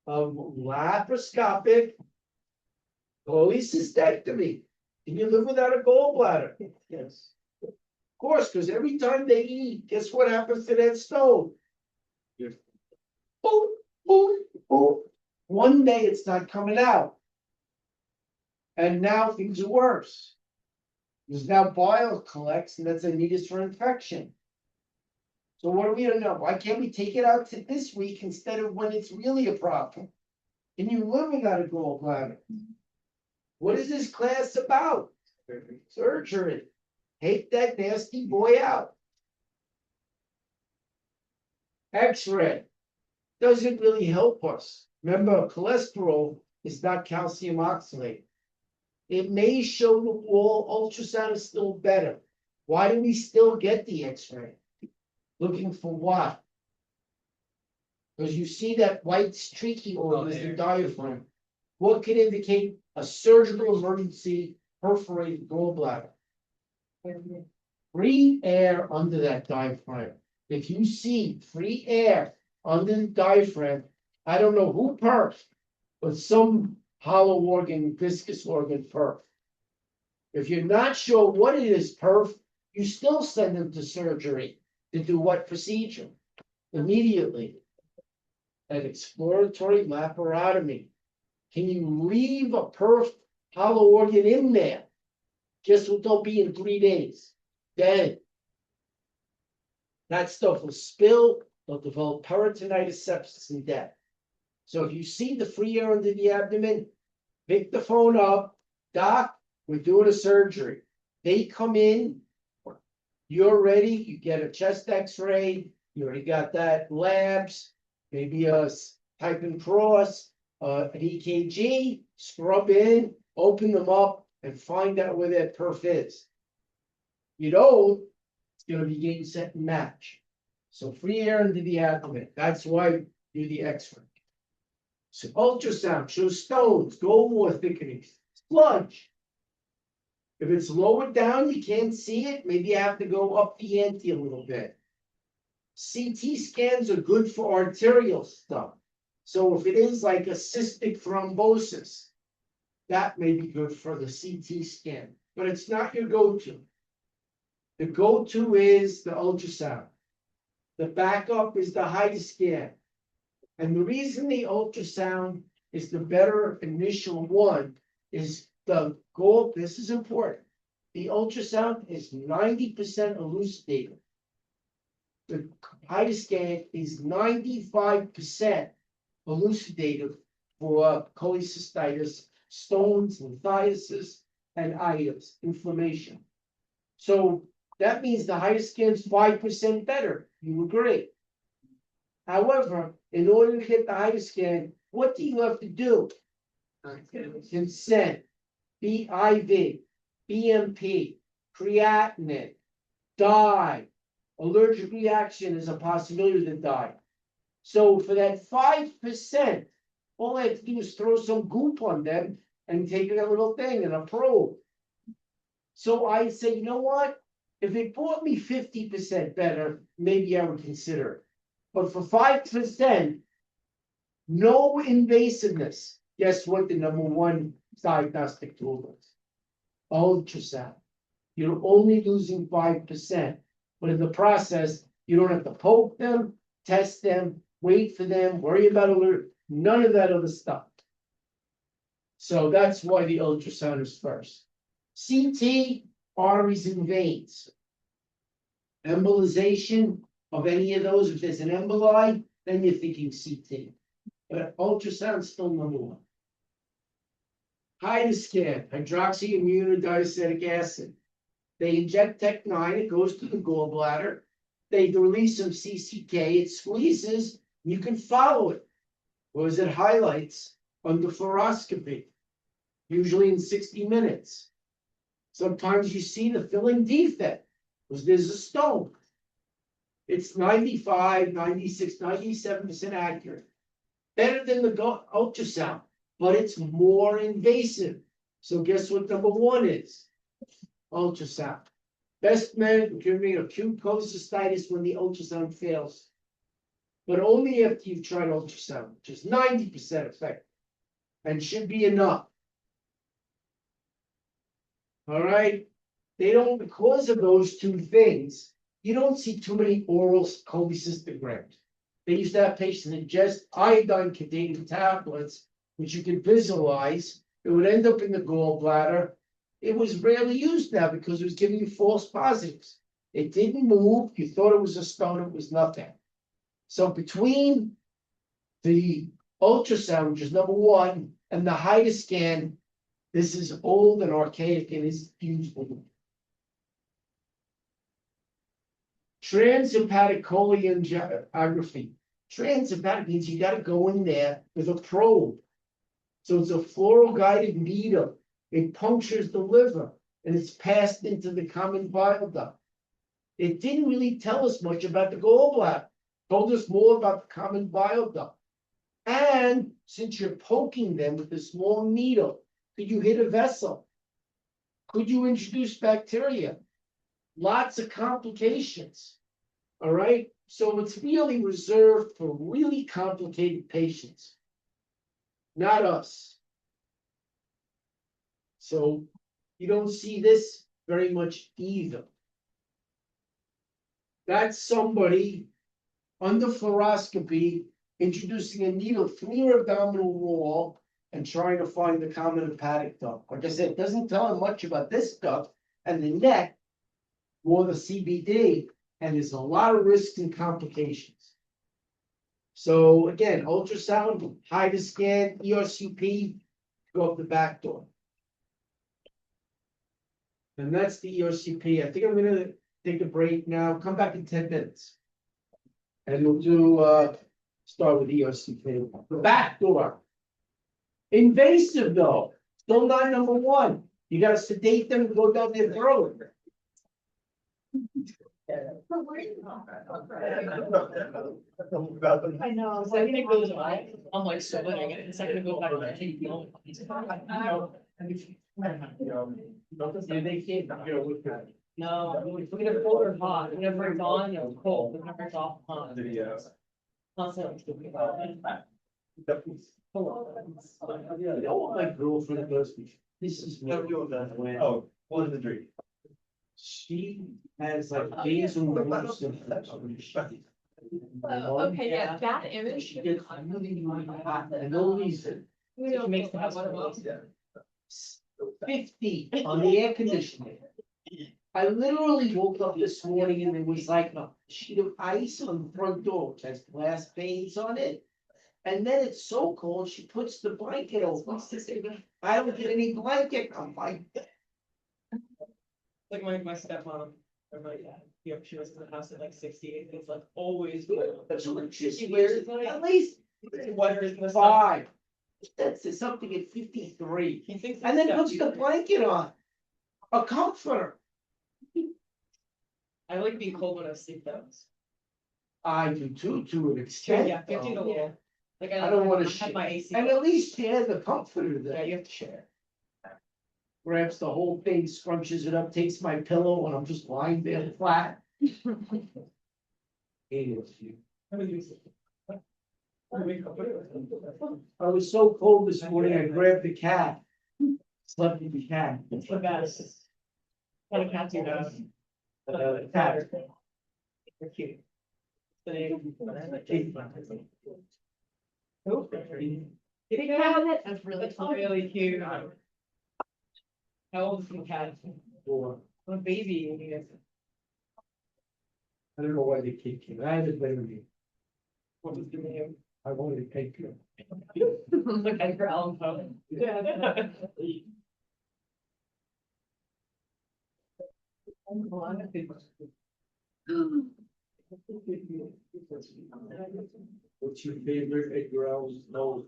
A laparoscopic cholecystectomy. Can you live without a gallbladder? Yes. Of course, because every time they eat, guess what happens to that stone? Boom, boom, boom. One day it's not coming out. And now things are worse. Because now bile collects, and that's a needus for infection. So what do we don't know? Why can't we take it out to this week instead of when it's really a problem? Can you live without a gallbladder? What is this class about? Surgery. Take that nasty boy out. X-ray doesn't really help us. Remember, cholesterol is not calcium oxalate. It may show the wall, ultrasound is still better. Why do we still get the X-ray? Looking for what? Because you see that white streaky organ is the diaphragm. What could indicate a surgical emergency perforated gallbladder? Free air under that diaphragm. If you see free air under the diaphragm, I don't know who perfed, but some hollow organ, viscous organ perf. If you're not sure what it is perf, you still send them to surgery to do what procedure? Immediately. An exploratory laparotomy. Can you leave a perf hollow organ in there? Guess what they'll be in 3 days? Dead. That stuff will spill, they'll develop peritonitis, sepsis, and death. So if you see the free air under the abdomen, pick the phone up. Doc, we're doing a surgery. They come in, you're ready, you get a chest x-ray, you already got that, labs, maybe a type and cross, an EKG, scrub in, open them up, and find out where that perf is. You don't, it's gonna be game, set, and match. So free air into the abdomen, that's why you do the x-ray. So ultrasound shows stones, gallbladder thickenings, sludge. If it's lower down, you can't see it, maybe you have to go up the ante a little bit. CT scans are good for arterial stuff. So if it is like a cystic thrombosis, that may be good for the CT scan, but it's not your go-to. The go-to is the ultrasound. The backup is the HIDE scan. And the reason the ultrasound is the better initial one is the goal. This is important. The ultrasound is 90% elucidated. The HIDE scan is 95% elucidative for cholecystitis, stones, lithiasis, and itis, inflammation. So that means the HIDE scan is 5% better. You agree? However, in order to get the HIDE scan, what do you have to do? Consent, BIV, BMP, creatinine, dye. Allergic reaction is a possibility to die. So for that 5%, all I have to do is throw some goop on them and take a little thing and a probe. So I say, you know what? If it brought me 50% better, maybe I would consider it. But for 5%, no invasiveness, guess what the number one diagnostic tool is? Ultrasound. You're only losing 5%, but in the process, you don't have to poke them, test them, wait for them, worry about alert, none of that other stuff. So that's why the ultrasound is first. CT, arteries and veins. Embolization of any of those, if there's an emboli, then you're thinking CT. But ultrasound still number one. HIDA scan, hydroxyimmunodiacetic acid. They inject Tec-9, it goes to the gallbladder. They release some CCK, it squeezes, you can follow it. Whereas it highlights under fluoroscopy, usually in 60 minutes. Sometimes you see the filling defect, because there's a stone. It's 95, 96, 97% accurate. Better than the ultrasound, but it's more invasive. So guess what number one is? Ultrasound. Best man giving acute cholecystitis when the ultrasound fails. But only after you've tried ultrasound, which is 90% effective. And should be enough. All right. They don't, because of those two things, you don't see too many oral cholecystograms. They used to have patients ingest iodine-containing tablets, which you can visualize. It would end up in the gallbladder. It was rarely used now because it was giving you false positives. It didn't move. You thought it was a stone. It was nothing. So between the ultrasound, which is number one, and the HIDA scan, this is old and archaic and is useful. Transhepatic cholangiography. Transhepatic means you got to go in there with a probe. So it's a fluoro-guided needle. It punctures the liver and it's passed into the common bile duct. It didn't really tell us much about the gallbladder. Told us more about the common bile duct. And since you're poking them with a small needle, could you hit a vessel? Could you introduce bacteria? Lots of complications. All right. So it's really reserved for really complicated patients. Not us. So you don't see this very much either. That's somebody under fluoroscopy introducing a needle through your abdominal wall and trying to find the common hepatic duct. Like I said, it doesn't tell them much about this duct and the neck, more the CBD, and there's a lot of risks and complications. So again, ultrasound, HIDA scan, ERCP, go up the back door. And that's the ERCP. I think I'm gonna take a break now, come back in 10 minutes. And we'll do start with ERCP. The back door. Invasive though, still not number one. You gotta sedate them and go down their throat. I know, so it goes by, I'm like sweating, and it's not gonna go back to my teeth. No, we're gonna cold or hot, whenever it's on, it's cold, whenever it's off, hot. Constantly. You know what my girlfriend does? This is what when Oh, what is the dream? she has like basal nerves. Okay, yeah, that image. She gets really hot and no reason. It makes the house warm. 50 on the air conditioning. I literally woke up this morning and there was like a sheet of ice on the front door, which has glass panes on it. And then it's so cold, she puts the blanket over. I don't get any blanket. I'm like, Like my stepmom, or my dad, she was in the house at like 68, it's like always. that's what She wears it, at least Weather is the 5. That's something at 53. He thinks. And then it's puts the stuff. blanket on. A comforter. I like being cold when I sleep though. I do too, to an extent. Yeah, 50 a little. Like I don't wanna have my AC. And at least share the comforter Yeah, there. you have to share. grabs the whole thing, scrunches it up, takes my pillow, and I'm just lying there flat. Hated it. I was so cold this morning, I grabbed the cat. Slept with the cat. It's the best. What a cat do that? Cat. They're cute. The name. Kitty cat? That's really cute. How old is the cat? Or, A baby. He is. I don't know why the kid came, I had to blame me, What was the name? I wanted to take care. Look at her album. What's your favorite Edgar Allan Poe?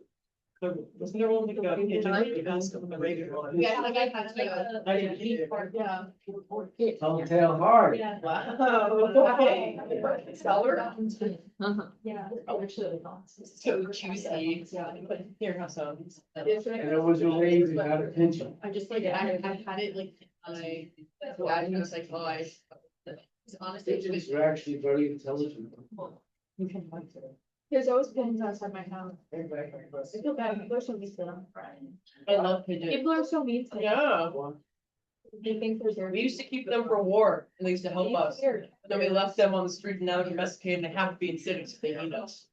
Wasn't there one with the pigeon? Ask him the Raven one. Yeah, like I had to. I did. Yeah. Telltale Heart. Wow. Okay. Stellar. Yeah. So juicy. Here, have some. And it was a raven, not a pigeon. I just like, I had it like, I was like, oh, honestly. Pigeons are actually very intelligent. There's always pigeons outside my house. I feel bad, people are so mean to them. I love pigeons. People are so mean to them. Yeah, They think they're. we used to keep them for war, and they used to help us. Then we left them on the street, and now they're domesticated, and they have to be in cities if they eat us.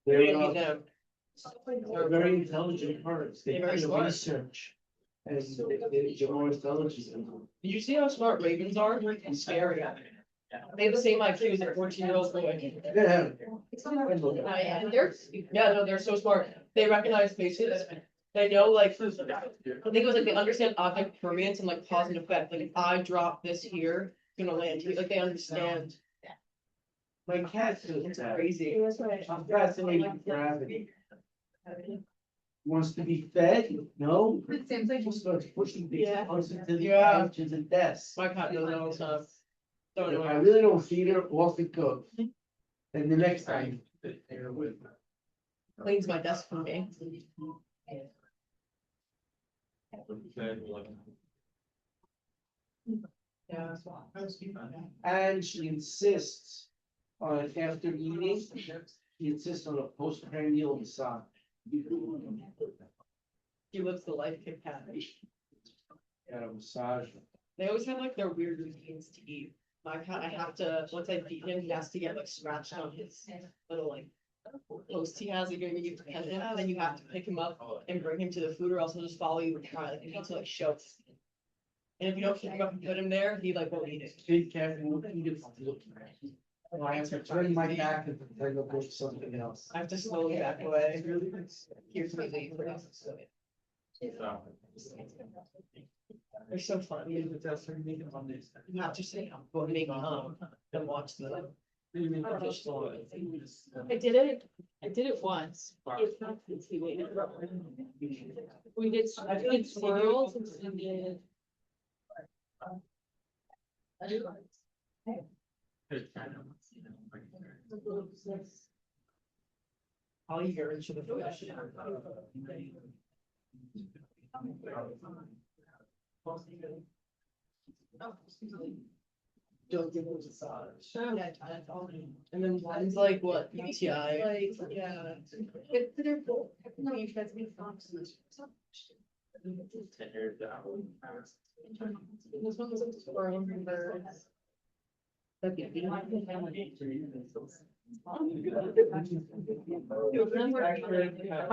We They're, don't eat them. they're very intelligent birds, they They're very do smart. research. And they're more intelligent than them. Did you see how smart ravens are? It's scary. They have the same IQ as a 14-year-old boy. Yeah. And yeah, no, they're so smart. They recognize faces. They know, like, I think it was like they understand object permanence and like cause and effect. Like if I drop this here, it's gonna land here. Like they understand. My cat does It's that. crazy. I'm fascinated with gravity. Wants to be fed? No. It seems like. He starts pushing things Yeah. closer to the Yeah. edge of the desk. My cat knows all the time. Don't If I know. really don't feed her, off it goes. And the next time. Cleans my desk for me. Yeah. And she insists on after eating, she insists on a postprandial massage. He lives the life Kit Kat. Got a massage. They always have like their weird routines to eat. My cat, I have to, once I feed him, he has to get like scratched on his little like post he has, like you're gonna get dependent, and then you have to pick him up and bring him to the food, or else he'll just follow you and try, like you need to like show. And if you don't pick him up and put him there, he like won't eat it. Big cat will eat it from looking at it. I have to turn my back and pretend to look something else. I have to slowly back away. Here's me leave. They're so funny. You have to say, I'm going to make and watch the. Fish flow. I did it once. We did squirrels and did. I'll eat your into the fish. Don't give it a massage. And then one's like what, UTI? Like, yeah. They're both. No, you guys be fox. This one was a squirrel and birds. Am I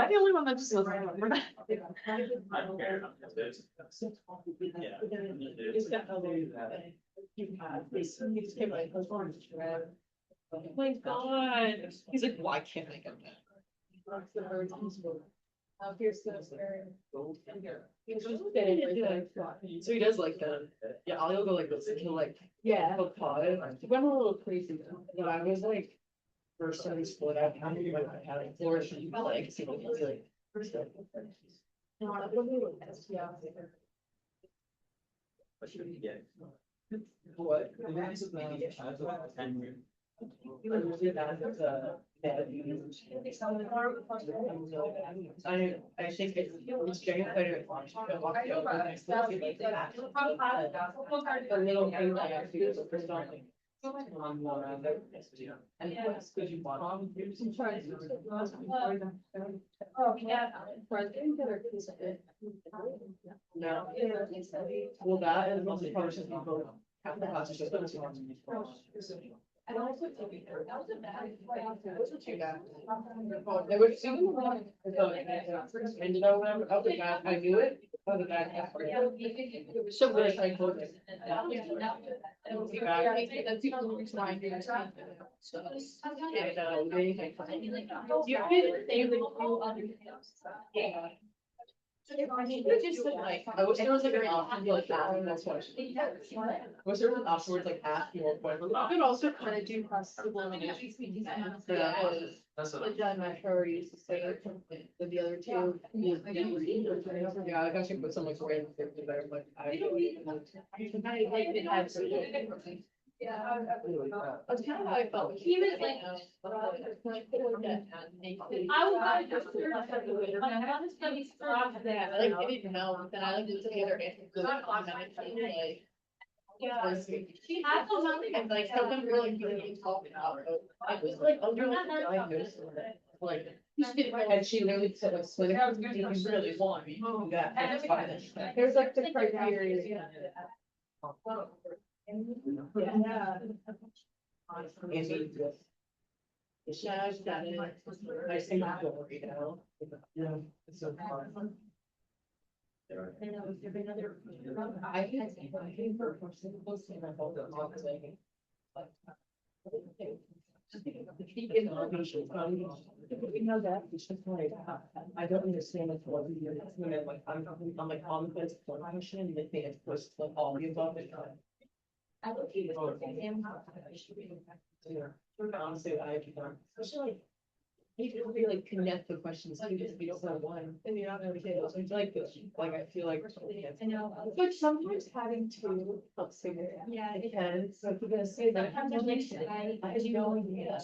the only one that just doesn't remember that? Oh my god. He's like, why can't I get that? So he does like them. Yeah, I'll go like this. He'll like, Yeah, he'll paw it. it went a little crazy though. When I was like, first time split out, how many like I had like Florida, she was like, see what he's like. Yeah. What should we get? What? It is about 10 years. He was really bad at I think it's giant better. The little thing that I feel is for something. And it's good you want. Oh, yeah. No. Well, that is mostly part of people. Half the class is just. And also, that was a bad. It wasn't too bad. There was even one. And you know, whatever, other bad, I knew it, other bad. So we're like. That's the only reason I do this. So. Yeah. Just like, I wish there was like an option to like that, and that's what. I wish there was an option where it's like ask more questions. You could also kind of do cross elimination. That's what Like John Metro used to say, with the other two. Yeah, I actually put some like random things in there, like. Yeah. That's kind of how I felt. He was like, I was just. Yeah, I like didn't know, but then I like looked at the other end. Like. Yeah. She had something and like something really good to talk about. I was like underdiagnosed with it. Like. And she really said like, so if you really want me, do that. That's fine. There's like the criteria. Yeah. Yeah, I think I'm worried now. Yeah, it's so hard. I think for most of my whole we know that, it's just like, I don't understand it for you, like, I'm like on the fence for my mission, and they think it's supposed to like all the above. Honestly, especially like. You can really like connect the questions too, just if you don't know one, and you're not gonna get those, it's like this, like I feel like. I know. But sometimes having two helps figure it out. Yeah, it can, so if you're gonna say that. Sometimes I'm like, I do know, yeah,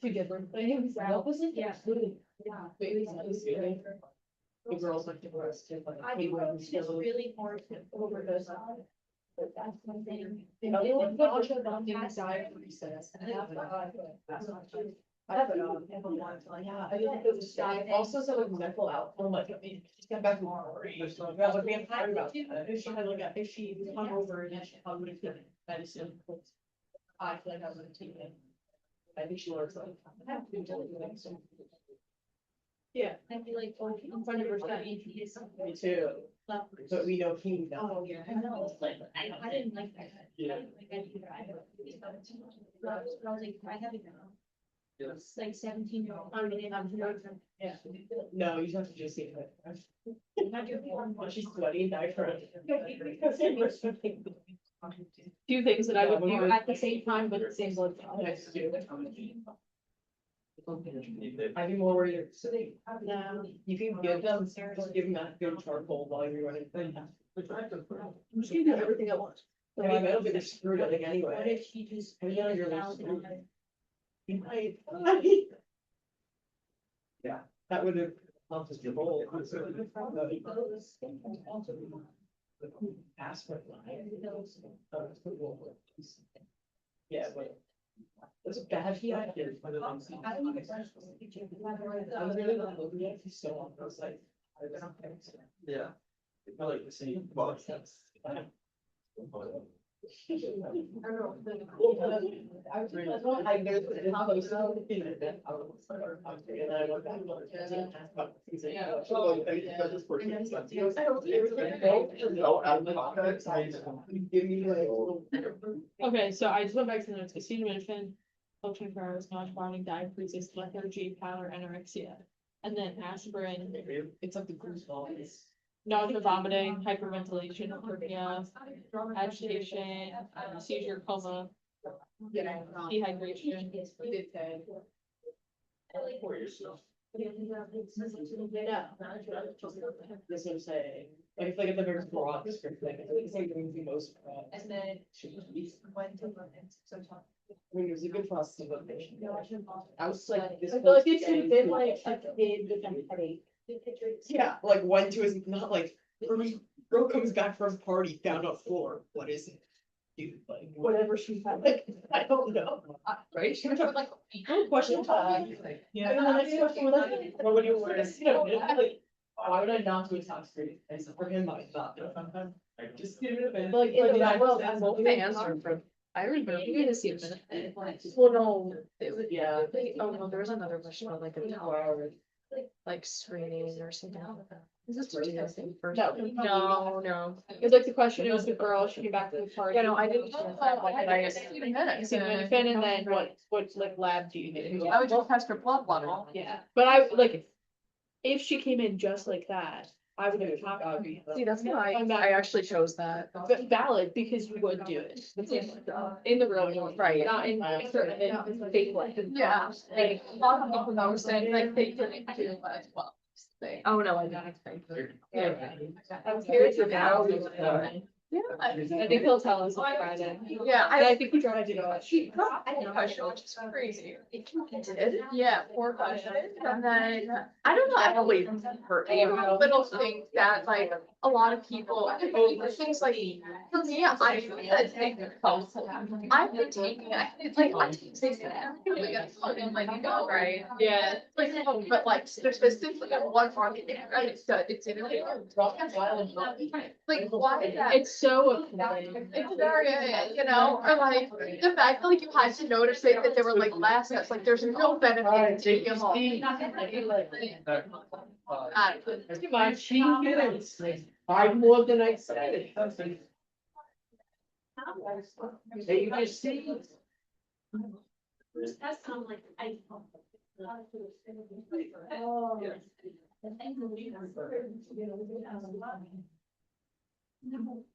Two different things. Yeah. Absolutely. Yeah. The girls like the rest, too, like. I do, it's just really hard to overdose on. But that's one thing. You know, like, what should I do inside recess? I have it on, yeah, I didn't go to side, also so like medical outcome, like, I mean, she's got back tomorrow. Well, like, we have time about that, if she had like, if she hung over and she probably would have taken medicine. I feel like I would have taken it. I think she learns like. Yeah. I feel like, oh, in front of her, is something. Me too, but we know he. Oh, yeah, I know, it's like, I didn't like that. Yeah. I didn't like that either. I was like, I have it now. It's like 17-year-old. I mean, I'm Yeah, no, you have to just see it. She's sweaty, die for it. Few things that I would do at the same time, but the same blood. Nice to do. I'd be more worried. No, you can give them, just give them that good charcoal while you're running. I'm just gonna do everything at once. I mean, I don't think they're screwed up What anyway. if she just? I know you're like screwed. You might. Yeah, that would have. helped us get rolled. Ask for it. Yeah, but. It's a bad idea. I was really not looking at it, so I was like. Yeah. I like the same. Well, that's. Okay, so I just went back to the notes, Christina mentioned, function for hours, not bonding, diaphoresis, lethargy, pallor, anorexia. And then aspirin, It's like the goose balls. nausea, vomiting, hyperventilation, hernia, agitation, seizure, coma, dehydration. You did say. For yourself. That's what I'm saying, like, it's like at the very broad description, like, it's like doing the most broad. And then when to I mean, it was a good process of motivation. I was like, this. I feel like it was should have getting- been like a kid with a headache. Yeah, like when to is not like, girl comes back from party, found on floor, what is it? Dude, like, Whatever she had. like, I don't know, right? She was like, good question time. And then the next question was like, What would you wear? You know, like, why would I not do a top street? I said, for him, I thought, just give it a bit. Like, in that world, I'm I'm both fans fans. I remember you to see a minute. well, no, It was, Yeah. oh no, there was another question about like a tower, like screening or something. Is this what you guys think first? No. it was like the question, it was the girl, she came back to the party. You know, I didn't. You see the fin and then what like lab do you do? I would just test her blood level. Yeah, but I like, if she came in just like that, I would have talked about it. See, that's why I'm not- I actually chose that. But valid, because you would do it. In the real world. Right. Not in fake life. Yeah, like, a lot of people that were saying like they didn't do that as well. Oh, no, I didn't. Yeah. I'm curious about. Yeah. I think he'll tell us on Friday. Yeah, And I think he tried to go. She got a question, which is crazy. Did, yeah, 4 questions, and then, I don't know, I always hurt me, little things that like, a lot of people, things like, for me, I think I've been taking, it's like, I take 6 and everything, and like, you go, right? Yeah. Like, no, but like, specifically on one market, it's in like, why is that? It's so appealing. It's very, you know, or like the fact that like you had to notice it, that they were like last steps, like there's no benefit in taking them all. Pretty much, 15 minutes, like 5 more than I said. Hey, you just see. That's kind of like, I.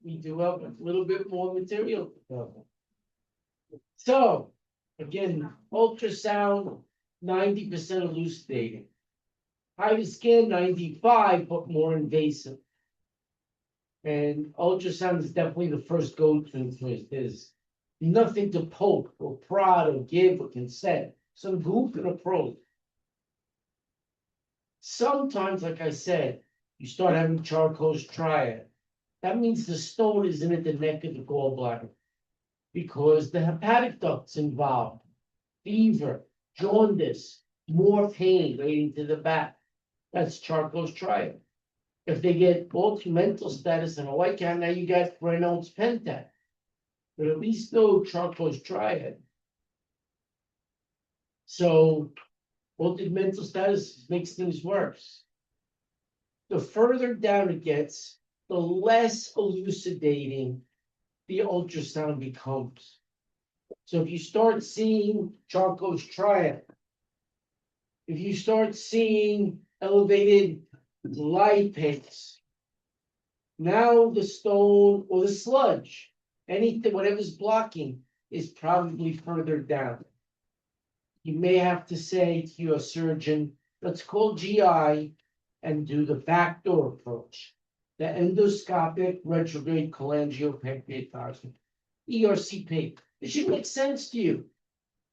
We do have a little bit more material to cover. So, again, ultrasound, 90% elucidating. High scan 95, but more invasive. And ultrasound is definitely the first go-to for this. Nothing to poke or prod or give or consent. Some goof and a probe. Sometimes, like I said, you start having Charcot's triad. That means the stone isn't at the neck of the gallbladder. Because the hepatic duct's involved. Fever, jaundice, more pain leading to the back. That's Charcot's triad. If they get both mental status and a white count, now you got Reynolds pentat. But at least know Charcot's triad. So, altered mental status makes things worse. The further down it gets, the less elucidating the ultrasound becomes. So if you start seeing Charcot's triad, if you start seeing elevated lipase, now the stone or the sludge, anything, whatever's blocking, is probably further down. You may have to say to your surgeon, let's call GI and do the backdoor approach. The endoscopic retrograde cholangiopancreatitis, ERCP. It should make sense to you.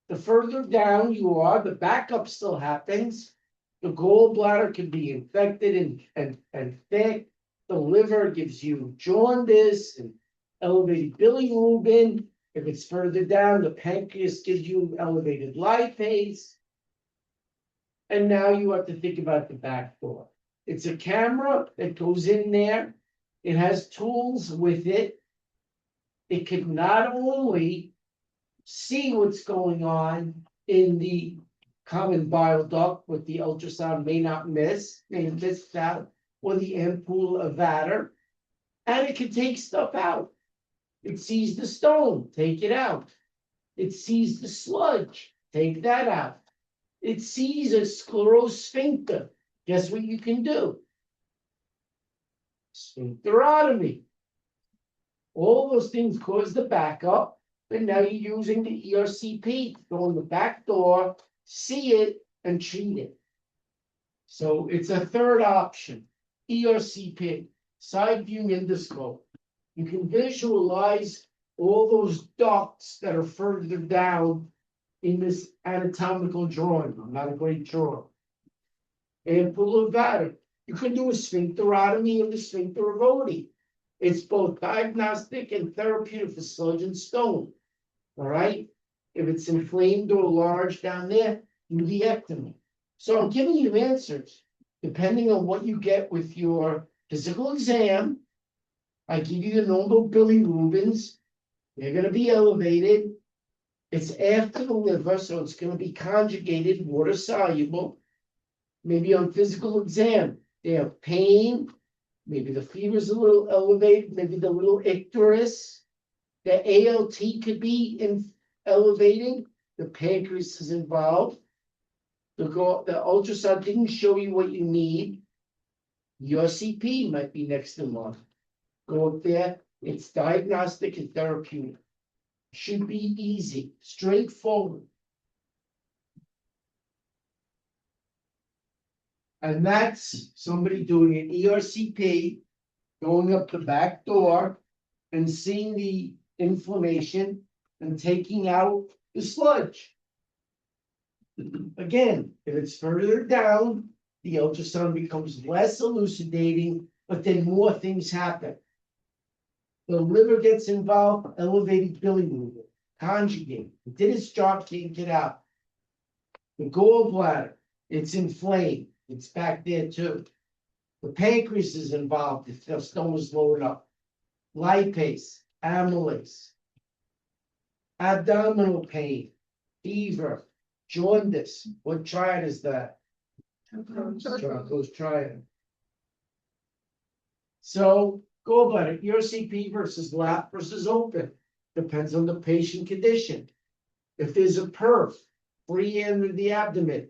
The further down you are, the backup still happens. The gallbladder can be infected and thick. The liver gives you jaundice and elevated bilirubin. If it's further down, the pancreas gives you elevated lipase. And now you have to think about the back door. It's a camera that goes in there. It has tools with it. It can not only see what's going on in the common bile duct, what the ultrasound may not miss, may miss out, or the ampoule of Vater, and it can take stuff out. It sees the stone, take it out. It sees the sludge, take that out. It sees a sclerosed sphincter. Guess what you can do? Sphincterotomy. All those things cause the backup, but now you're using the ERCP to go in the back door, see it, and treat it. So it's a third option, ERCP, side view endoscope. You can visualize all those ducts that are further down in this anatomical drawing. I'm not a great drawer. Ample of that. You can do a sphincterotomy of the sphincter of Oddi. It's both diagnostic and therapeutic for sludge and stone. All right? If it's inflamed or large down there, uvectomy. So I'm giving you answers depending on what you get with your physical exam. I give you the normal bilirubins. They're gonna be elevated. It's after the liver, so it's gonna be conjugated, water soluble. Maybe on physical exam, they have pain. Maybe the fever's a little elevated, maybe the little icterus. The ALT could be elevated, the pancreas is the ultrasound didn't show you what you need. Your CP might be next in line. Go up there, it's diagnostic and therapeutic. Should be easy, straightforward. And that's somebody doing an ERCP, going up the back door and seeing the inflammation and taking out the sludge. Again, if it's further down, the ultrasound becomes less elucidating, but then more things happen. The liver gets involved, elevated bilirubin, conjugate. It did its job, can't get out. The gallbladder, it's inflamed. It's back there too. The pancreas is involved if the stone is loaded up. Lipase, amylase, abdominal pain, fever, jaundice. What triad is that? Charcot's triad. So gallbladder, ERCP versus lap versus open. Depends on the patient condition. If there's a perf, free end of the abdomen,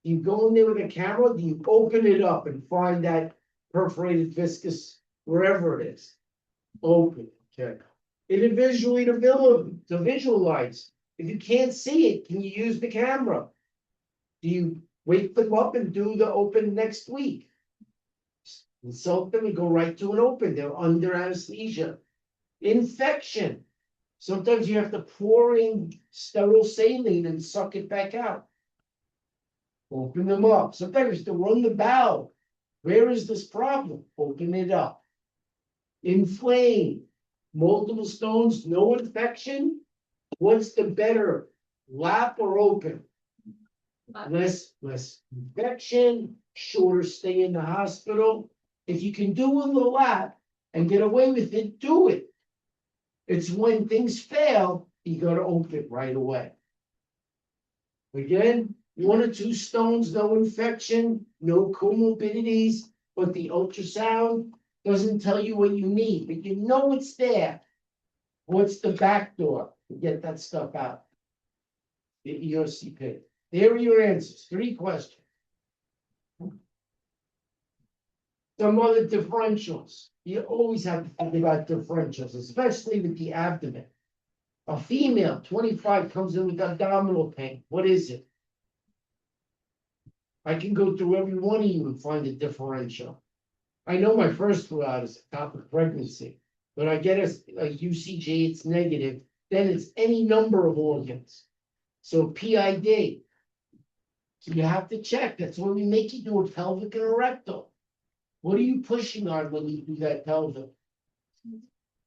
you go in there with a camera, you open it up and find that perforated viscous, wherever it is. Open, okay. Individually to visualize. If you can't see it, can you use the camera? Do you wake them up and do the open next week? Insult them and go right to an open. They're under anesthesia. Infection. Sometimes you have to pour in sterile saline and suck it back out. Open them up. Sometimes you have to run the bowel. Where is this problem? Open it up. Inflame. Multiple stones, no infection. What's the better, lap or open? Less infection, shorter stay in the hospital. If you can do in the lap and get away with it, do it. It's when things fail, you gotta open it right away. Again, 1 or 2 stones, no infection, no comorbidities, but the ultrasound doesn't tell you what you need, but you know it's there. What's the back door to get that stuff out? The ERCP. There are your answers. 3 questions. Some other differentials. You always have to think about differentials, especially with the abdomen. A female, 25, comes in with abdominal pain. What is it? I can go through every one of you and find a differential. I know my first throughout is top of pregnancy. When I get a UCG, it's negative, then it's any number of organs. So PID. So you have to check. That's when we make you do a pelvic and a rectal. What are you pushing on when you do that pelvic?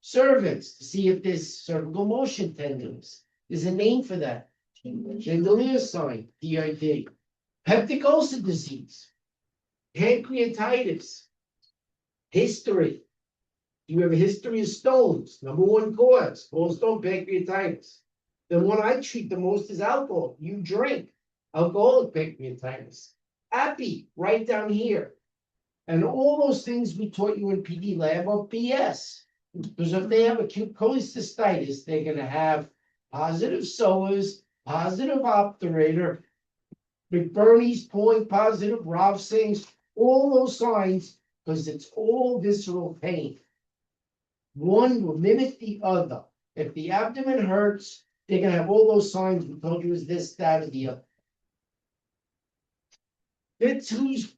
Cervix, to see if there's cervical motion tendons. There's a name for that. Chandelier sign, PID. Peptic ulcer disease. Pancreatitis. History. Do you have a history of stones? Number 1 cause, gallstone pancreatitis. The one I treat the most is alcohol. You drink. Alcoholic pancreatitis. Appy, right down here. And all those things we taught you in PD lab are BS. Because if they have acute cholecystitis, they're going to have positive psoas, positive obturator, McBurney's point positive, Rav Singh's, all those signs, because it's all visceral pain. One will mimic the other. If the abdomen hurts, they're going to have all those signs we told you is this, that, or the other. It's who's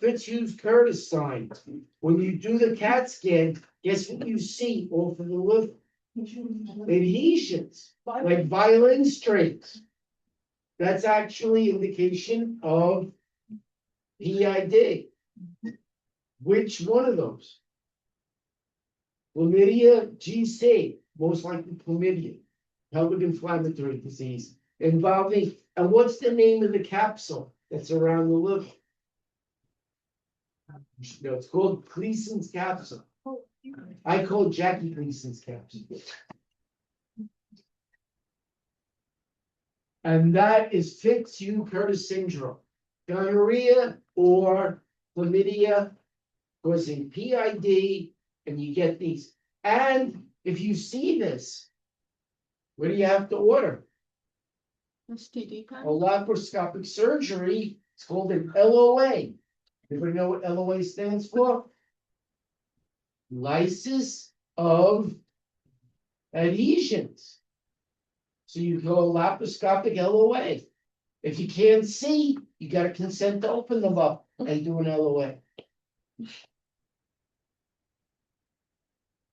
Fitzhugh Curtis sign. When you do the CAT scan, guess what you see off of the liver? Adhesions, like violin strings. That's actually indication of PID. Which one of those? Chlamydia GC, most likely chlamydia, pelvic inflammatory disease involving, and what's the name of the capsule that's around the liver? No, it's called Gleason's capsule. I call Jackie Gleason's capsule. And that is Fitzhugh Curtis syndrome, gonorrhea or chlamydia causing PID, and you get these. And if you see this, what do you have to order? STD A kind. laparoscopic surgery. It's called an LOA. Everybody know what LOA stands for? Lysis of adhesions. So you go laparoscopic LOA. If you can't see, you gotta consent to open them up and do an LOA.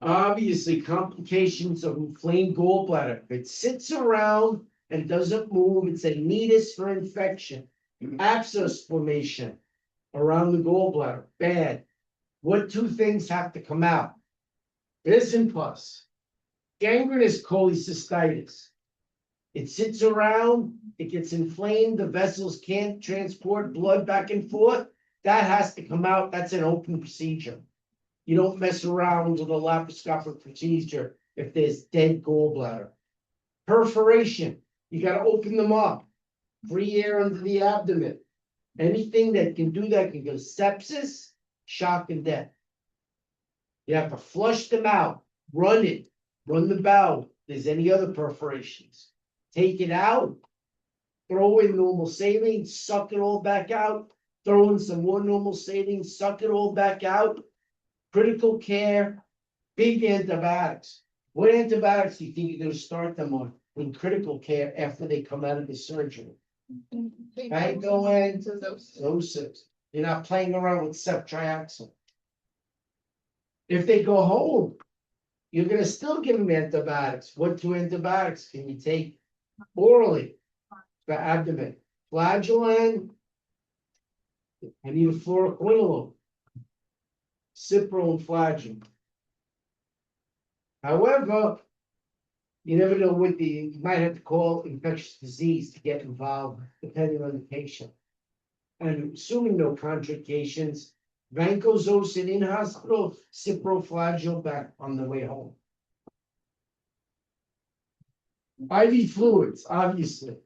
Obviously, complications of inflamed gallbladder. If it sits around and doesn't move, it's a meatus for infection. Abscess formation around the gallbladder, bad. What two things have to come out? This and pus. Gangrenous cholecystitis. It sits around, it gets inflamed, the vessels can't transport blood back and forth. That has to come out, that's an open procedure. You don't mess around with a laparoscopic procedure if there's dead gallbladder. Perforation, you gotta open them up. Free air under the abdomen. Anything that can do that can go sepsis, shock and death. You have to flush them out, run the bowel. If there's any other perforations. Take it out, throw in normal saline, suck it all back out, throw in some more normal saline, suck it all back out. Critical care, big antibiotics. What antibiotics do you think you're gonna start them on in critical care after they come out of the surgery? Right, go in. Those. You're not playing around with ceftriaxone. If they go home, you're gonna still give them antibiotics. What two antibiotics can you take orally for abdomen? Flagellan. I need a fluoroquinolone. Cipro and Flagyl. However, you never know what you might have to call infectious disease to get involved, depending on the patient. And assuming no contraindications, vancomycin in hospital, ciproflagyl back on the way home. IV fluids, obviously.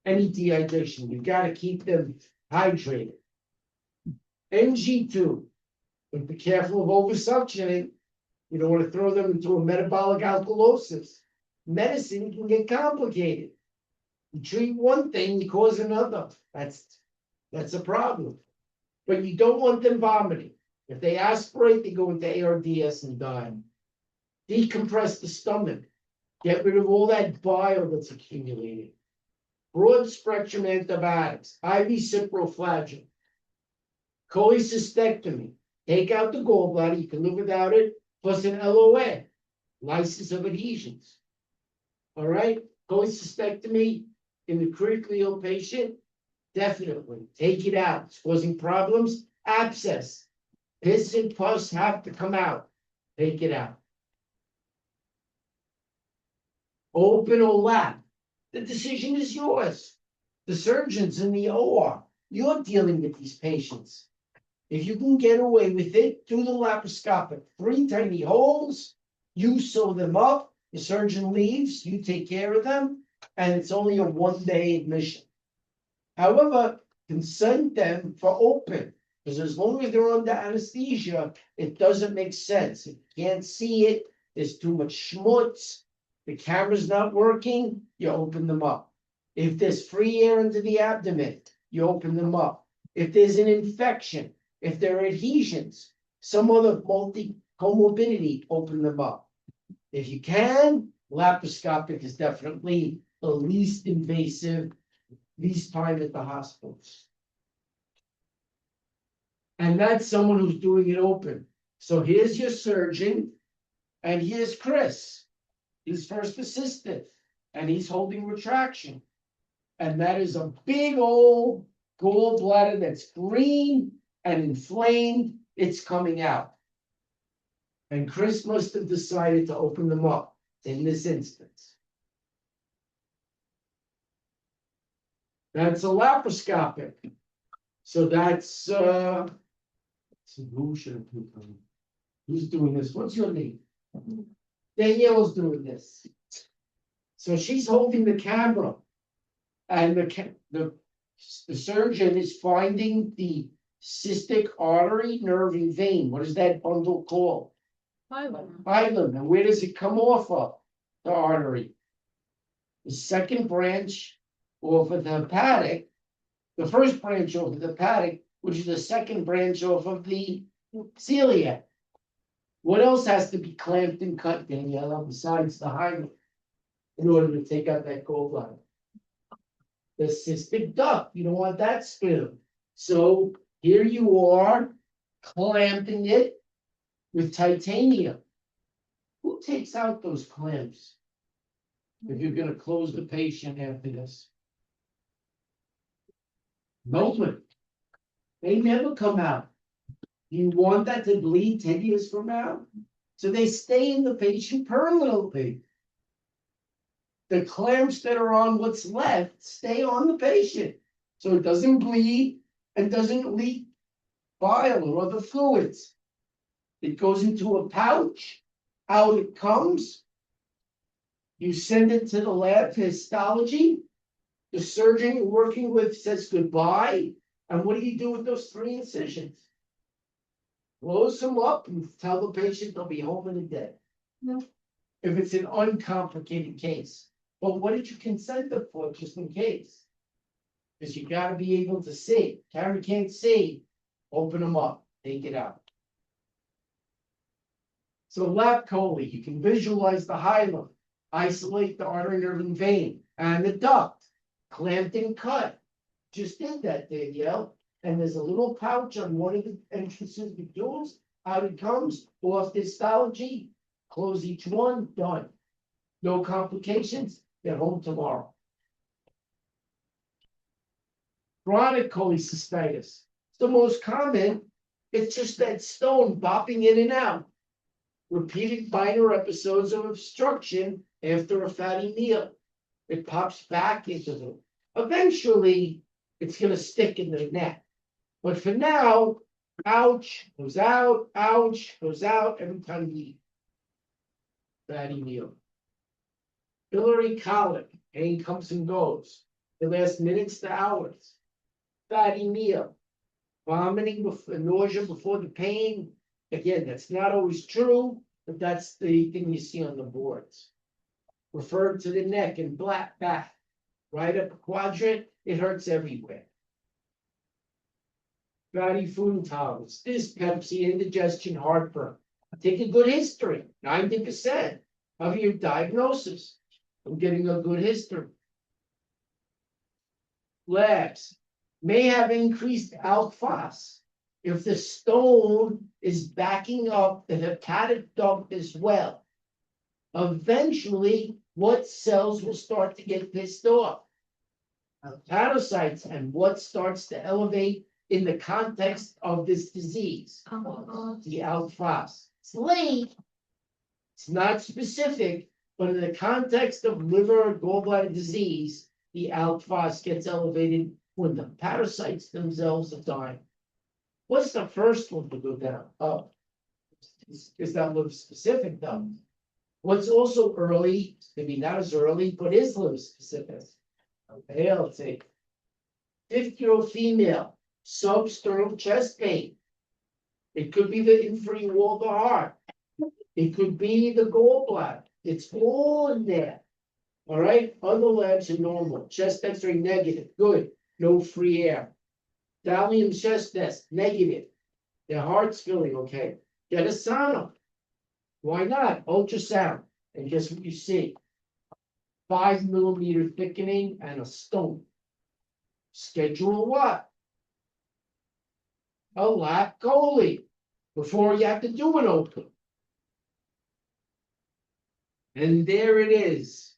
Any dehydration, you gotta keep them hydrated. NG2, but be careful of oversuctioning. You don't want to throw them into a metabolic alkalosis. Medicine can get complicated. You treat one thing, you cause another. That's a problem. But you don't want them vomiting. If they aspirate, they go into ARDS and die. Decompress the stomach. Get rid of all that bile that's accumulated. Broad spectrum antibiotics, IV ciproflagyl. Cholecystectomy. Take out the gallbladder, you can live without it, plus an LOA, lysis of adhesions. All right, cholecystectomy in the critically ill patient, definitely take it out. It's causing problems. Abscess, piss and pus have to come out. Take it out. Open or lap. The decision is yours. The surgeons in the OR, you're dealing with these patients. If you can get away with it, do the laparoscopic. 3 tiny holes, you sew them up, the surgeon leaves, you take care of them, and it's only a 1-day admission. However, consent them for open, because as long as they're under anesthesia, it doesn't make sense. If you can't see it, there's too much schmutz, the camera's not working, you open them up. If there's free air into the abdomen, you open them up. If there's an infection, if there are adhesions, some other multi-comorbidity, open them up. If you can, laparoscopic is definitely the least invasive, least time at the hospitals. And that's someone who's doing it open. So here's your surgeon. And here's Chris. His first assistant. And he's holding retraction. And that is a big old gallbladder that's green and inflamed. It's coming out. And Chris must have decided to open them up in this instance. That's a laparoscopic. So that's who should have put them? Who's doing this? What's your name? Danielle's doing this. So she's holding the camera. And the surgeon is finding the cystic artery, nerve, and vein. What is that bundle called? Hilum. And where does it come off of? The artery. The second branch off of the hepatic. The first branch off of the hepatic, which is the second branch off of the celiac. What else has to be clamped and cut, Daniela, besides the hilum, in order to take out that gallbladder? The cystic duct, you don't want that spilled. So here you are clamping it with titanium. Who takes out those clamps? If you're gonna close the patient after this. No one. They never come out. You want that to bleed 10 years from now? So they stay in the patient permanently. The clamps that are on what's left stay on the patient. So it doesn't bleed and doesn't leak bile or other fluids. It goes into a pouch, out it comes. You send it to the lab for histology. The surgeon you're working with says goodbye. And what do you do with those 3 incisions? Close them up and tell the patient they'll be home in a day. No. If it's an uncomplicated case. But what did you consent them for, just in case? Because you gotta be able to see. Karen can't see. Open them up, take it out. So lap chole, you can visualize the hilum, isolate the artery, nerve, and vein, and the duct, clamped and cut. Just did that, Danielle. And there's a little pouch on one of the entrances with jewels. Out it comes, off the histology, close each one, done. No complications, get home tomorrow. Chronic cholecystitis. It's the most common. It's just that stone bopping in and out. Repeated minor episodes of obstruction after a fatty meal. It pops back into them. Eventually, it's gonna stick in the neck. But for now, ouch, goes out, ouch, goes out every time you eat. Fatty meal. Biliary colic, pain comes and goes. It lasts minutes to hours. Fatty meal. Vomiting before nausea before the pain. Again, that's not always true, but that's the thing you see on the boards. Referred to the neck and black back. Right up a quadrant, it hurts everywhere. Fatty food intolerance, dyspepsia, indigestion, heartburn. Take a good history, 90% of your diagnosis. I'm getting a good history. Labs may have increased alk phos if the stone is backing up the hepatic duct as well. Eventually, what cells will start to get pissed off? Hepatocytes, and what starts to elevate in the context of this disease? The alk phos. It's late. It's not specific, but in the context of liver or gallbladder disease, the alk phos gets elevated when the hepatocytes themselves are dying. What's the first one to go down? Oh, is that liver specific though? What's also early, maybe not as early, but is liver specific. Okay, I'll take 50-year-old female, substernal chest pain. It could be the inferior wall of the heart. It could be the gallbladder. It's all in there. All right, other labs are normal. Chest X-ray negative, good, no free air. Thallium chest test negative. Their heart's feeling okay. Get a sono. Why not? Ultrasound. And guess what you see? 5 millimeter thickening and a stone. Schedule what? a lap chole before you have to do an open. And there it is.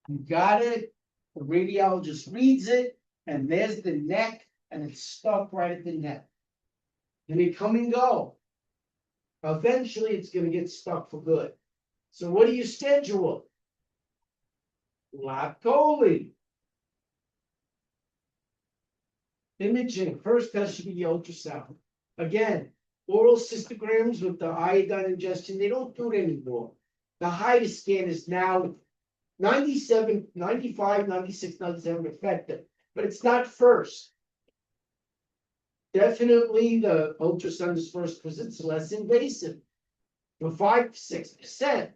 You got it. The radiologist reads it, and there's the neck, and it's stuck right at the neck. And they come and go. Eventually, it's gonna get stuck for good. So what do you schedule? Lap chole. Imaging, first test should be the ultrasound. Again, oral cystograms with the iodine ingestion, they don't do it anymore. The HIDA scan is now 97, 95, 96, 97 effective, but it's not first. Definitely the ultrasound is first because it's less invasive. For 5 to 6%,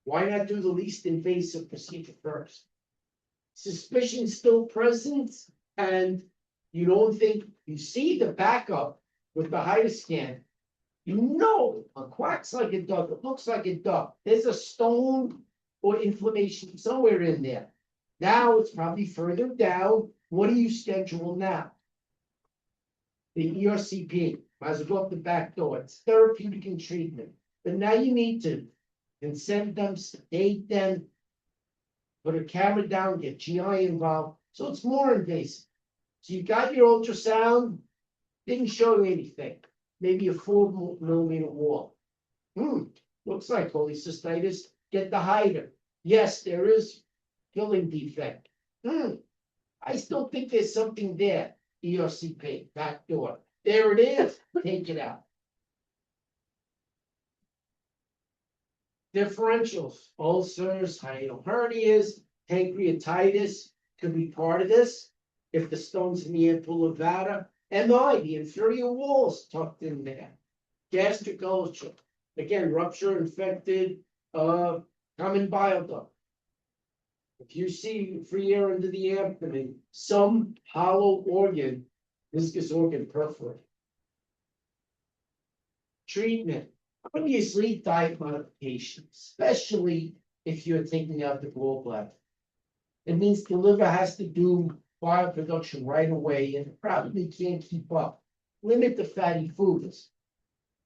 why not do the least invasive procedure first? Suspicion still present, and you don't think you see the backup with the HIDA scan. You know, it quacks like a duck, it looks like a duck. There's a stone or inflammation somewhere in there. Now it's probably further down. What do you schedule now? The ERCP, might as well go up the back door. It's therapeutic and treatment. But now you need to consent them, sedate them, put a camera down, get GI involved. So it's more invasive. So you got your ultrasound, didn't show you anything. Maybe a 4 mm wall. Looks like cholecystitis. Get the HIDA. Yes, there is filling defect. I still think there's something there. ERCP, back door. There it is. Take it out. Differentials, ulcers, hiatal hernias, pancreatitis could be part of this. If the stone's in the ampulla levator, MI, the inferior walls tucked in there. Gastric ulcer, again, rupture infected, common bile duct. If you see free air under the abdomen, some hollow organ, viscous organ perforate. Treatment, obviously diet modification, especially if you're taking out the gallbladder. It means the liver has to do bioproduction right away and probably can't keep up. Limit the fatty foods.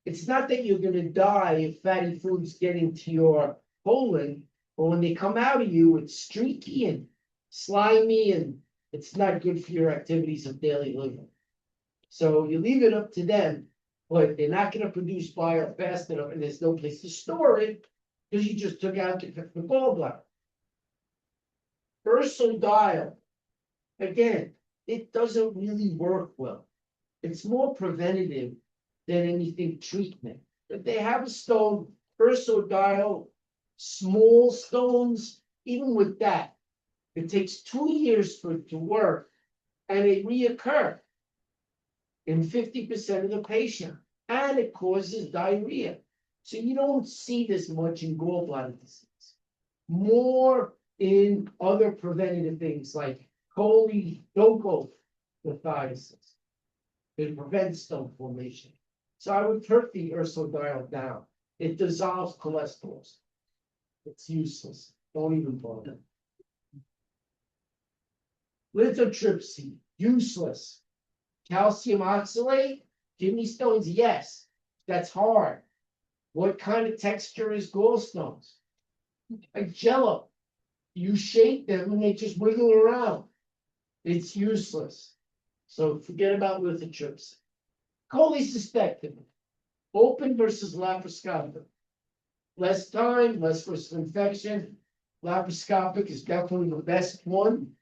It's not that you're gonna die if fatty foods get into your colon, but when they come out of you, it's streaky and slimy and it's not good for your activities of daily living. So you leave it up to them, but they're not gonna produce bile fast enough and there's no place to store it because you just took out the gallbladder. Ursodiol. Again, it doesn't really work well. It's more preventative than anything treatment. If they have a stone, ursodiol, small stones, even with that, it takes 2 years for it to work and they reoccur in 50% of the patient and it causes diarrhea. So you don't see this much in gallbladder disease. More in other preventative things like cholecystithiasis. It prevents stone formation. So I would turn the ursodiol down. It dissolves cholesterol. It's useless. Don't even bother. Lithotripsy, useless. Calcium oxalate, kidney stones, yes. That's hard. What kind of texture is gallstones? Like Jello. You shake them and they just wiggle around. It's useless. So forget about lithotripsy. Cholecystectomy, open versus laparoscopic. Less time, less risk of infection. Laparoscopic is definitely the best one.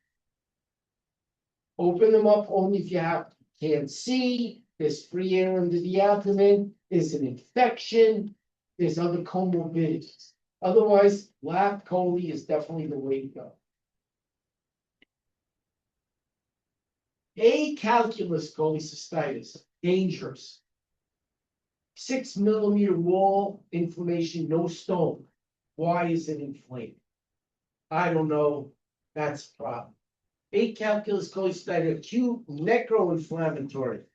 Open them up only if you have can't see. There's free air under the abdomen. There's an infection. There's other comorbidities. Otherwise, lap chole is definitely the way to go. Acalculous cholecystitis, dangerous. 6 mm wall inflammation, no stone. Why is it inflamed? I don't know. That's a problem. Acalculous cholecystitis, acute necroinflammatory.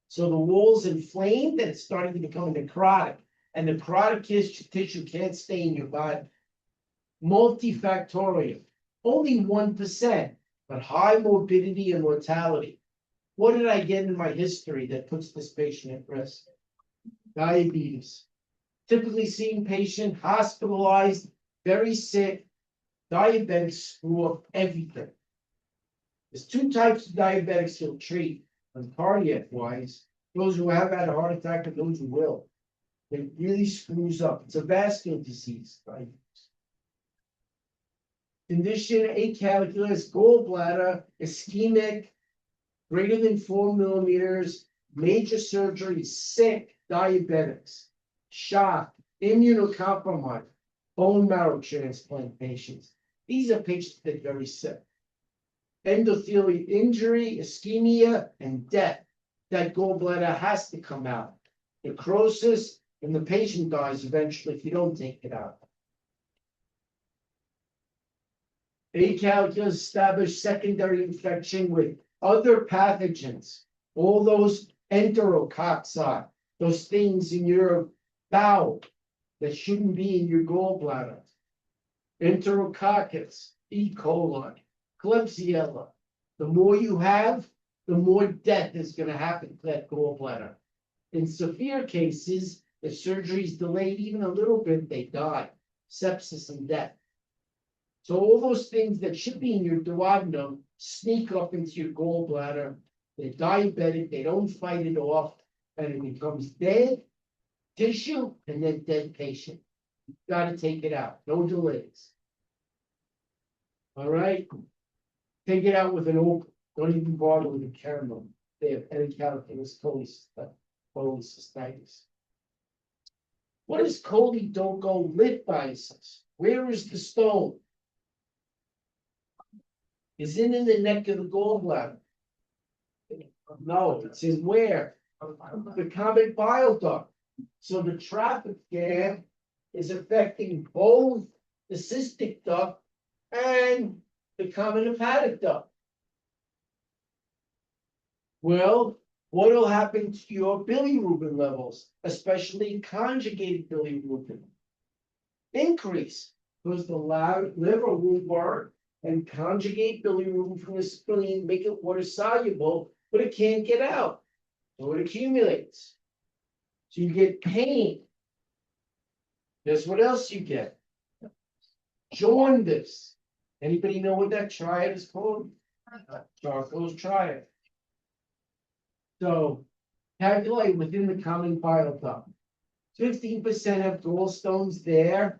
So the wall's inflamed and it's starting to become necrotic. And necrotic tissue can't stay in your body. Multifactorial, only 1%, but high morbidity and mortality. What did I get in my history that puts this patient at risk? Diabetes. Typically seen patient hospitalized, very sick, diabetics screw up everything. There's two types of diabetics you'll treat, and cardiac wise, those who have had a heart attack and those who will. It really screws up. It's a vascular disease, right? Condition acalculous gallbladder, ischemic, greater than 4 millimeters, major surgery, sick, diabetics, shock, immunocompromised, bone marrow transplant patients. These are patients that are very sick. Endothelial injury, ischemia, and death. That gallbladder has to come out. Necrosis, and the patient dies eventually if you don't take it out. Acalculous established secondary infection with other pathogens. All those enterococci, those things in your bowel that shouldn't be in your gallbladder. Enterococcus, E. coli, Klebsiella. The more you have, the more death is going to happen to that gallbladder. In severe cases, if surgery is delayed even a little bit, they die. Sepsis and death. So all those things that should be in your duodenum sneak up into your gallbladder. They're diabetic, they don't fight it off, and it becomes dead tissue and then dead patient. You've got to take it out, no delays. All right, take it out with an open. Don't even bother with a caramel. They have encalculous cholecystitis. What is choledocholithiasis? Where is the stone? Is it in the neck of the gallbladder? No, it's in where? The common bile duct. So the traffic jam is affecting both the cystic duct and the common hepatic duct. Well, what will happen to your bilirubin levels, especially conjugated bilirubin? Increase, because the liver will work and conjugate bilirubin from the spleen, make it water soluble, but it can't get out. So it accumulates. So you get pain. Guess what else you get? Jaundice. Anybody know what that triad is called? Charcot's triad. So calculate within the common bile duct. 15% have gallstones there,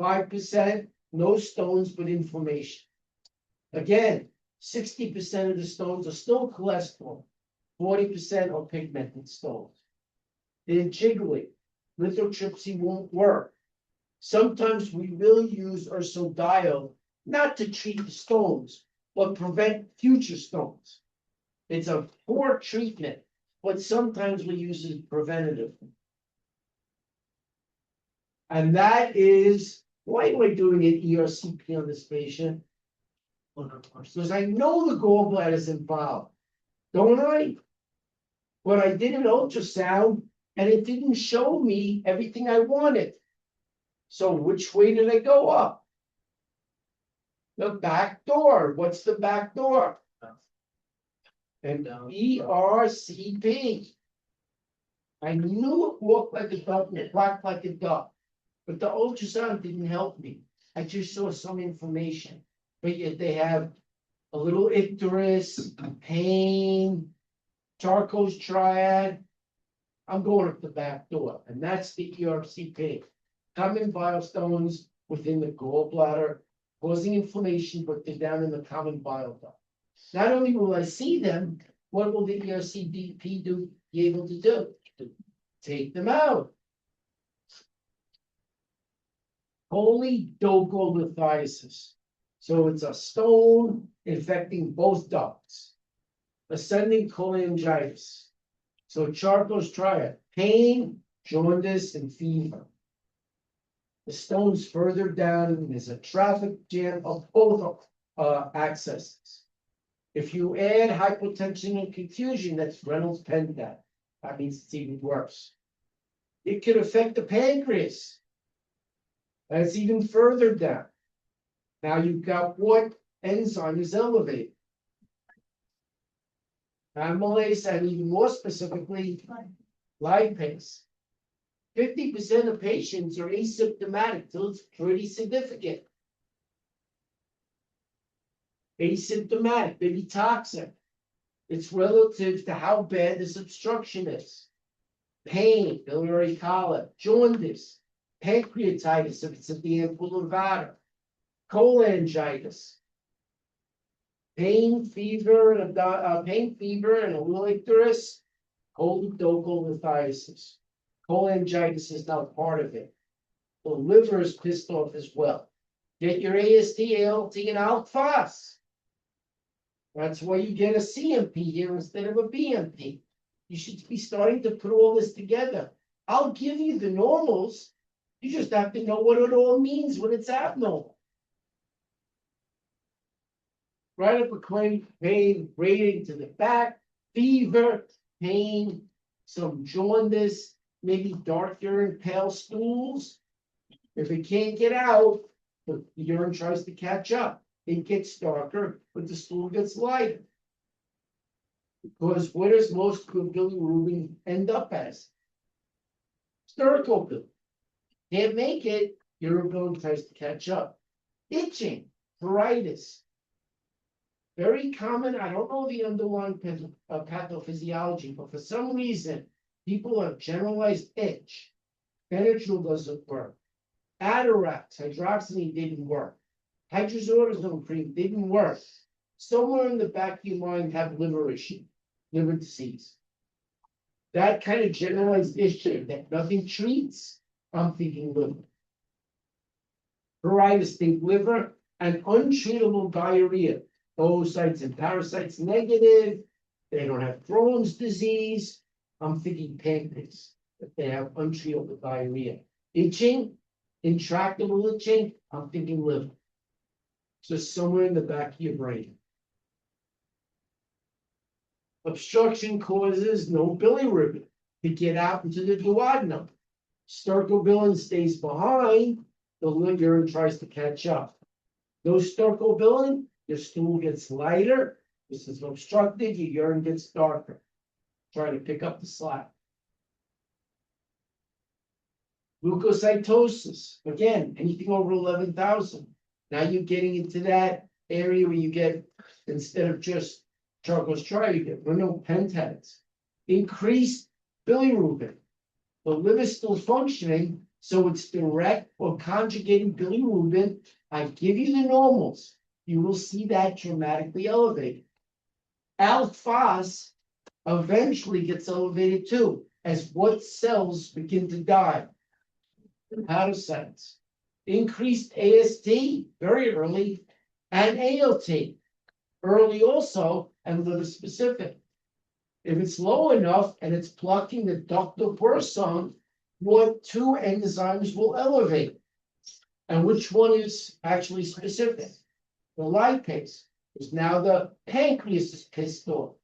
5% no stones but inflammation. Again, 60% of the stones are still cholesterol, 40% are pigmented stones. They're jiggly. Lithotripsy won't work. Sometimes we will use ursodiol not to treat the stones, but prevent future stones. It's a poor treatment, but sometimes we use it preventative. And that is, why am I doing an ERCP on this patient? Because I know the gallbladder is involved, don't I? But I did an ultrasound and it didn't show me everything I wanted. So which way did I go up? The back door. What's the back door? And ERCP. I knew it walked like a duck and it quacked like a duck, but the ultrasound didn't help me. I just saw some information, but yet they have a little icterus, pain, Charcot's triad. I'm going up the back door, and that's the ERCP. Common bile stones within the gallbladder, causing inflammation, but they're down in the common bile duct. Not only will I see them, what will the ERCP be able to do? Take them out. Choledocholithiasis. So it's a stone infecting both ducts. Ascending cholangitis. So Charcot's triad, pain, jaundice, and fever. The stone's further down, and there's a traffic jam of both accesses. If you add hypotension and confusion, that's Reynolds Pentat. That means it's even worse. It could affect the pancreas. That's even further down. Now you've got what enzyme is elevated? Amylase, and even more specifically, lipase. 50% of patients are asymptomatic, so it's pretty significant. Asymptomatic, maybe toxic. It's relative to how bad this obstruction is. Pain, biliary colic, jaundice, pancreatitis if it's at the ampulla levator, cholangitis, pain, fever, and a little icterus, choledocholitis. Cholangitis is not part of it. The liver is pissed off as well. Get your AST, ALT, and ALT-FAS. That's why you get a CMP here instead of a BMP. You should be starting to put all this together. I'll give you the normals. You just have to know what it all means when it's abnormal. Right up a claim, pain, rating to the back, fever, pain, some jaundice, maybe dark urine, pale stools. If it can't get out, the urine tries to catch up. It gets darker, but the stool gets lighter. Because where does most bilirubin end up as? Stercobilin. Can't make it, urobilin tries to catch up. Itching, pruritus. Very common, I don't know the underlying pathophysiology, but for some reason, people have generalized itch. Benadryl doesn't work. Atarax, hydroxyzine didn't work. Hydrocortisone cream didn't work. Somewhere in the back of your mind have liver issue, liver disease. That kind of generalized issue that nothing treats, I'm thinking liver. Pruritus, think liver, and untreatable diarrhea. Oocytes and parasites negative. They don't have Crohn's disease. I'm thinking pancreas, if they have untreatable diarrhea. Itching, intractable itching, I'm thinking liver. So somewhere in the back of your brain. Obstruction causes no bilirubin to get out into the duodenum. Stercobilin stays behind, the urine tries to catch up. No stercobilin, your stool gets lighter, this is obstructed, your urine gets darker. Try to pick up the slack. Leukocytosis, again, anything over 11,000. Now you're getting into that area where you get, instead of just charcoal striatum, you get renal pentads. Increased bilirubin. The liver is still functioning, so it's direct or conjugating bilirubin. I give you the normals. You will see that dramatically elevated. ALT-FAS eventually gets elevated too, as what cells begin to die. Hepatocytes. Increased AST very early, and ALT early also, and liver specific. If it's low enough and it's blocking the ductal bursum, what two enzymes will elevate? And which one is actually specific? The lipase, because now the pancreas is pissed off.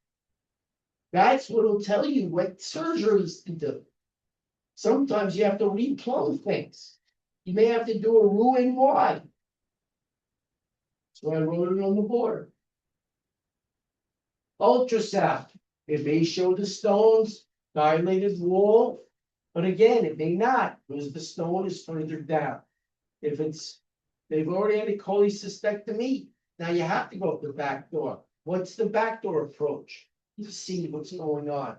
That's what will tell you what surgeries to do. Sometimes you have to replumb things. You may have to do a Roux-en-Y. That's why I wrote it on the board. Ultrasound. It may show the stones, dilated wall, but again, it may not, because the stone is further down. If it's, they've already had a cholecystectomy, now you have to go up the back door. What's the back door approach? To see what's going on.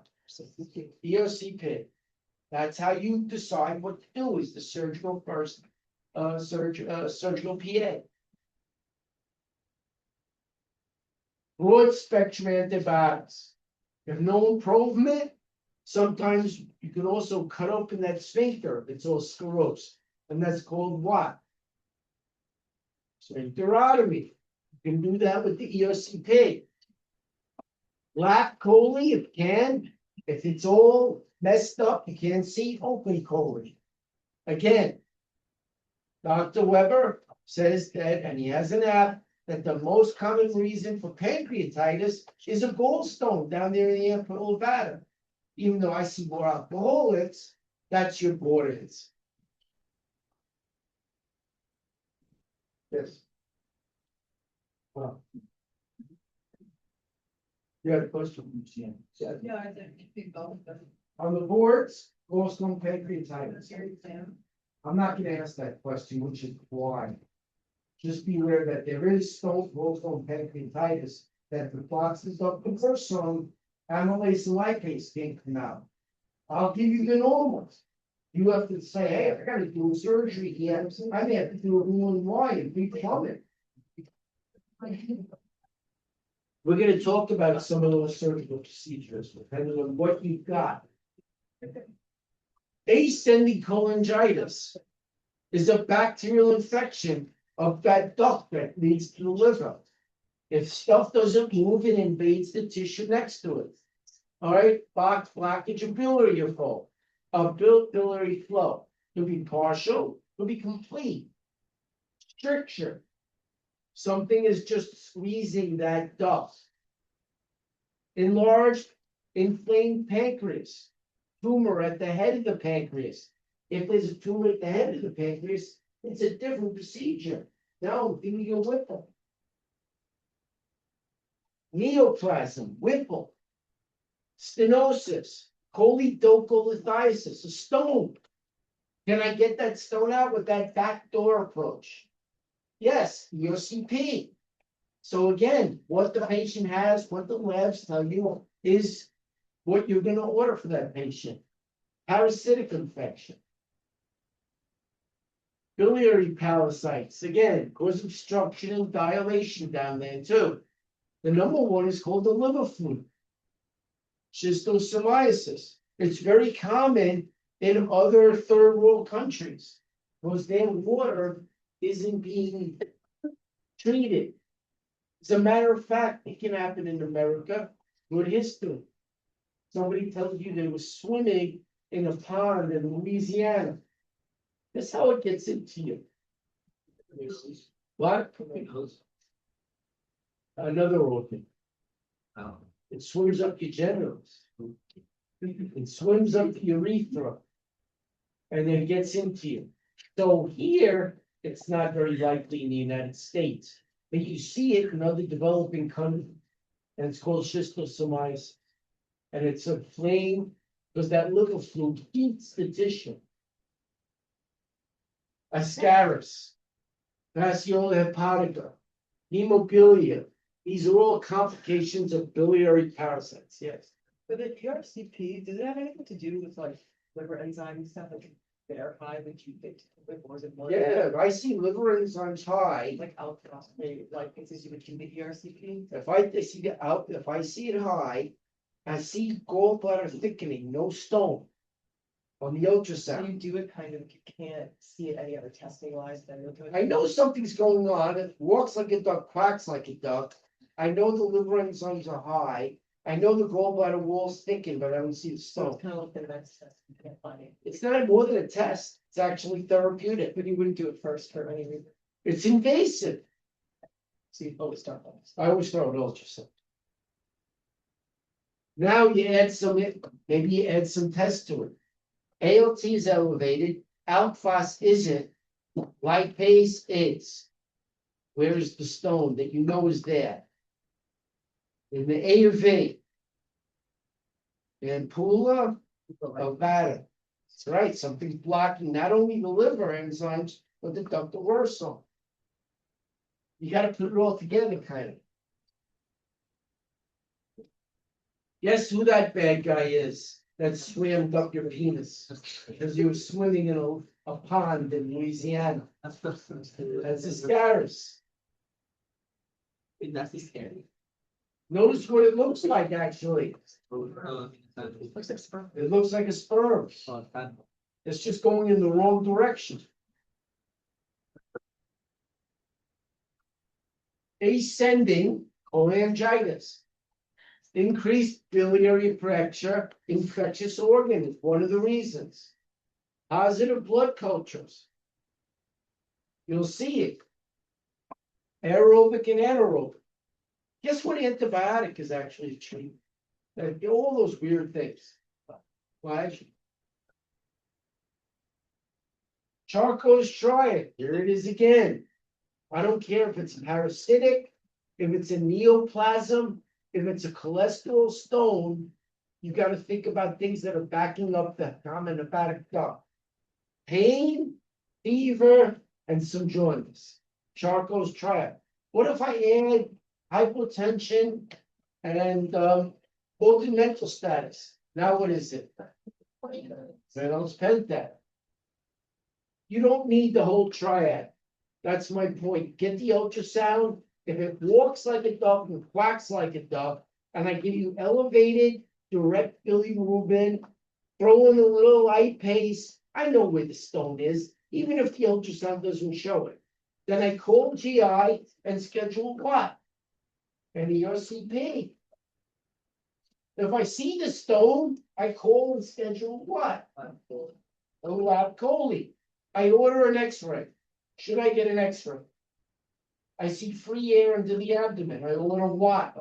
EOCP. That's how you decide what to do, is the surgical first, surgical PA. Broad spectrum antibiotics. If no improvement, sometimes you can also cut open that sphincter if it's all sclerosed, and that's called what? Sphincterotomy. You can do that with the EOCP. Lap chole, if you can. If it's all messed up, you can't see, open chole. Again, Dr. Weber says that, and he has an app, that the most common reason for pancreatitis is a gallstone down there in the ampulla levator. Even though I see more alcoholics, that's your borders. Yes. Well. You had a question, Lucian? Yeah, I think both. On the boards, gallstone pancreatitis. I'm not gonna ask that question, which is why. Just be aware that there is gallstone pancreatitis, that the boxes of the first one, amylase and lipase can't come out. I'll give you the normals. You have to say, hey, I gotta do a surgery here, I may have to do a Roux-en-Y and become it. We're gonna talk about some of those surgical procedures, depending on what you've got. Ascending cholangitis is a bacterial infection of that duct that leads to the liver. If stuff doesn't move, it invades the tissue next to it. All right, box blockage of biliary flow, biliary flow. Could be partial, could be complete. Stricture. Something is just squeezing that duct. Enlarged, inflamed pancreas. Tumor at the head of the pancreas. If there's a tumor at the head of the pancreas, it's a different procedure. Now, I'm giving you a Whipple. Neoplasm, Whipple. Stenosis, choledocholithiasis, a stone. Can I get that stone out with that backdoor approach? Yes, ERCP. So again, what the patient has, what the labs tell you is what you're gonna order for that patient. Parasitic infection. Biliary parasites, again, cause obstruction and dilation down there too. The number one is called the liver fluke. Schistosomiasis. It's very common in other third world countries. Because their water isn't being treated. As a matter of fact, it can happen in America. Good history. Somebody tells you they were swimming in a pond in Louisiana. That's how it gets into you. What? Another organ. It swims up your genitals. It swims up the urethra. And then gets into you. So here, it's not very likely in the United States. But you see it in other developing countries. And it's called schistosomiasis. And it's a flame, because that liver fluke heats the tissue. Ascaris, fasciola hepatica, hemophilia. These are all complications of biliary parasites, yes. But the PRCP, does it have anything to do with like liver enzyme stuff that can verify that you get to the liver, or is it more? Yeah, if I see liver enzymes high, Like alkaline, like it's to do with the PRCP? if I see it high, I see gallbladder thickening, no stone. On the So ultrasound. you do it kind of, you can't see it any other testing wise, then you'll do it. I know something's going on. It walks like a duck, quacks like a duck. I know the liver enzymes are high. I know the gallbladder wall's thickened, but I don't see the So stone. it's kind of like the next test, you can't find it, It's not more than a test. It's actually therapeutic. but you wouldn't do it first for any reason, It's invasive. so you always start on this. I always throw an ultrasound. Now you add some, maybe you add some tests to it. ALT is elevated, alk-phos isn't, lipase is. Where is the stone that you know is there? In the A of V. Ampulla of Vater. That's right, something's blocking not only the liver enzymes, but the ductal ursum. You gotta put it all together, kind of. Guess who that bad guy is that swam up your penis? Because you were swimming in a pond in Louisiana. That's Ascaris. That's scary. Notice what it looks like, actually. Looks like sperm. It looks like a sperm. It's just going in the wrong direction. Ascending cholangitis. Increased biliary pressure, infectious organ is one of the reasons. Positive blood cultures. You'll see it. Aerobic and anaerobic. Guess what antibiotic is actually treating? All those weird things. Why? Charcot's triad. Here it is again. I don't care if it's parasitic, if it's a neoplasm. if it's a cholesterol stone, you gotta think about things that are backing up the common hepatic duct. Pain, fever, and some jaundice. Charcot's triad. What if I add hypotension and altered mental status? Now what is it? Reynolds Pentat. You don't need the whole triad. That's my point. Get the ultrasound. If it walks like a duck and quacks like a duck, and I give you elevated direct bilirubin, throw in a little lipase, I know where the stone is, even if the ultrasound doesn't show it. Then I call GI and schedule what? An ERCP. If I see the stone, I call and schedule what? A lab chole. I order an X-ray. Should I get an X-ray? I see free air under the abdomen. I order what?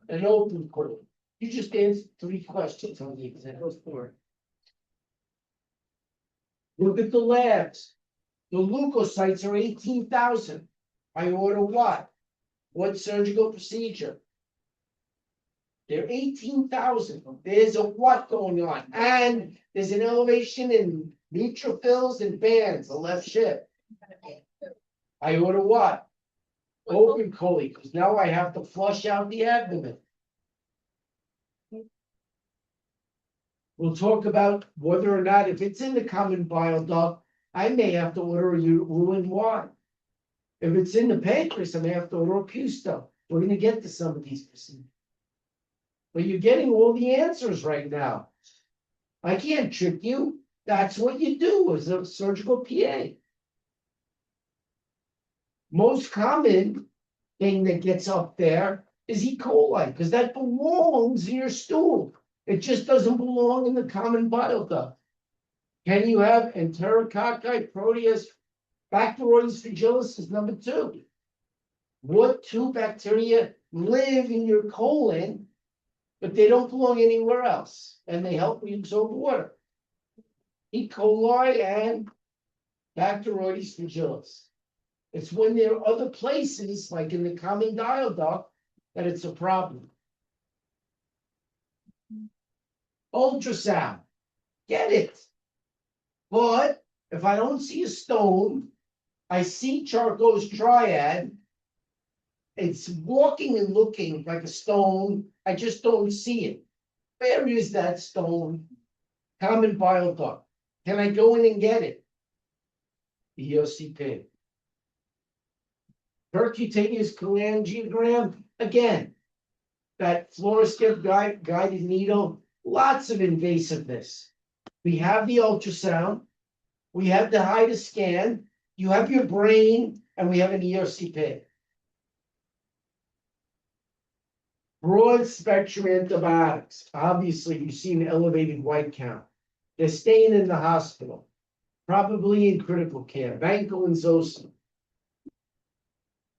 An open cord. You just answered 3 questions on the exam. Look at the labs. The leukocytes are 18,000. I order what? What surgical procedure? They're 18,000. There's a what going on? And there's an elevation in neutrophils and bands, the left ship. I order what? Open chole, because now I have to flush out the abdomen. We'll talk about whether or not, if it's in the common bile duct, I may have to order a Roux-en-Y. If it's in the pancreas, I may have to order a Custo. We're gonna get to some of these procedures. But you're getting all the answers right now. I can't trick you. That's what you do as a surgical PA. Most common thing that gets up there is E. coli, because that belongs in your stool. It just doesn't belong in the common bile duct. Can you have Enterococci, Proteus, Bacteroides fragilis is number 2. What 2 bacteria live in your colon, but they don't belong anywhere else, and they help you absorb water? E. coli and Bacteroides fragilis. It's when there are other places, like in the common bile duct, that it's a problem. Ultrasound, get it. But if I don't see a stone, I see Charcot's triad. It's walking and looking like a stone. I just don't see it. Where is that stone? Common bile duct. Can I go in and get it? ERCP. Percutaneous cholangiogram, again, that fluoroscope guided needle, lots of invasiveness. We have the ultrasound, we have the HIDA scan, you have your brain, and we have an ERCP. Broad spectrum antibiotics, obviously you see an elevated white count. They're staying in the hospital, probably in critical care, vancomycin.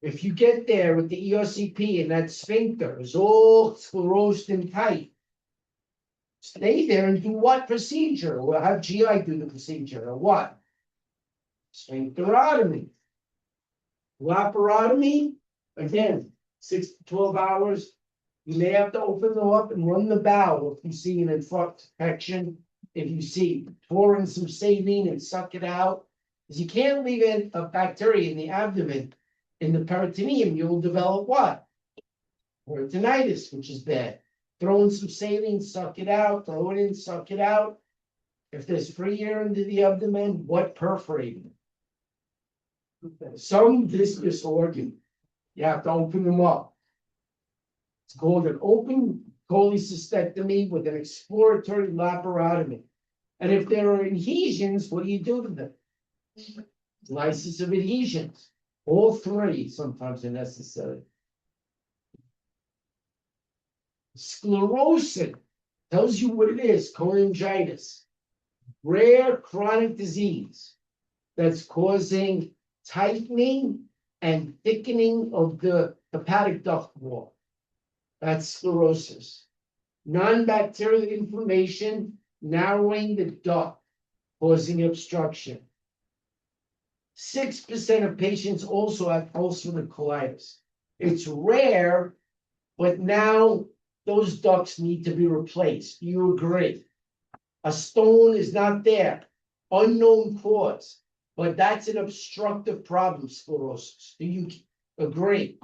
If you get there with the ERCP and that sphincter is all sclerosed and tight, stay there and do what procedure? We'll have GI do the procedure, or what? Sphincterotomy. Laparotomy, again, 6 to 12 hours. You may have to open them up and run the bowel if you see an infection. If you see, pour in some saline and suck it out. Because you can't leave in a bacteria in the abdomen. In the peritoneum, you will develop what? Peritonitis, which is bad. Throw in some saline, suck it out, throw it in, suck it out. If there's free air into the abdomen, what perforating? Some viscous organ, you have to open them up. It's called an open cholecystectomy with an exploratory laparotomy. And if there are adhesions, what do you do to them? Lysis of adhesions. All 3 sometimes are necessary. Sclerosing tells you what it is, cholangitis. Rare chronic disease that's causing tightening and thickening of the hepatic duct wall. That's sclerosis. Non-bacterial inflammation, narrowing the duct, causing obstruction. 6% of patients also have ulcerative colitis. It's rare, But now those ducts need to be replaced. Do you agree? A stone is not there, unknown cause, but that's an obstructive problem, sclerosis. Do you agree?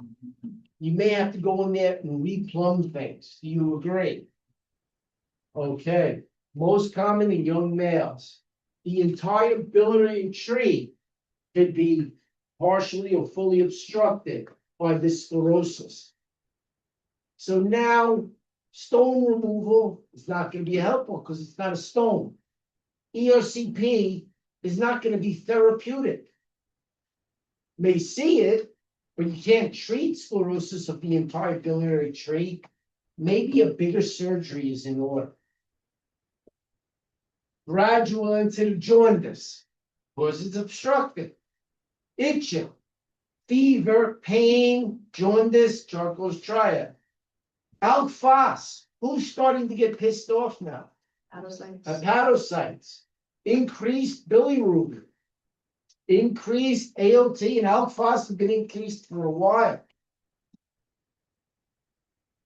You may have to go in there and replumb things. Do you agree? Okay, most common in young males. The entire biliary tree could be partially or fully obstructed by this sclerosis. So now, stone removal is not going to be helpful because it's not a stone. ERCP is not going to be therapeutic. May see it, but you can't treat sclerosis of the entire biliary tree. Maybe a bigger surgery is in order. Gradual into the jaundice, because it's obstructed. Itching, fever, pain, jaundice, Charcot's triad. Alk-Phos, who's starting to get pissed off now? Hepatocytes, increased bilirubin, increased ALT, and Alk-Phos have been increased for a while.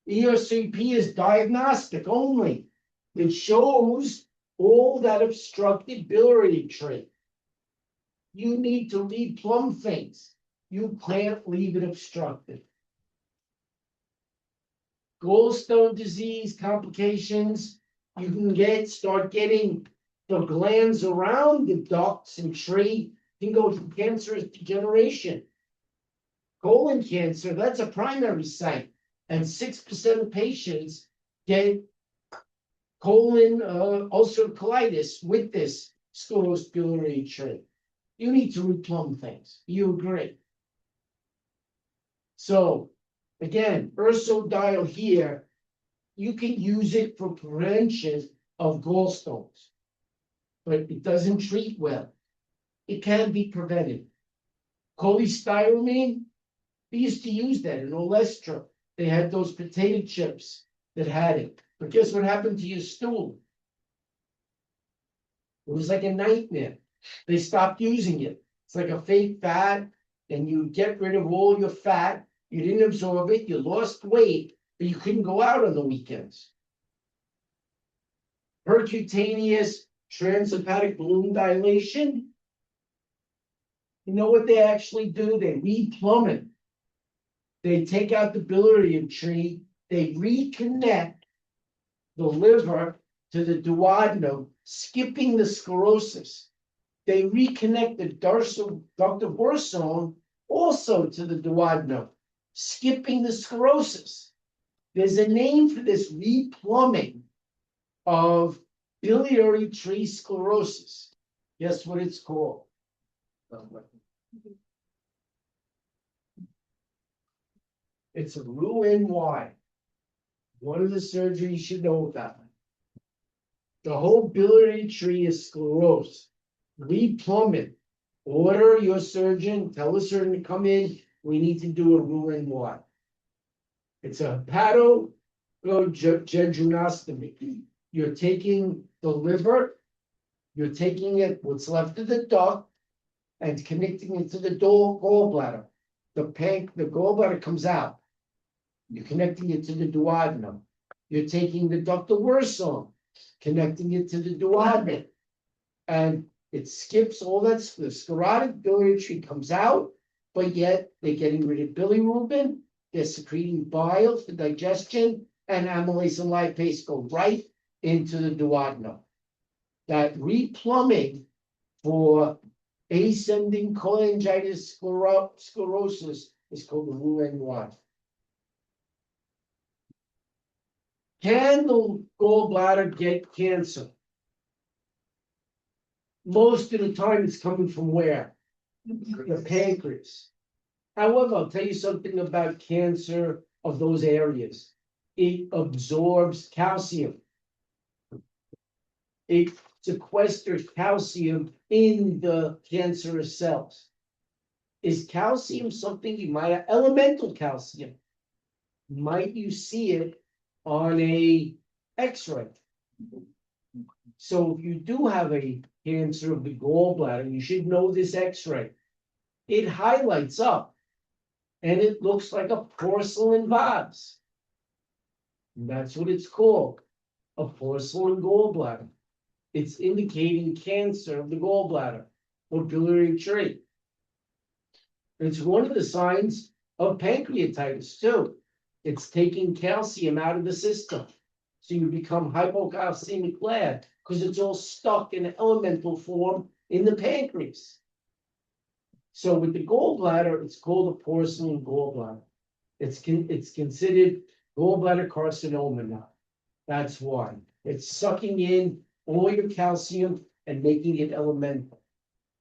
ERCP is diagnostic only. It shows all that obstructed biliary tree. You need to replumb things. You can't leave it obstructed. Gallstone disease complications, you can start getting the glands around the ducts and tree can go through cancerous degeneration. Colon cancer, that's a primary site, and 6% of patients get colon ulcerative colitis with this sclerosed biliary tree. You need to replumb things. You agree? So, again, ursodiol here, you can use it for prevention of gallstones, but it doesn't treat well. It can be prevented. Cholestyramine, we used to use that in Olestra. They had those potato chips that had it. But guess what happened to your stool? It was like a nightmare. They stopped using it. It's like a fake fat, and you get rid of all your fat. You didn't absorb it, you lost weight, but you couldn't go out on the weekends. Percutaneous transhepatic balloon dilation. You know what they actually do? They replumb it. They take out the biliary tree, they reconnect the liver to the duodenum, skipping the sclerosis. They reconnect the dorsal ductal borsone also to the duodenum, skipping the sclerosis. There's a name for this replumbing of biliary tree sclerosis. Guess what it's called? It's a Roux-en-Y. One of the surgeries you should know about. The whole biliary tree is sclerosed. Replumb it. Order your surgeon, tell the surgeon to come in. We need to do a Roux-en-Y. It's a hepatojejunostomy. You're taking the liver, you're taking it, what's left of the duct, and connecting it to the gallbladder. The gallbladder comes out. You're connecting it to the duodenum. You're taking the ductal borsone, connecting it to the duodenum. And it skips all that, the sclerotic biliary tree comes out, but yet they're getting rid of bilirubin, they're secreting bile for digestion, and amylase and lipase go right into the duodenum. That replumbing for ascending cholangitis sclerosis is called the Roux-en-Y. Can the gallbladder get cancer? Most of the time it's coming from where? The pancreas. However, I'll tell you something about cancer of those areas. It absorbs calcium. It sequesters calcium in the cancerous cells. Is calcium something you might have? Elemental calcium. Might you see it on a X-ray? So if you do have a cancer of the gallbladder, you should know this X-ray. It highlights up and it looks like a porcelain vase. And that's what it's called, a porcelain gallbladder. It's indicating cancer of the gallbladder or biliary tree. It's one of the signs of pancreatitis too. It's taking calcium out of the system. So you become hypocalcemic lead because it's all stuck in an elemental form in the pancreas. So with the gallbladder, it's called a porcelain gallbladder. It's considered gallbladder carcinoma now. That's why. It's sucking in all your calcium and making it elemental.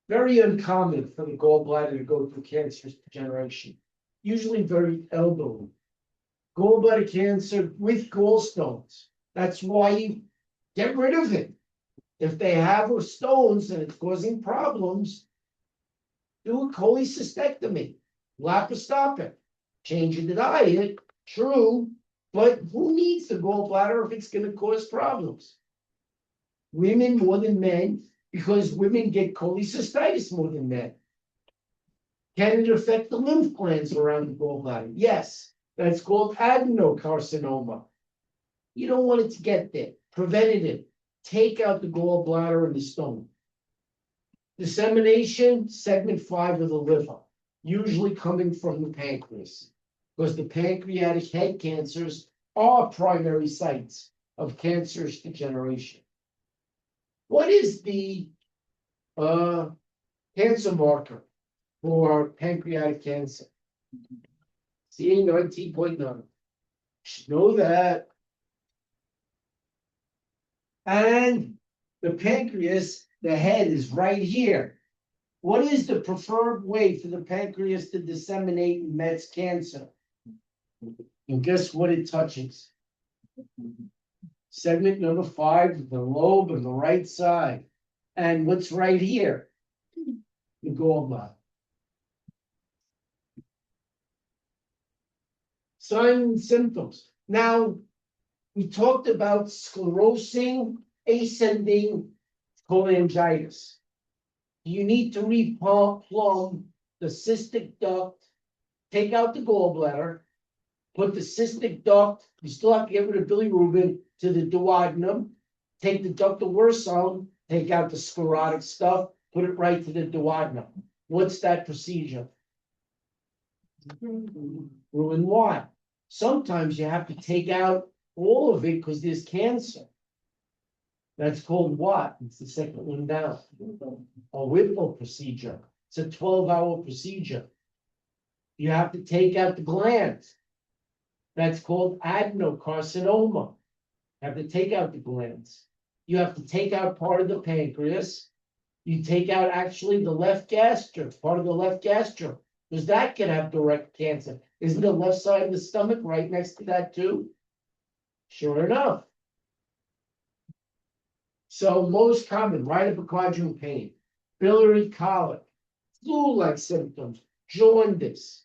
Very uncommon for the gallbladder to go through cancerous degeneration. Usually very elderly. Gallbladder cancer with gallstones. That's why you get rid of it. If they have stones and it's causing problems, do a cholecystectomy, laparoscopic, change the diet, true, but who needs the gallbladder if it's going to cause problems? Women more than men, because women get cholecystitis more than men. Can it affect the lymph glands around the gallbladder? Yes, that's called adenocarcinoma. You don't want it to get there. Preventative. Take out the gallbladder and the stone. Dissemination, segment 5 of the liver, usually coming from the pancreas, because the pancreatic head cancers are primary sites of cancerous degeneration. What is the cancer marker for pancreatic cancer? CA 19.9. Should know that. And the pancreas, the head is right here. What is the preferred way for the pancreas to disseminate Mets cancer? And guess what it touches? Segment number 5, the lobe on the right side. And what's right here? The gallbladder. Signs and symptoms. Now, we talked about sclerosing, ascending cholangitis. You need to replumb the cystic duct, take out the gallbladder, put the cystic duct, you still have to get rid of bilirubin, to the duodenum, take the ductal Wirsung, take out the sclerotic stuff, put it right to the duodenum. What's that procedure? Ruin what? Sometimes you have to take out all of it because there's cancer. That's called what? It's the second one down. A Whipple procedure. It's a 12-hour procedure. You have to take out the glands. That's called adenocarcinoma. You have to take out the glands. You have to take out part of the pancreas. You take out actually the left gastric, part of the left gastric, because that can have direct cancer. Isn't the left side of the stomach right next to that too? Sure enough. So most common, right upper quadrant pain, biliary colic, flu-like symptoms, jaundice,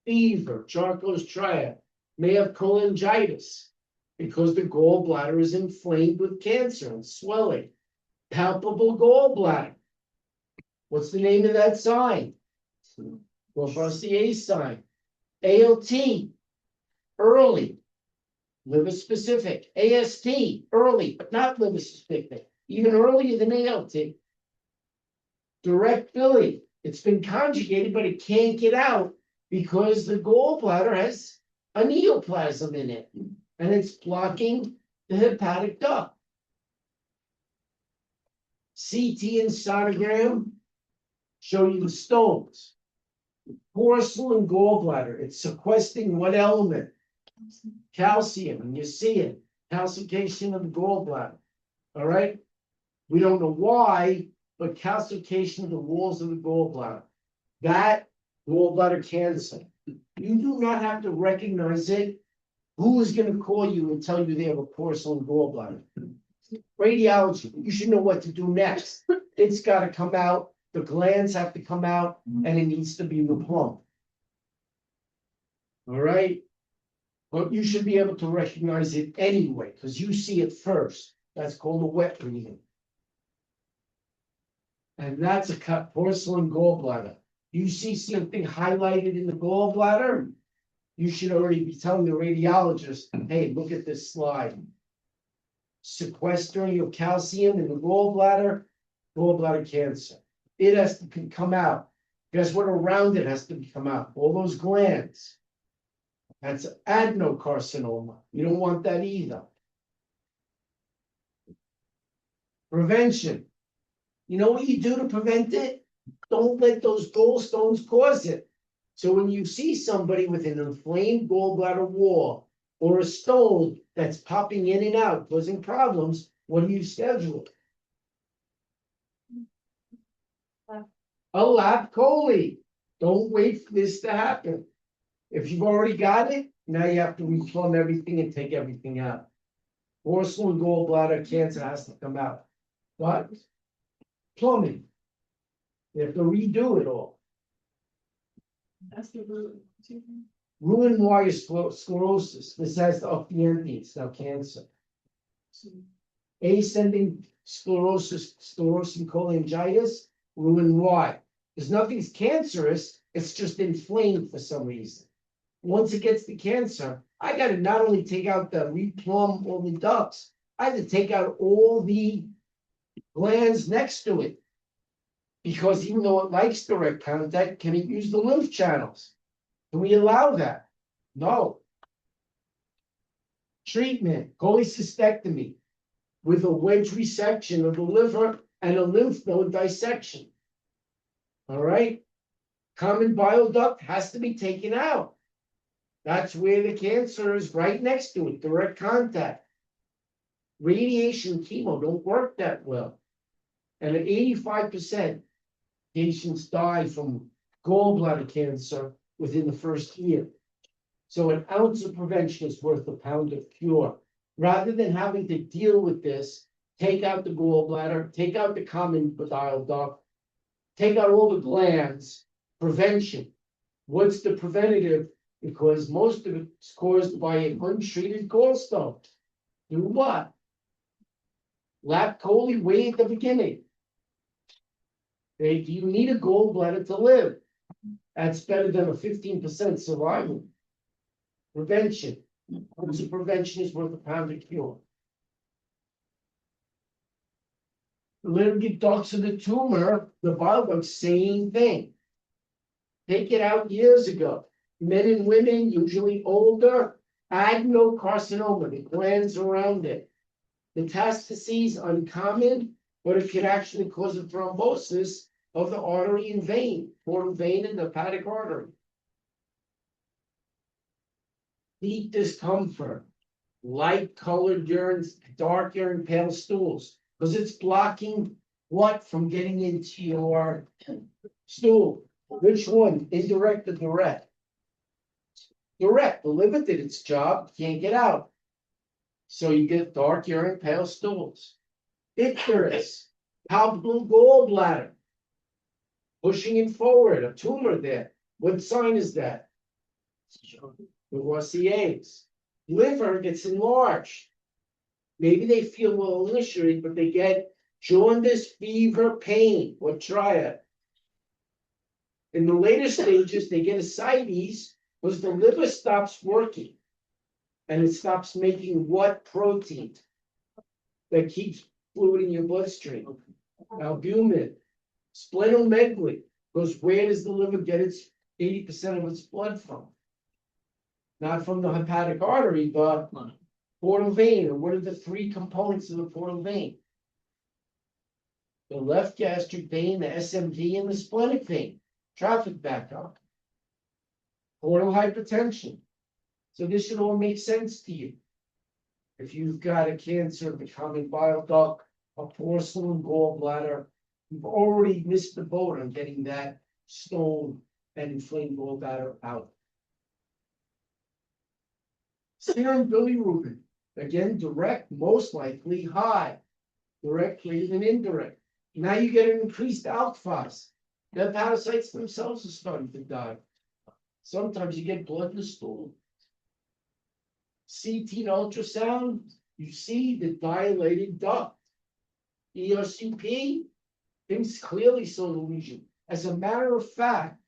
fever, Charcot's triad, may have cholangitis because the gallbladder is inflamed with cancer and swelling. Palpable gallbladder. What's the name of that sign? Well, first the A sign. ALT, early, liver specific. AST, early, but not liver specific, even earlier than ALT. Direct bili, it's been conjugated, but it can't get out because the gallbladder has a neoplasm in it, and it's blocking the hepatic duct. CT and sonogram show you the stones. Porcelain gallbladder, it's sequestering what element? Calcium, and you see it, calcification of the gallbladder. All right, we don't know why, but calcification of the walls of the gallbladder. That gallbladder cancer. You do not have to recognize it. Who is going to call you and tell you they have a porcelain gallbladder? Radiology, you should know what to do next. It's got to come out, the glands have to come out, and it needs to be replumbed. All right? But you should be able to recognize it anyway, because you see it first. That's called a wet reading. And that's a porcelain gallbladder. You see something highlighted in the gallbladder? you should already be telling the radiologist, hey, look at this slide. Sequestering your calcium in the gallbladder cancer. It has to come out. Guess what around it has to come out? All those glands. That's adenocarcinoma. You don't want that either. Prevention. You know what you do to prevent it? Don't let those gallstones cause it. So when you see somebody with an inflamed gallbladder wall or a stone that's popping in and out, causing problems, what do you schedule? A lap chole. Don't wait for this to happen. If you've already got it, now you have to replumb everything and take everything out. Porcelain gallbladder cancer has to come out. What? Plumbing. You have to redo it all. That's the root. Roux-en-Y sclerosis. This has to up the ante. It's now cancer. Ascending sclerosis, sclerosing cholangitis, Roux-en-Y. There's nothing's cancerous, it's just inflamed for some reason. Once it gets to cancer, I gotta not only take out the replumb all the ducts, I have to take out all the glands next to it. Because even though it likes direct contact, can it use the lymph channels? Can we allow that? No. Treatment, cholecystectomy with a wedge resection of the liver and a lymph node dissection. All right? Common bile duct has to be taken out. That's where the cancer is, right next to it, direct contact. Radiation chemo don't work that well. And at 85%, patients die from gallbladder cancer within the first year. So an ounce of prevention is worth a pound of cure. Rather than having to deal with this, take out the gallbladder, take out the common bile duct, take out all the glands, prevention. What's the preventative? Because most of it's caused by an untreated gallstone. Do what? Lap chole way at the beginning. Do you need a gallbladder to live? That's better than a 15% survival. Prevention. Once prevention is worth a pound of cure. Lymphatic ducts of the tumor, the bile duct, same thing. Take it out years ago. Men and women, usually older, adenocarcinoma, the glands around it. Metastases, uncommon, but it could actually cause a thrombosis of the artery and vein, portal vein and the hepatic artery. Deep discomfort, light colored urine, dark urine, pale stools, because it's blocking what from getting into your stool. Which one? Indirect or direct? Direct. The liver did its job, can't get out. So you get dark urine, pale stools. Icterus, palpable gallbladder, pushing it forward, a tumor there. What sign is that? The Rossier's. Liver gets enlarged. Maybe they feel well initiated, but they get jaundice, fever, pain, or triad. In the later stages, they get ascites because the liver stops working. And it stops making what protein that keeps fluid in your bloodstream? Albumin, splenomegaly, because where does the liver get its 80% of its blood from? Not from the hepatic artery, but portal vein. And what are the three components of the portal vein? The left gastric vein, the SMV, and the splenic vein. Traffic backup. Portal hypertension. So this should all make sense to you. If you've got a cancer of the common bile duct, a porcelain gallbladder, you've already missed the boat on getting that stone and inflamed gallbladder out. Serum bilirubin, again, direct, most likely high. Direct greater than indirect. Now you get an increased alk phos. The hepatocytes themselves are starting to die. Sometimes you get blood in the stool. CT and ultrasound, you see the dilated duct. ERCP, things clearly saw the lesion. As a matter of fact,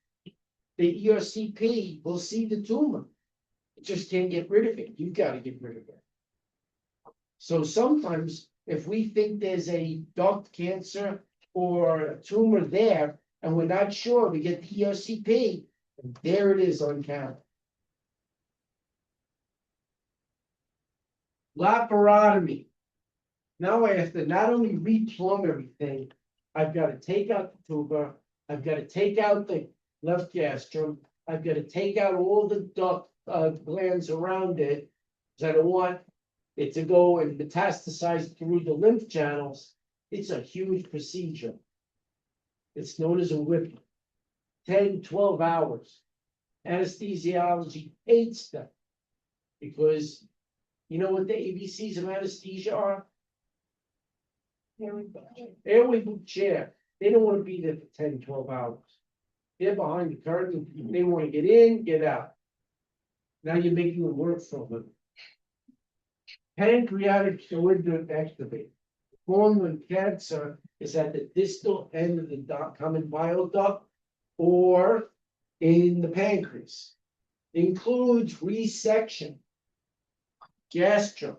the ERCP will see the tumor. Just can't get rid of it. You gotta get rid of it. So sometimes if we think there's a duct cancer or a tumor there and we're not sure, we get the ERCP, and there it is on camera. Laparotomy. Now I have to not only replumb everything, I've got to take out the tuber, I've got to take out the left gastrum, I've got to take out all the duct glands around it. 'Cause I don't want it to go and metastasize through the lymph channels. It's a huge procedure. It's known as a whip. 10, 12 hours. Anesthesiology hates them. Because you know what the ABCs of anesthesia are? Airway boot chair. They don't want to be there for 10, 12 hours. They're behind the curtain. They want to get in, get out. Now you're making them work for them. Pancreatic choangiectomy. Form when cancer is at the distal end of the common bile duct or in the pancreas. Includes resection. Gastrum.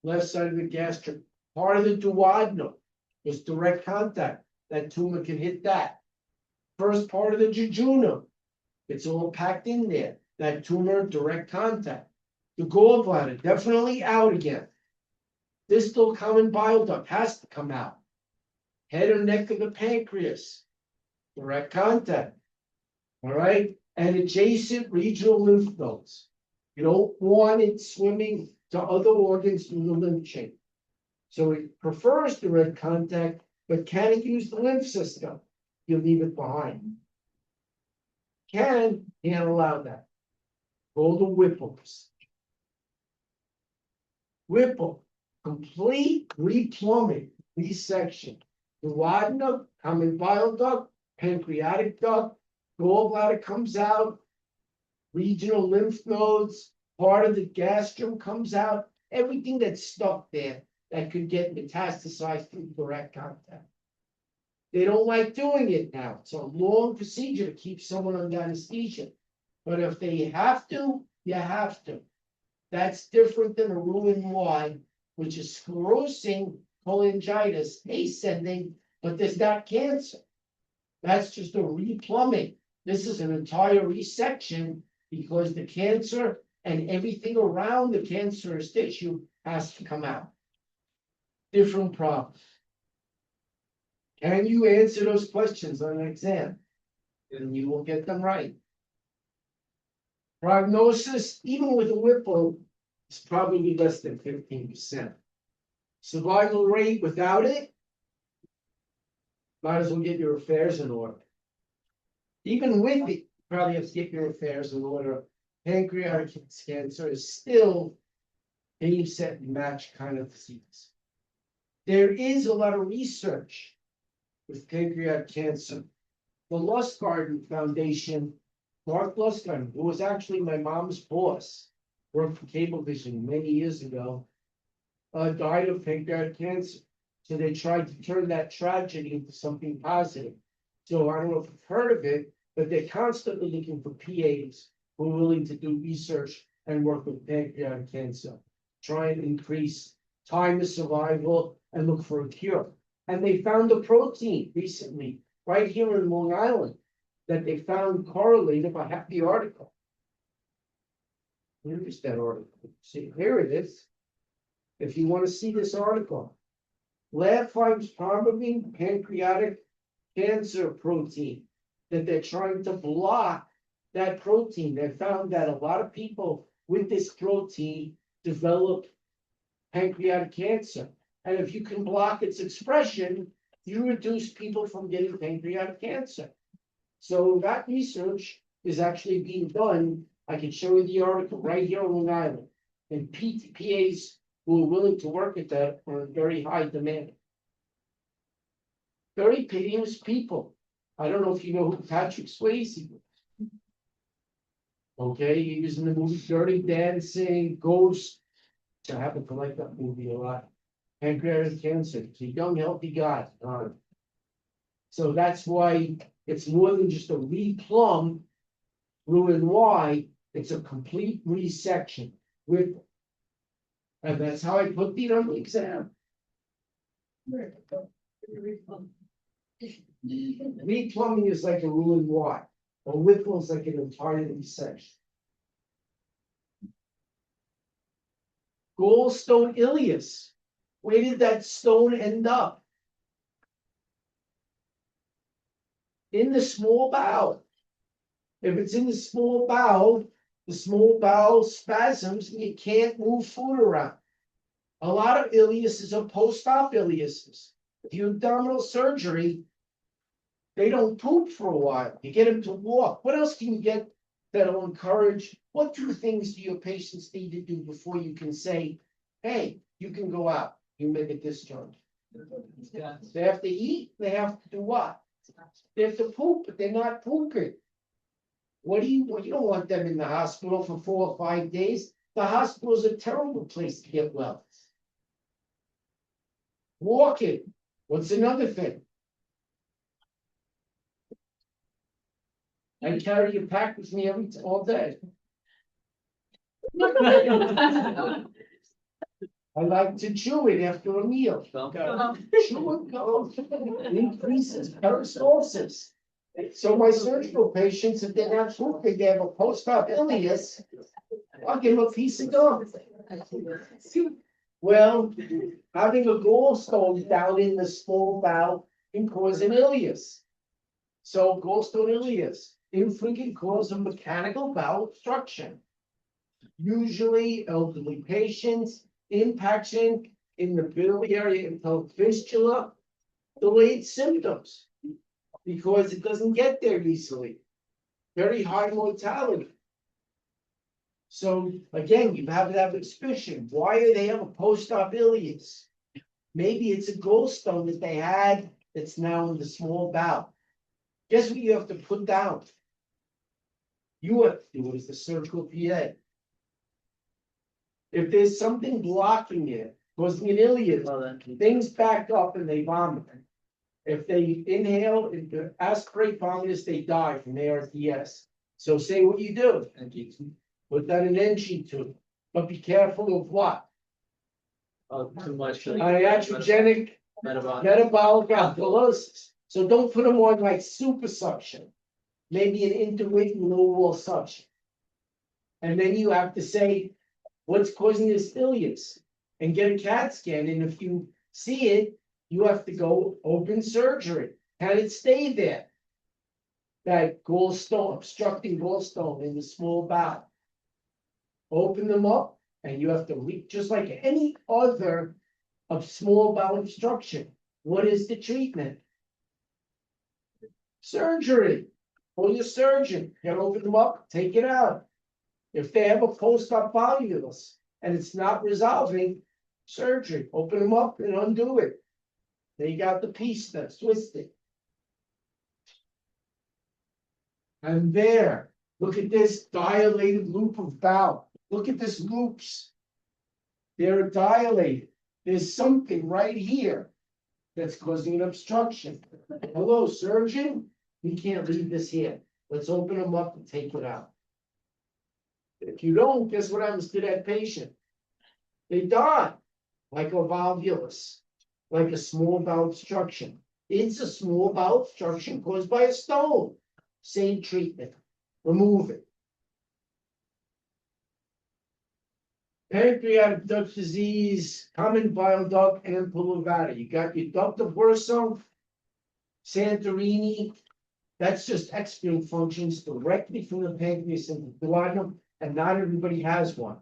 Left side of the gastrum. Part of the duodenum is direct contact. That tumor can hit that. First part of the jejunum. It's all packed in there. That tumor, direct contact. The gallbladder, definitely out again. Distal common bile duct has to come out. Head or neck of the pancreas. Direct contact. All right. And adjacent regional lymph nodes. You don't want it swimming to other organs through the lymph chain. So it prefers direct contact, but can it use the lymph system? You leave it behind. Can't allow that. Called the Whipples. Whipple, complete replumbing, resection. Duodenum, common bile duct, pancreatic duct, gallbladder comes out, regional lymph nodes, part of the gastrum comes out, everything that's stuck there that could get metastasized through direct contact. They don't like doing it now. It's a long procedure to keep someone under anesthesia. But if they have to, you have to. That's different than a Roux-en-Y, which is sclerosing cholangitis, ascending, but there's not cancer. That's just a replumbing. This is an entire resection because the cancer and everything around the cancerous tissue has to come out. Different problem. Can you answer those questions on an exam? And you will get them right. Prognosis, even with a Whipple, is probably less than 15%. Survival rate without it, might as well get your affairs in order. Even with it, you probably have to get your affairs in order. Pancreatic cancer is still a set and match kind of disease. There is a lot of research with pancreatic cancer. The Lustgarten Foundation, Mark Lustgarten, who was actually my mom's boss, worked for Cablevision many years ago, died of pancreatic cancer. So they tried to turn that tragedy into something positive. So I don't know if you've heard of it, but they're constantly looking for PAs who are willing to do research and work with pancreatic cancer, try and increase time of survival and look for a cure. And they found a protein recently, right here in Long Island, that they found correlated. I have the article. Where is that article? See, here it is. If you want to see this article, lab finds probably pancreatic cancer protein that they're trying to block that protein. They found that a lot of people with this protein develop pancreatic cancer. And if you can block its expression, you reduce people from getting pancreatic cancer. So that research is actually being done. I can show you the article right here on Long Island. And PAs who are willing to work at that are in very high demand. Very famous people. I don't know if you know who Patrick Swayze was. Okay, he was in the movie Dirty Dancing, Ghost. I happen to like that movie a lot. Pancreatic cancer. He's a young, healthy guy. So that's why it's more than just a replumb Roux-en-Y. It's a complete resection with. And that's how I put it on the exam. Reed plumbing is like a ruined Y, or Whipple is like an entire resection. Gallstone ileus, where did that stone end up? In the small bowel. If it's in the small bowel spasms, and you can't move food around. A lot of ileiuses are post-op ileiuses. If you abdominal surgery, they don't poop for a while. You get them to walk. What else can you get that'll encourage? What 2 things do your patients need to do before you can say, hey, you can go out, you make a discharge? They have to eat, they have to do what? They have to poop, but they're not pooping. You don't want them in the hospital for 4 or 5 days. The hospital is a terrible place to get well. Walking, what's another thing? I carry a pack with me all day. I like to chew it after a meal. Chew and go. Increases peristalsis. So my surgical patients, if they're not pooping, they have a post-op ileus, I'll give them a piece of gum. Well, having a gallstone down in the small bowel can cause an ileus. So gallstone ileus, infant can cause a mechanical bowel obstruction. Usually elderly patients, impaction in the biliary until fistula, delayed symptoms. Because it doesn't get there easily. Very high mortality. So again, you have to have suspicion. Why do they have a post-op ileus? Maybe it's a gallstone that they had that's now in the small bowel. Guess what you have to put down? You have to do it as the surgical PA. If there's something blocking it, causing an ileus, things back up and they vomit. If they inhale, aspirate vomitus, they die from ARDS. So say what you do. Put that in NG tube, but be careful of what? Too much. Iatrogenic metabolic alkalosis. So don't put them on like super suction. Maybe an interwingular wall suction. And then you have to say, what's causing this ileus? And get a CAT scan. And if you see it, you have to go open surgery. Can it stay there? That gallstone, obstructing gallstone in the small bowel. Open them up, and you have to just like any other of small bowel obstruction. What is the treatment? Surgery. Call your surgeon. Can open them up, take it out. If they have a post-op volvulus and it's not resolving, surgery. Open them up and undo it. They got the piece that's twisted. And there, look at this dilated loop of bowel. Look at this loops. They're dilated. There's something right here that's causing an obstruction. Hello, surgeon? We can't leave this here. Let's open them up and take it out. If you don't, guess what happens to that patient? They die like a volvulus. Like a small bowel obstruction. It's a small bowel obstruction caused by a stone. Same treatment. Remove it. Pancreatic duct disease, common bile duct ampulla vata. You got your duct of Burso, Santorini. That's just excreting functions directly from the pancreas into the duodenum, and not everybody has one.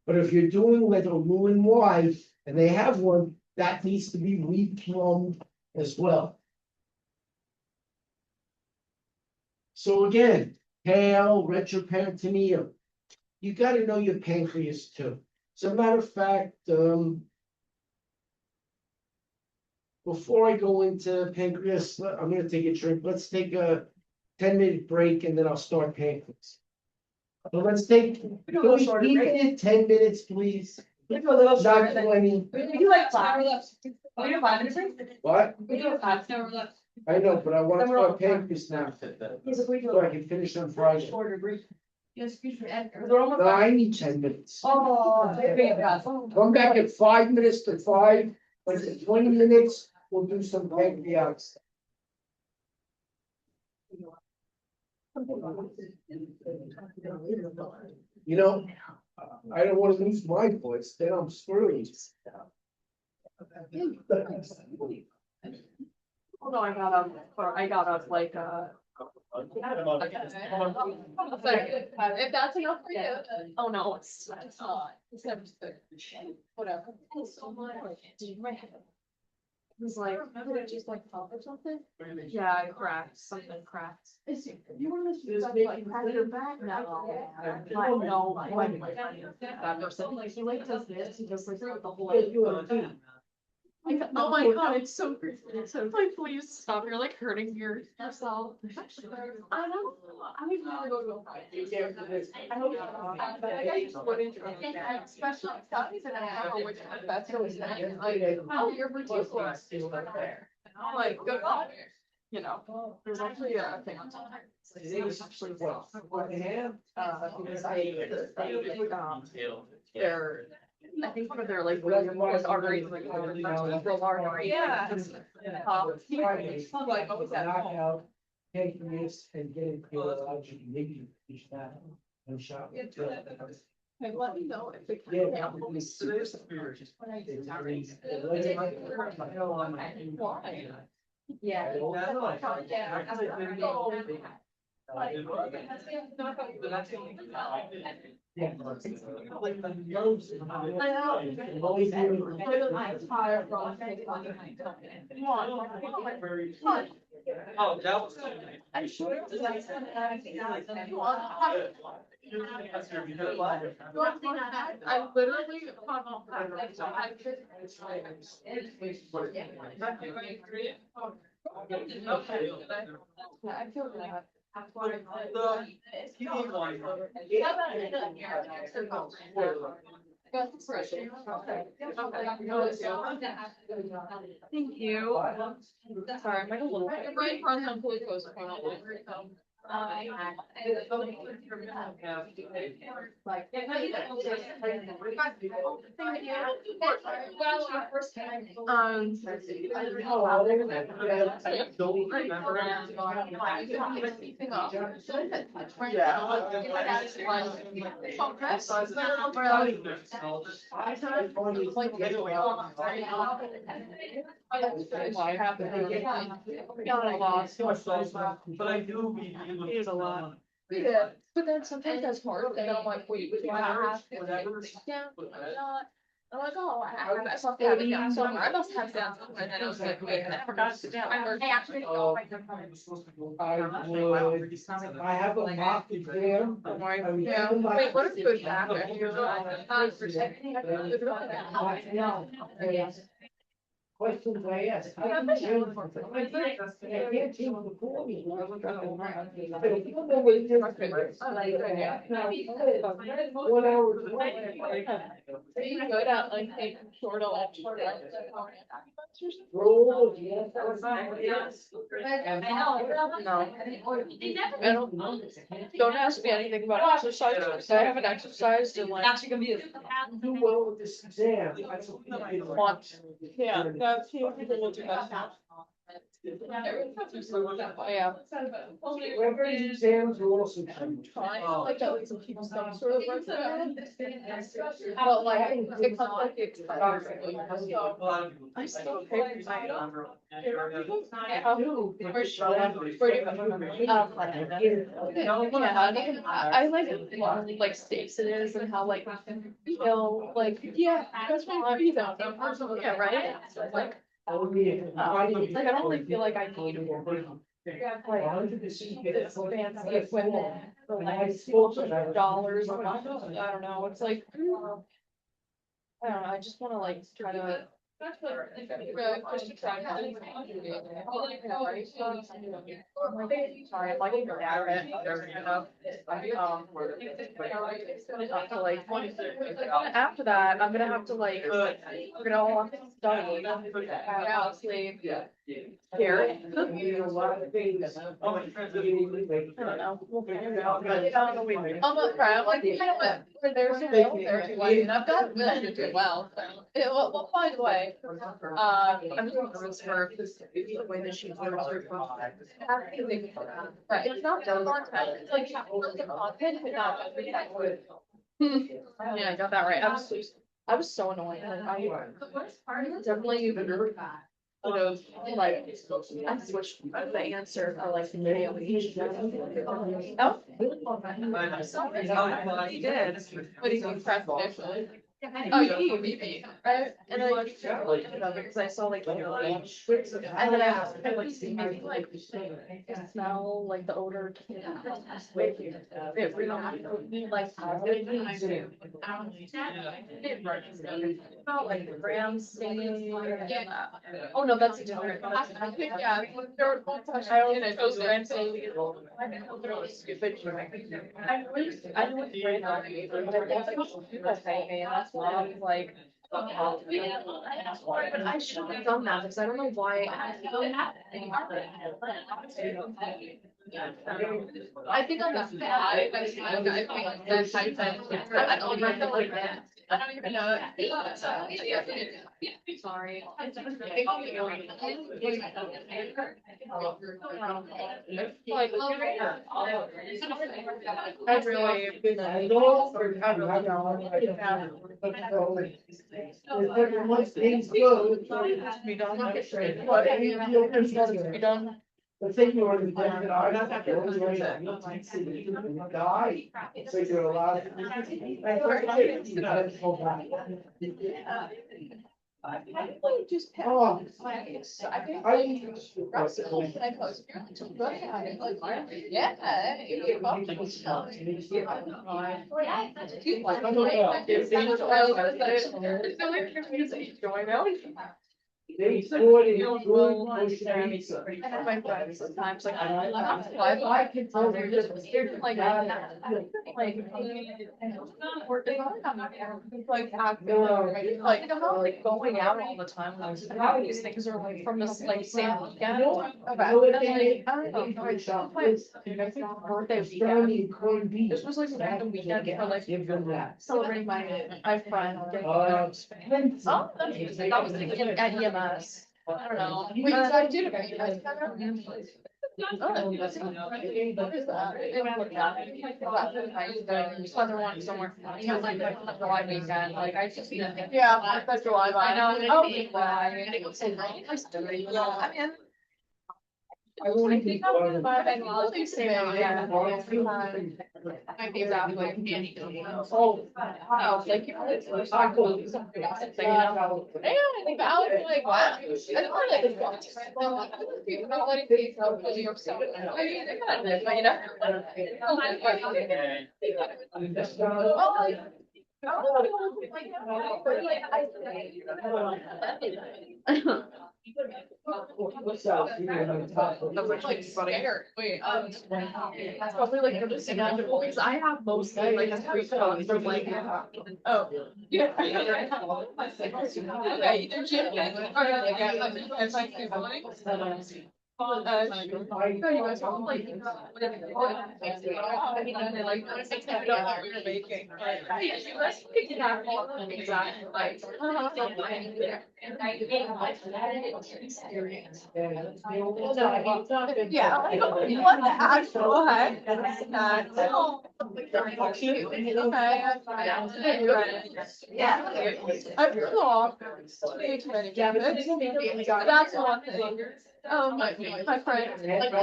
But if you're doing like a Roux-en-Y, and they have one, that needs to be replumbed as well. So again, pale retroperitoneum. You got to know your pancreas too. As a matter of fact, before I go into pancreas, I'm going to take a drink. Let's take a 10-minute break and then I'll start pancreas. So let's take, can we keep it 10 minutes, please? We do a little Not shorter than. 20. We do like 5 minutes. We do 5 minutes. What? We do 5 minutes. I know, but I want to Then we're all start pancreas now, Because if we do so I can finish on Friday. shorter brief. No, I need 10 minutes. Oh. Come back at 5 minutes to 5, but in 20 minutes, we'll do some pancreas. You know, I don't wanna lose my voice, then I'm screwed. Oh, no, I got up like, If that's enough for you. oh, no, it's not. It's never good. Whatever. It was like, Did it just like pop or something? yeah, I cracked, something cracked. You want to Like, crack your back now. Like, no, when that person, like, he like does this, he does like the whole. Like, oh my god, it's so creepy. It's so like, please stop, you're like hurting yourself. I don't, I would never go to a fight. I hope not. I just wouldn't. Especially Saturdays and I don't know which one best goes next. Like, oh, you're ridiculous. I'm like, good luck. You know, there's actually a thing on top. It's actually because they're, I think one of their like was arteries like real artery. Yeah. Like, what was that called? Knockout, taking this and getting physiologic, maybe finish that and shot. Hey, let me know if it. Yeah. Why? Yeah. Yeah. Oh, that was. I'm sure. I literally. I feel bad. Thank you. Sorry, I'm like a little. My brain runs on glucose. But I do be. It's a lot. Yeah, but then sometimes that's hard, and then I'm like, wait, do I have to Whatever. take down? Do I not? I'm like, oh, I must have it down somewhere, I must have it down somewhere, and then I was like, wait, I forgot to sit down. I actually don't Oh. like them. I have a mock exam. Yeah, wait, what if it goes back? Questions I ask. I can't change before me. But if you don't know what it is, 1 hour. Good at like taking short electric. Roll, yes. Don't ask me anything about exercise, because I haven't exercised in like. Do well with this exam. Months. Yeah, that's people will do that now. Yeah. Everybody's exams are also. Trying to like at least keep some sort of record. But like, it comes like the expires. I still pay for my. I like states it is and how like, you know, like, yeah, that's my free though. Yeah, right? Like, like I don't really feel like I need like this fancy equipment for like dollars. I don't know. It's like, I don't know. I just want to like try to. Sorry, I'm like after that, I'm gonna have to like, we're gonna all have to study. Obviously, Here. Oh, my friends. I don't know. We'll figure it out. I'm not proud, like, you know what, where there's a will, there's a way, and I've got a will to do well, so, we'll find a way. I'm doing rules for the way that she works her content. Right, it's not the content, it's like, the content, but not every time. Yeah, I got that right, I was so annoyed, like, The worst part is. definitely, like, I switched the answer for like the video. Oh. He did. What do you think, press initially? Oh, you, maybe, right? And then like, because I saw like, and then I was maybe like, smell like the odor. It really, like, felt like the grams. Oh, no, that's different. Yeah, there were both touched, and it goes around saying. Stupid. I went right on me, but that's why I was like. But I shouldn't have done that because I don't know why. I think I'm not bad. I think that's how you said it. I don't even know like that. I don't even know. Sorry. Like, I Once things go. Be done. What? Be done. The thing you were, I don't have to die, so you're allowed. Just. Oh. I think. I. I post. Yeah. They put it in good pizza. I have my friends sometimes like I can tell they're just like like going out all the time. These things are like from this like same weekend. Birthday weekend. This was like a random weekend for like celebrating my friend. Oh, that was at EMS. I don't know. Wait, I did it. Oh, what is that? Just another one somewhere. July weekend, like I just. Yeah, that's July. I know. Oh, I mean. I won't think I would buy my quality sale. Yeah. Might be exactly. Oh, wow. Like you. Yeah, I think I was like, wow. I don't like this. People don't let it be so really yourself. I mean, they got it, but you know. What's up? Wait, that's probably like you're just because I have mostly like screenshots from like oh yeah. Okay, either Jim or like as my siblings. You guys all like I mean they're like we're making exactly like yeah, like, what the actual heck? Yeah. I flew off way too many jackets. That's one thing. My friend, like,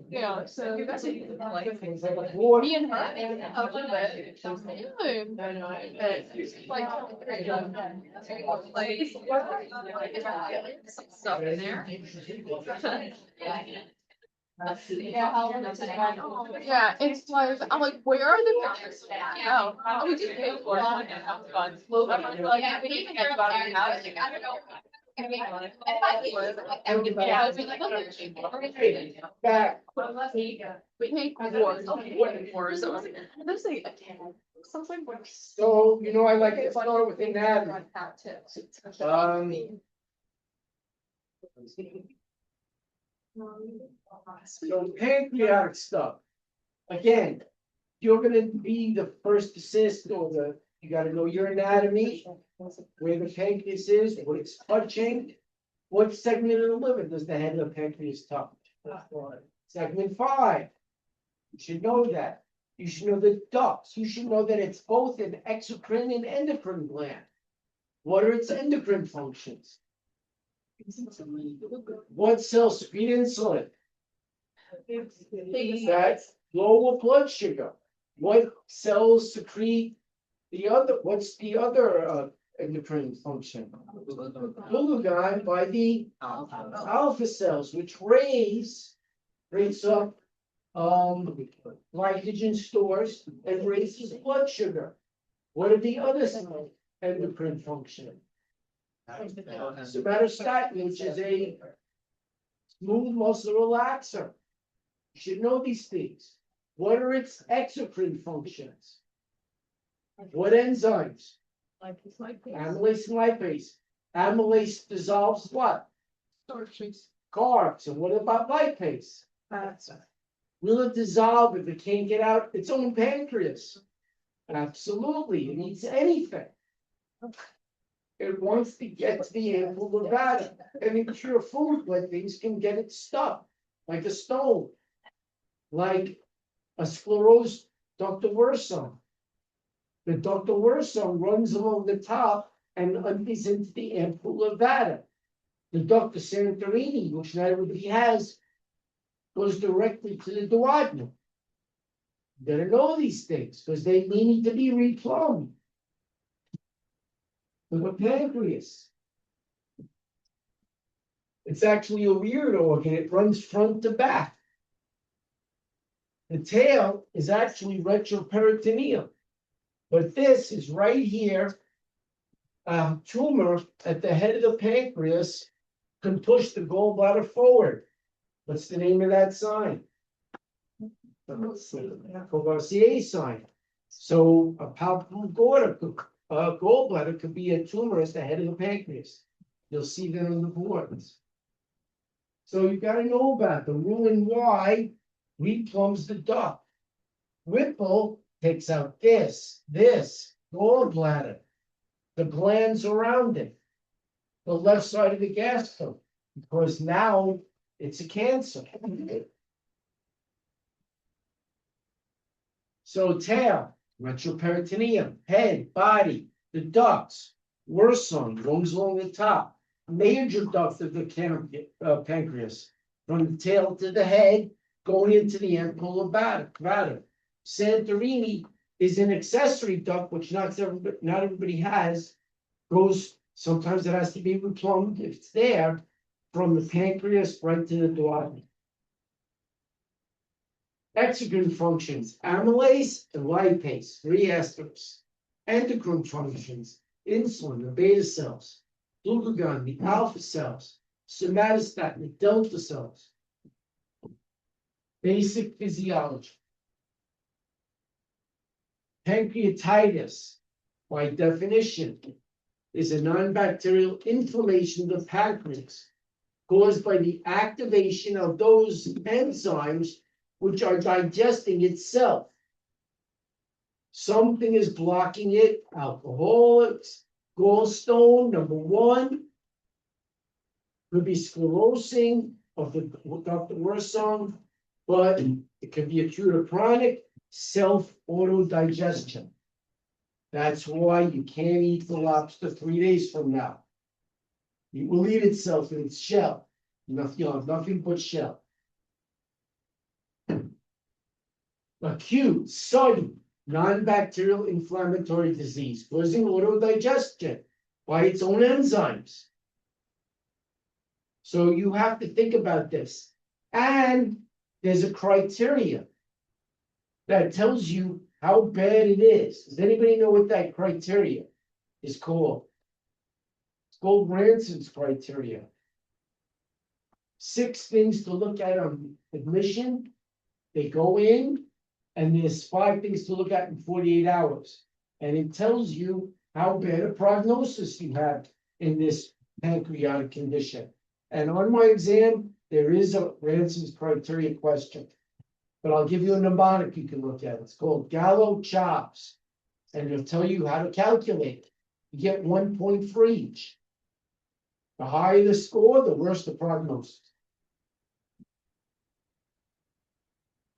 yeah, so me and her a little bit. Stuff in there. Yeah, it's like, I'm like, where are the pictures? Oh, we just paid for it. Fun. I'm like, we need to get about our house. I don't know. Back. We make wars, wars, there's like a can, something. So, you know, I like to start with anatomy. So pancreatic stuff. Again, you're gonna be the first assist or you gotta know your anatomy, where the pancreas is, what it's touching. What segment of the liver does the head of the pancreas touch? Segment 5. You should know that. You should know the ducts. You should know that it's both an exocrine and endocrine gland. What are its endocrine functions? What cells secrete insulin? That's lower blood sugar. What cells secrete what's the other endocrine function? Glucagon by the alpha cells, which raise up glycogen stores and raises blood sugar. What are the other endocrine function? Somatostatin, which is a smooth muscle relaxer. You should know these things. What are its exocrine functions? What enzymes? Amylase and lipase. Amylase dissolves what? Carbs. And what about lipase? Will it dissolve if it can't get out its own pancreas? Absolutely. It needs anything. It wants to get to the ample levator. And in pure food, when things can get it stuck, like a stone, like a sclerosed ductal The ductal runs along the top and empties into the ample levator. The ductus santorini, which not everybody has, goes directly to the duodenum. You gotta know these things because they need to be replumbed. But the pancreas, it's actually a weird organ. It runs front to back. The tail is actually retroperitoneum, but this is right here. A tumor at the head of the pancreas can push the gallbladder forward. What's the name of that sign? Courvoisier sign. So a palpable gallbladder could be a tumor at the head of the pancreas. You'll see that on the boards. So you gotta know about the Roux and Y replumbs the duct. Whipple takes out this gallbladder, the glands around it, the left side of the gastrum, because now it's a cancer. So tail, retroperitoneum, head, body, the ducts, Wirsung runs along the top, major duct of the pancreas, from the tail to the head, going into the ample levator. Santorini is an accessory duct, which not everybody has. Goes, sometimes it has to be replumbed if it's there, from the pancreas right to the duodenum. Exocrine functions, amylase and lipase, 3 esters. Endocrine functions, insulin, the beta cells, glucagon, the alpha cells, somatostatin, the delta cells. Basic physiology. Pancreatitis, by definition, is a non-bacterial inflammation of the pancreas caused by the activation of those enzymes which are digesting itself. Something is blocking it, alcoholics, gallstone, number 1, could be sclerosing of the ductal Wirsung, but it could be acute or chronic self-auto-digestion. That's why you can't eat the lobster 3 days from now. It will eat itself in its shell. You'll have nothing but shell. Acute, sudden, non-bacterial inflammatory disease causing autodigestion by its own enzymes. So you have to think about this. And there's a criteria that tells you how bad it is. Does anybody know what that criteria is called? It's called Ransom's criteria. 6 things to look at on admission. They go in, and there's 5 things to look at in 48 hours. And it tells you how bad a prognosis you have in this pancreatic condition. And on my exam, there is a Ransom's criteria question. But I'll give you a mnemonic you can look at. It's called Gallo Chops. And it'll tell you how to calculate. You get 1 point for each. The higher the score, the worse the prognosis.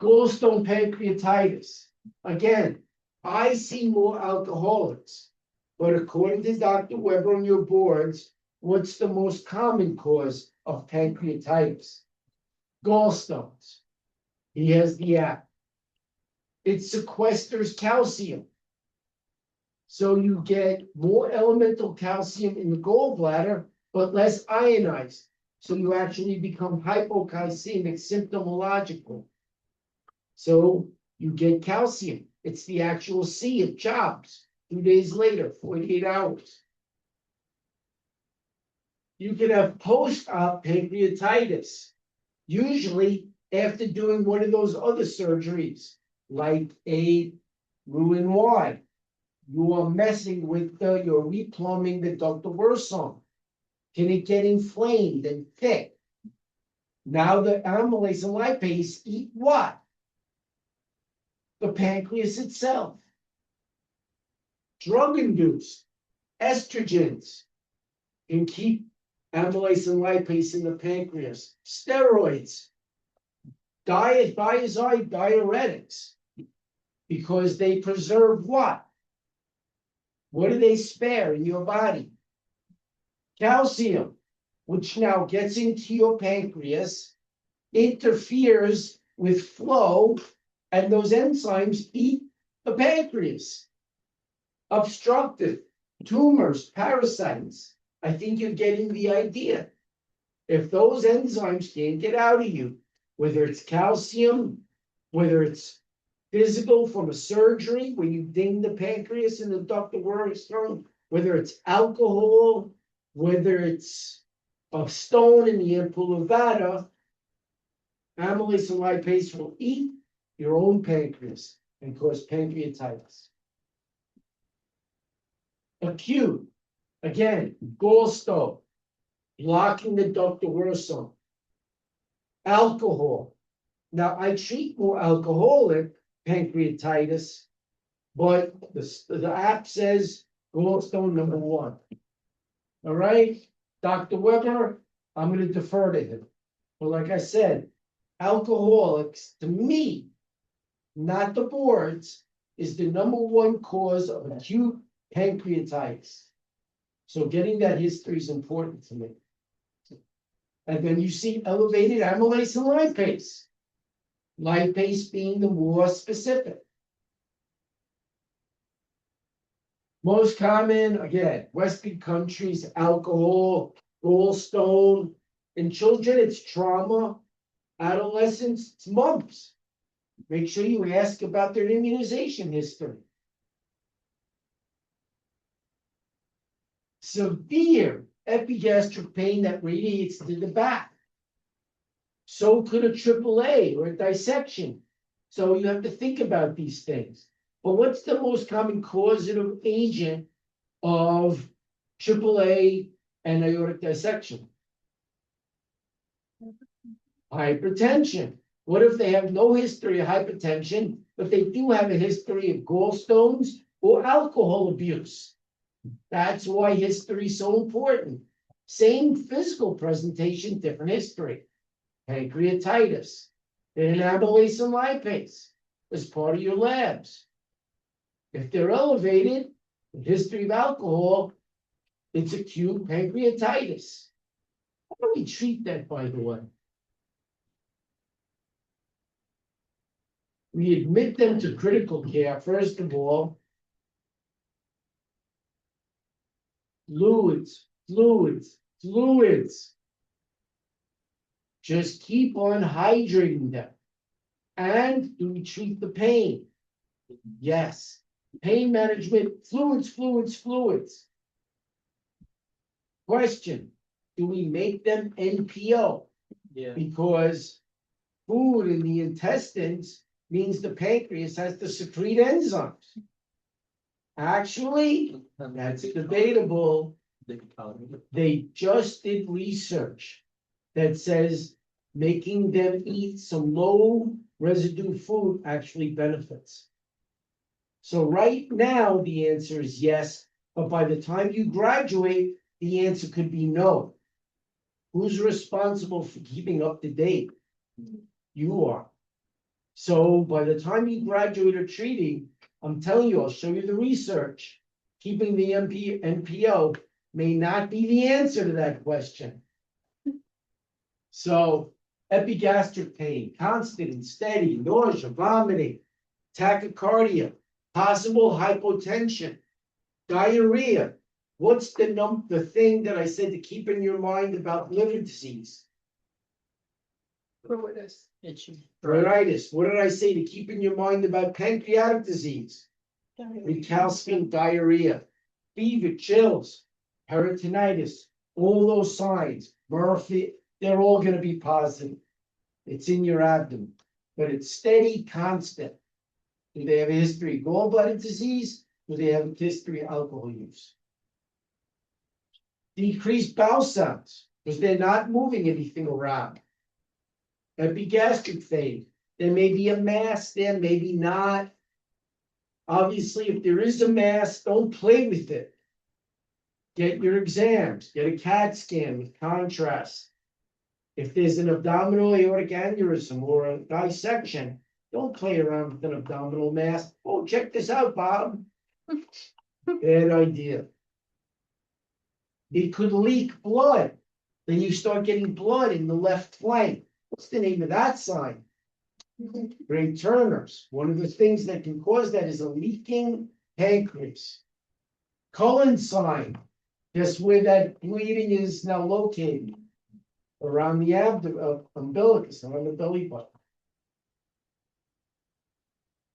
Gallstone pancreatitis. Again, I see more alcoholics. But according to Dr. Weber on your boards, what's the most common cause of pancreatitis? Gallstones. He has the app. It sequesters calcium. So you get more elemental calcium in the gallbladder, but less ionized. So you actually become hypocalcemic symptomological. So you get calcium. It's the actual C of CHOPS. 2 days later, 48 hours. You can have post-op pancreatitis, usually after doing one of those other surgeries, like a Roux-en-Y. You are messing with you're replumbing the ductal bursum. Can it get inflamed and thick? Now the amylase and lipase eat what? The pancreas itself. Drug-induced estrogens can keep amylase and lipase in the pancreas. Steroids, thiazide diuretics, because they preserve what? What do they spare in your body? Calcium, which now gets into your pancreas, interferes with flow, and those enzymes eat the pancreas. Obstructive, tumors, parasites. I think you're getting the idea. If those enzymes can't get out of you, whether it's calcium, whether it's physical from a surgery where you ding the pancreas and the ductal bursum, whether it's alcohol, whether it's a stone in the ampulla vata, amylase and lipase will eat your own pancreas and cause pancreatitis. Acute, again, gallstone, blocking the ductal bursum. Alcohol. Now, I treat more alcoholic pancreatitis, but the app says gallstone number 1. All right, Dr. Weber, I'm going to defer to him. But like I said, alcoholics, to me, not the boards, is the number 1 cause of acute pancreatitis. So getting that history is important to me. And then you see elevated amylase and lipase. Lipase being the more specific. Most common, again, Western countries, alcohol, gallstone. In children, it's trauma. Adolescents, it's mumps. Make sure you ask about their immunization history. Severe epigastric pain that radiates to the back. So could a AAA or a dissection. So you have to think about these things. But what's the most common causative agent of AAA and aortic dissection? Hypertension. What if they have no history of hypertension, but they do have a history of gallstones or alcohol abuse? That's why history is so important. Same physical presentation, different history. Pancreatitis, and amylase and lipase as part of your labs. If they're elevated, the history of alcohol, it's acute pancreatitis. How do we treat that, by the way? We admit them to critical care, first of all. Fluids. Just keep on hydrating them. And do we treat the pain? Yes. Pain management, fluids. Question, do we make them NPO? Yeah. Because food in the intestines means the pancreas has to secrete enzymes. Actually, that's debatable. They just did research that says making them eat some low residue food actually benefits. So right now, the answer is yes, but by the time you graduate, the answer could be no. Who's responsible for keeping up to date? You are. So by the time you graduate or treating, I'm telling you, I'll show you the research. Keeping the NPO may not be the answer to that question. So epigastric pain, constant and steady, nausea, vomiting, tachycardia, possible hypotension, diarrhea. What's the thing that I said to keep in your mind about liver disease? Pruritus. What did I say to keep in your mind about pancreatic disease? Recalcitrant diarrhea, fever, chills, peritonitis, all those signs, Murphy, they're all gonna be positive. It's in your abdomen, but it's steady, constant. Do they have a history of gallbladder disease? Do they have a history of alcohol use? Decreased bowel sounds, because they're not moving anything around. Epigastric phase, there may be a mass there, maybe not. Obviously, if there is a mass, don't play with it. Get your exams, get a CAT scan with contrast. If there's an abdominal aortic aneurysm or a dissection, don't play around with an abdominal mass. Oh, check this out, Bob. Bad idea. It could leak blood. Then you start getting blood in the left flank. What's the name of that sign? Great Turners. One of the things that can cause that is a leaking pancreas. Cullen sign. Guess where that bleeding is now located? Around the abdomen, umbilicus, around the belly button.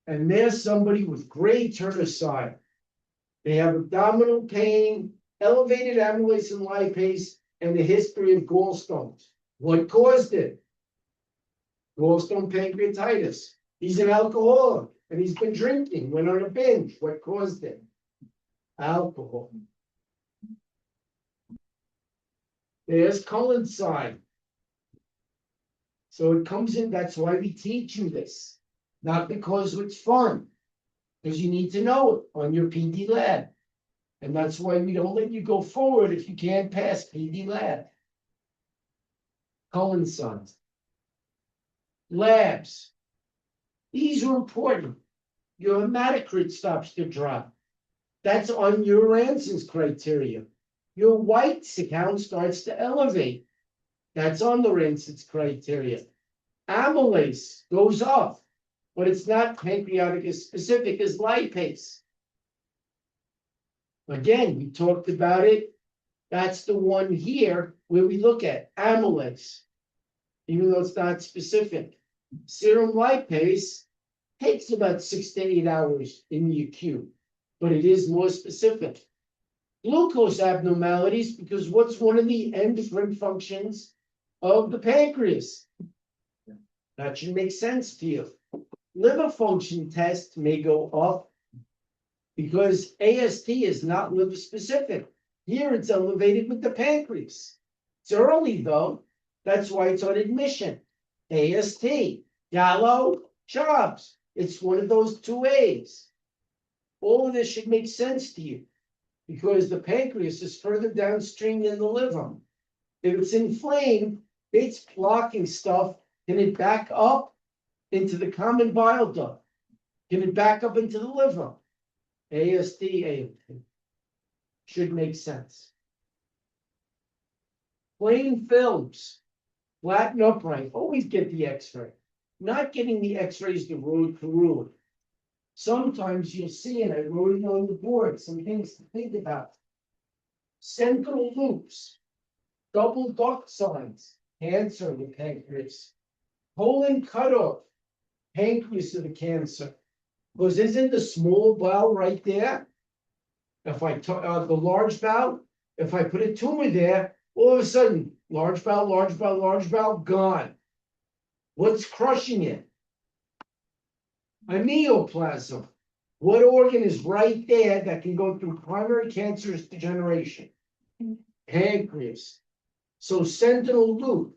And there's somebody with gray Turner sign. They have abdominal pain, elevated amylase and lipase, and a history of gallstones. What caused it? Gallstone pancreatitis. He's an alcoholic and he's been drinking, went on a binge. What caused it? Alcohol. There's Cullen's sign. So it comes in, that's why we teach you this. Not because it's fun, because you need to know it on your PD lab. And that's why we don't let you go forward if you can't pass PD lab. Cullen's signs. Labs. These are important. Your hematocrit stops to drop. That's on your Ranson's criteria. Your White's count starts to elevate. That's on the Ranson's criteria. Amylase goes up, but it's not pancreatic as specific as lipase. Again, we talked about it. That's the one here where we look at amylase, even though it's not specific. Serum lipase takes about 6 to 8 hours in the acute, but it is more specific. Glucose abnormalities, because what's one of the endocrine functions of the pancreas? That should make sense to you. Liver function test may go up because AST is not liver specific. Here it's elevated with the pancreas. It's early though. That's why it's on admission. AST, Gallo, Chubbs. It's one of those 2 A's. All of this should make sense to you because the pancreas is further downstream than the liver. If it's inflamed, it's blocking stuff. Can it back up into the common bile duct? Can it back up into the liver? AST, ALT. Should make sense. Plain films, flat and upright, always get the x-ray. Not getting the x-rays the road to ruin. Sometimes you'll see, and I wrote it on the board, some things to think about. Central loops, double duct signs, cancer of the pancreas. Colon cutoff, pancreas of the cancer. Because isn't the small bowel right there? If I talk the large bowel, If I put a tumor there, all of a sudden, large bowel, gone. What's crushing it? A neoplasm. What organ is right there that can go through primary cancerous degeneration? Pancreas. So sentinel loop,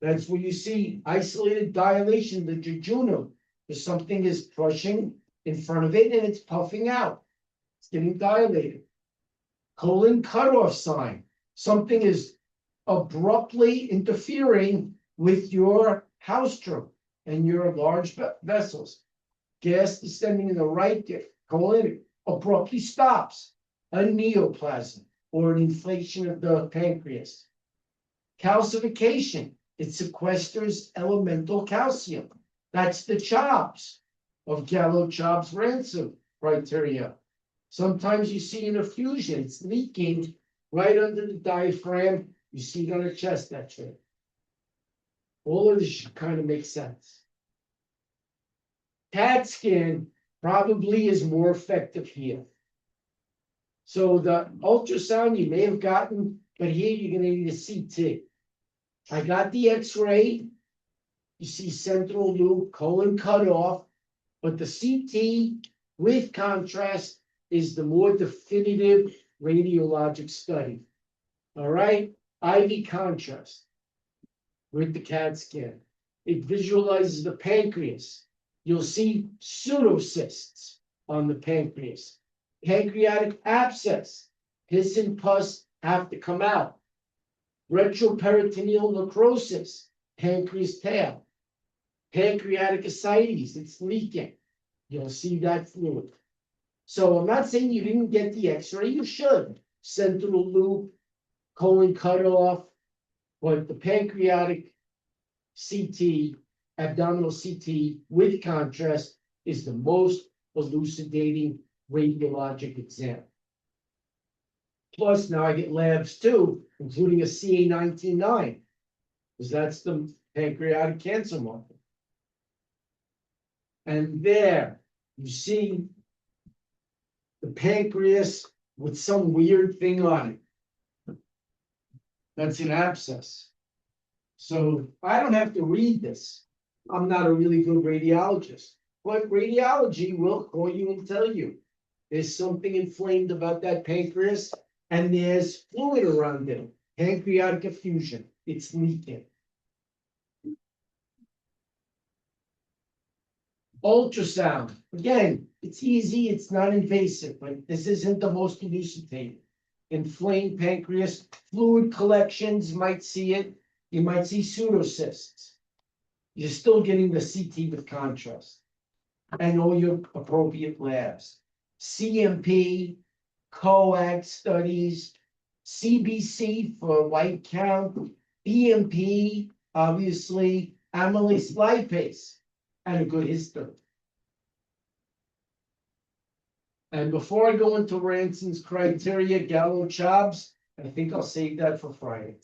that's where you see isolated dilation, the jejunum. If something is crushing in front of it and it's puffing out. It's getting dilated. Colon cutoff sign. Something is abruptly interfering with your haustrum and your large vessels. Gas descending in the right colon abruptly stops. A neoplasm or an inflation of the pancreas. Calcification. It sequesters elemental calcium. That's the CHOPS of Gallo-Chops ransom criteria. Sometimes you see an effusion, it's leaking right under the diaphragm. You see it on the chest X-ray. All of this should kind of make sense. CAT scan probably is more effective here. So the ultrasound you may have gotten, but here you're gonna need a CT. I got the X-ray. You see central loop, colon cut off, but the CT with contrast is the more definitive radiologic study. All right, IV contrast with the CAT scan. It visualizes the pancreas. You'll see pseudocysts on the pancreas. Pancreatic abscess, piss and pus have to come out. Retroperitoneal necrosis, pancreas tail. Pancreatic ascites, it's leaking. You'll see that fluid. So I'm not saying you didn't get the X-ray, you should. Sentinel loop, colon cut off, but the pancreatic CT, abdominal CT with contrast is the most elucidating radiologic exam. Plus, now I get labs too, including a CA19-9, because that's the pancreatic cancer marker. And there, you see the pancreas with some weird thing on it. That's an abscess. So I don't have to read this. I'm not a really good radiologist, but radiology will call you and tell you there's something inflamed about that pancreas and there's fluid around it, pancreatic effusion. It's leaking. Ultrasound. Again, it's easy, it's not invasive, but this isn't the most elucidating. Inflamed pancreas, fluid collections, might see it. You might see pseudocysts. You're still getting the CT with contrast and all your appropriate labs. CMP, coag studies, CBC for white count, BMP, obviously, amylase lipase, and a good history. And before I go into Ranson's criteria, Gallo-Chops, I think I'll save that for Friday.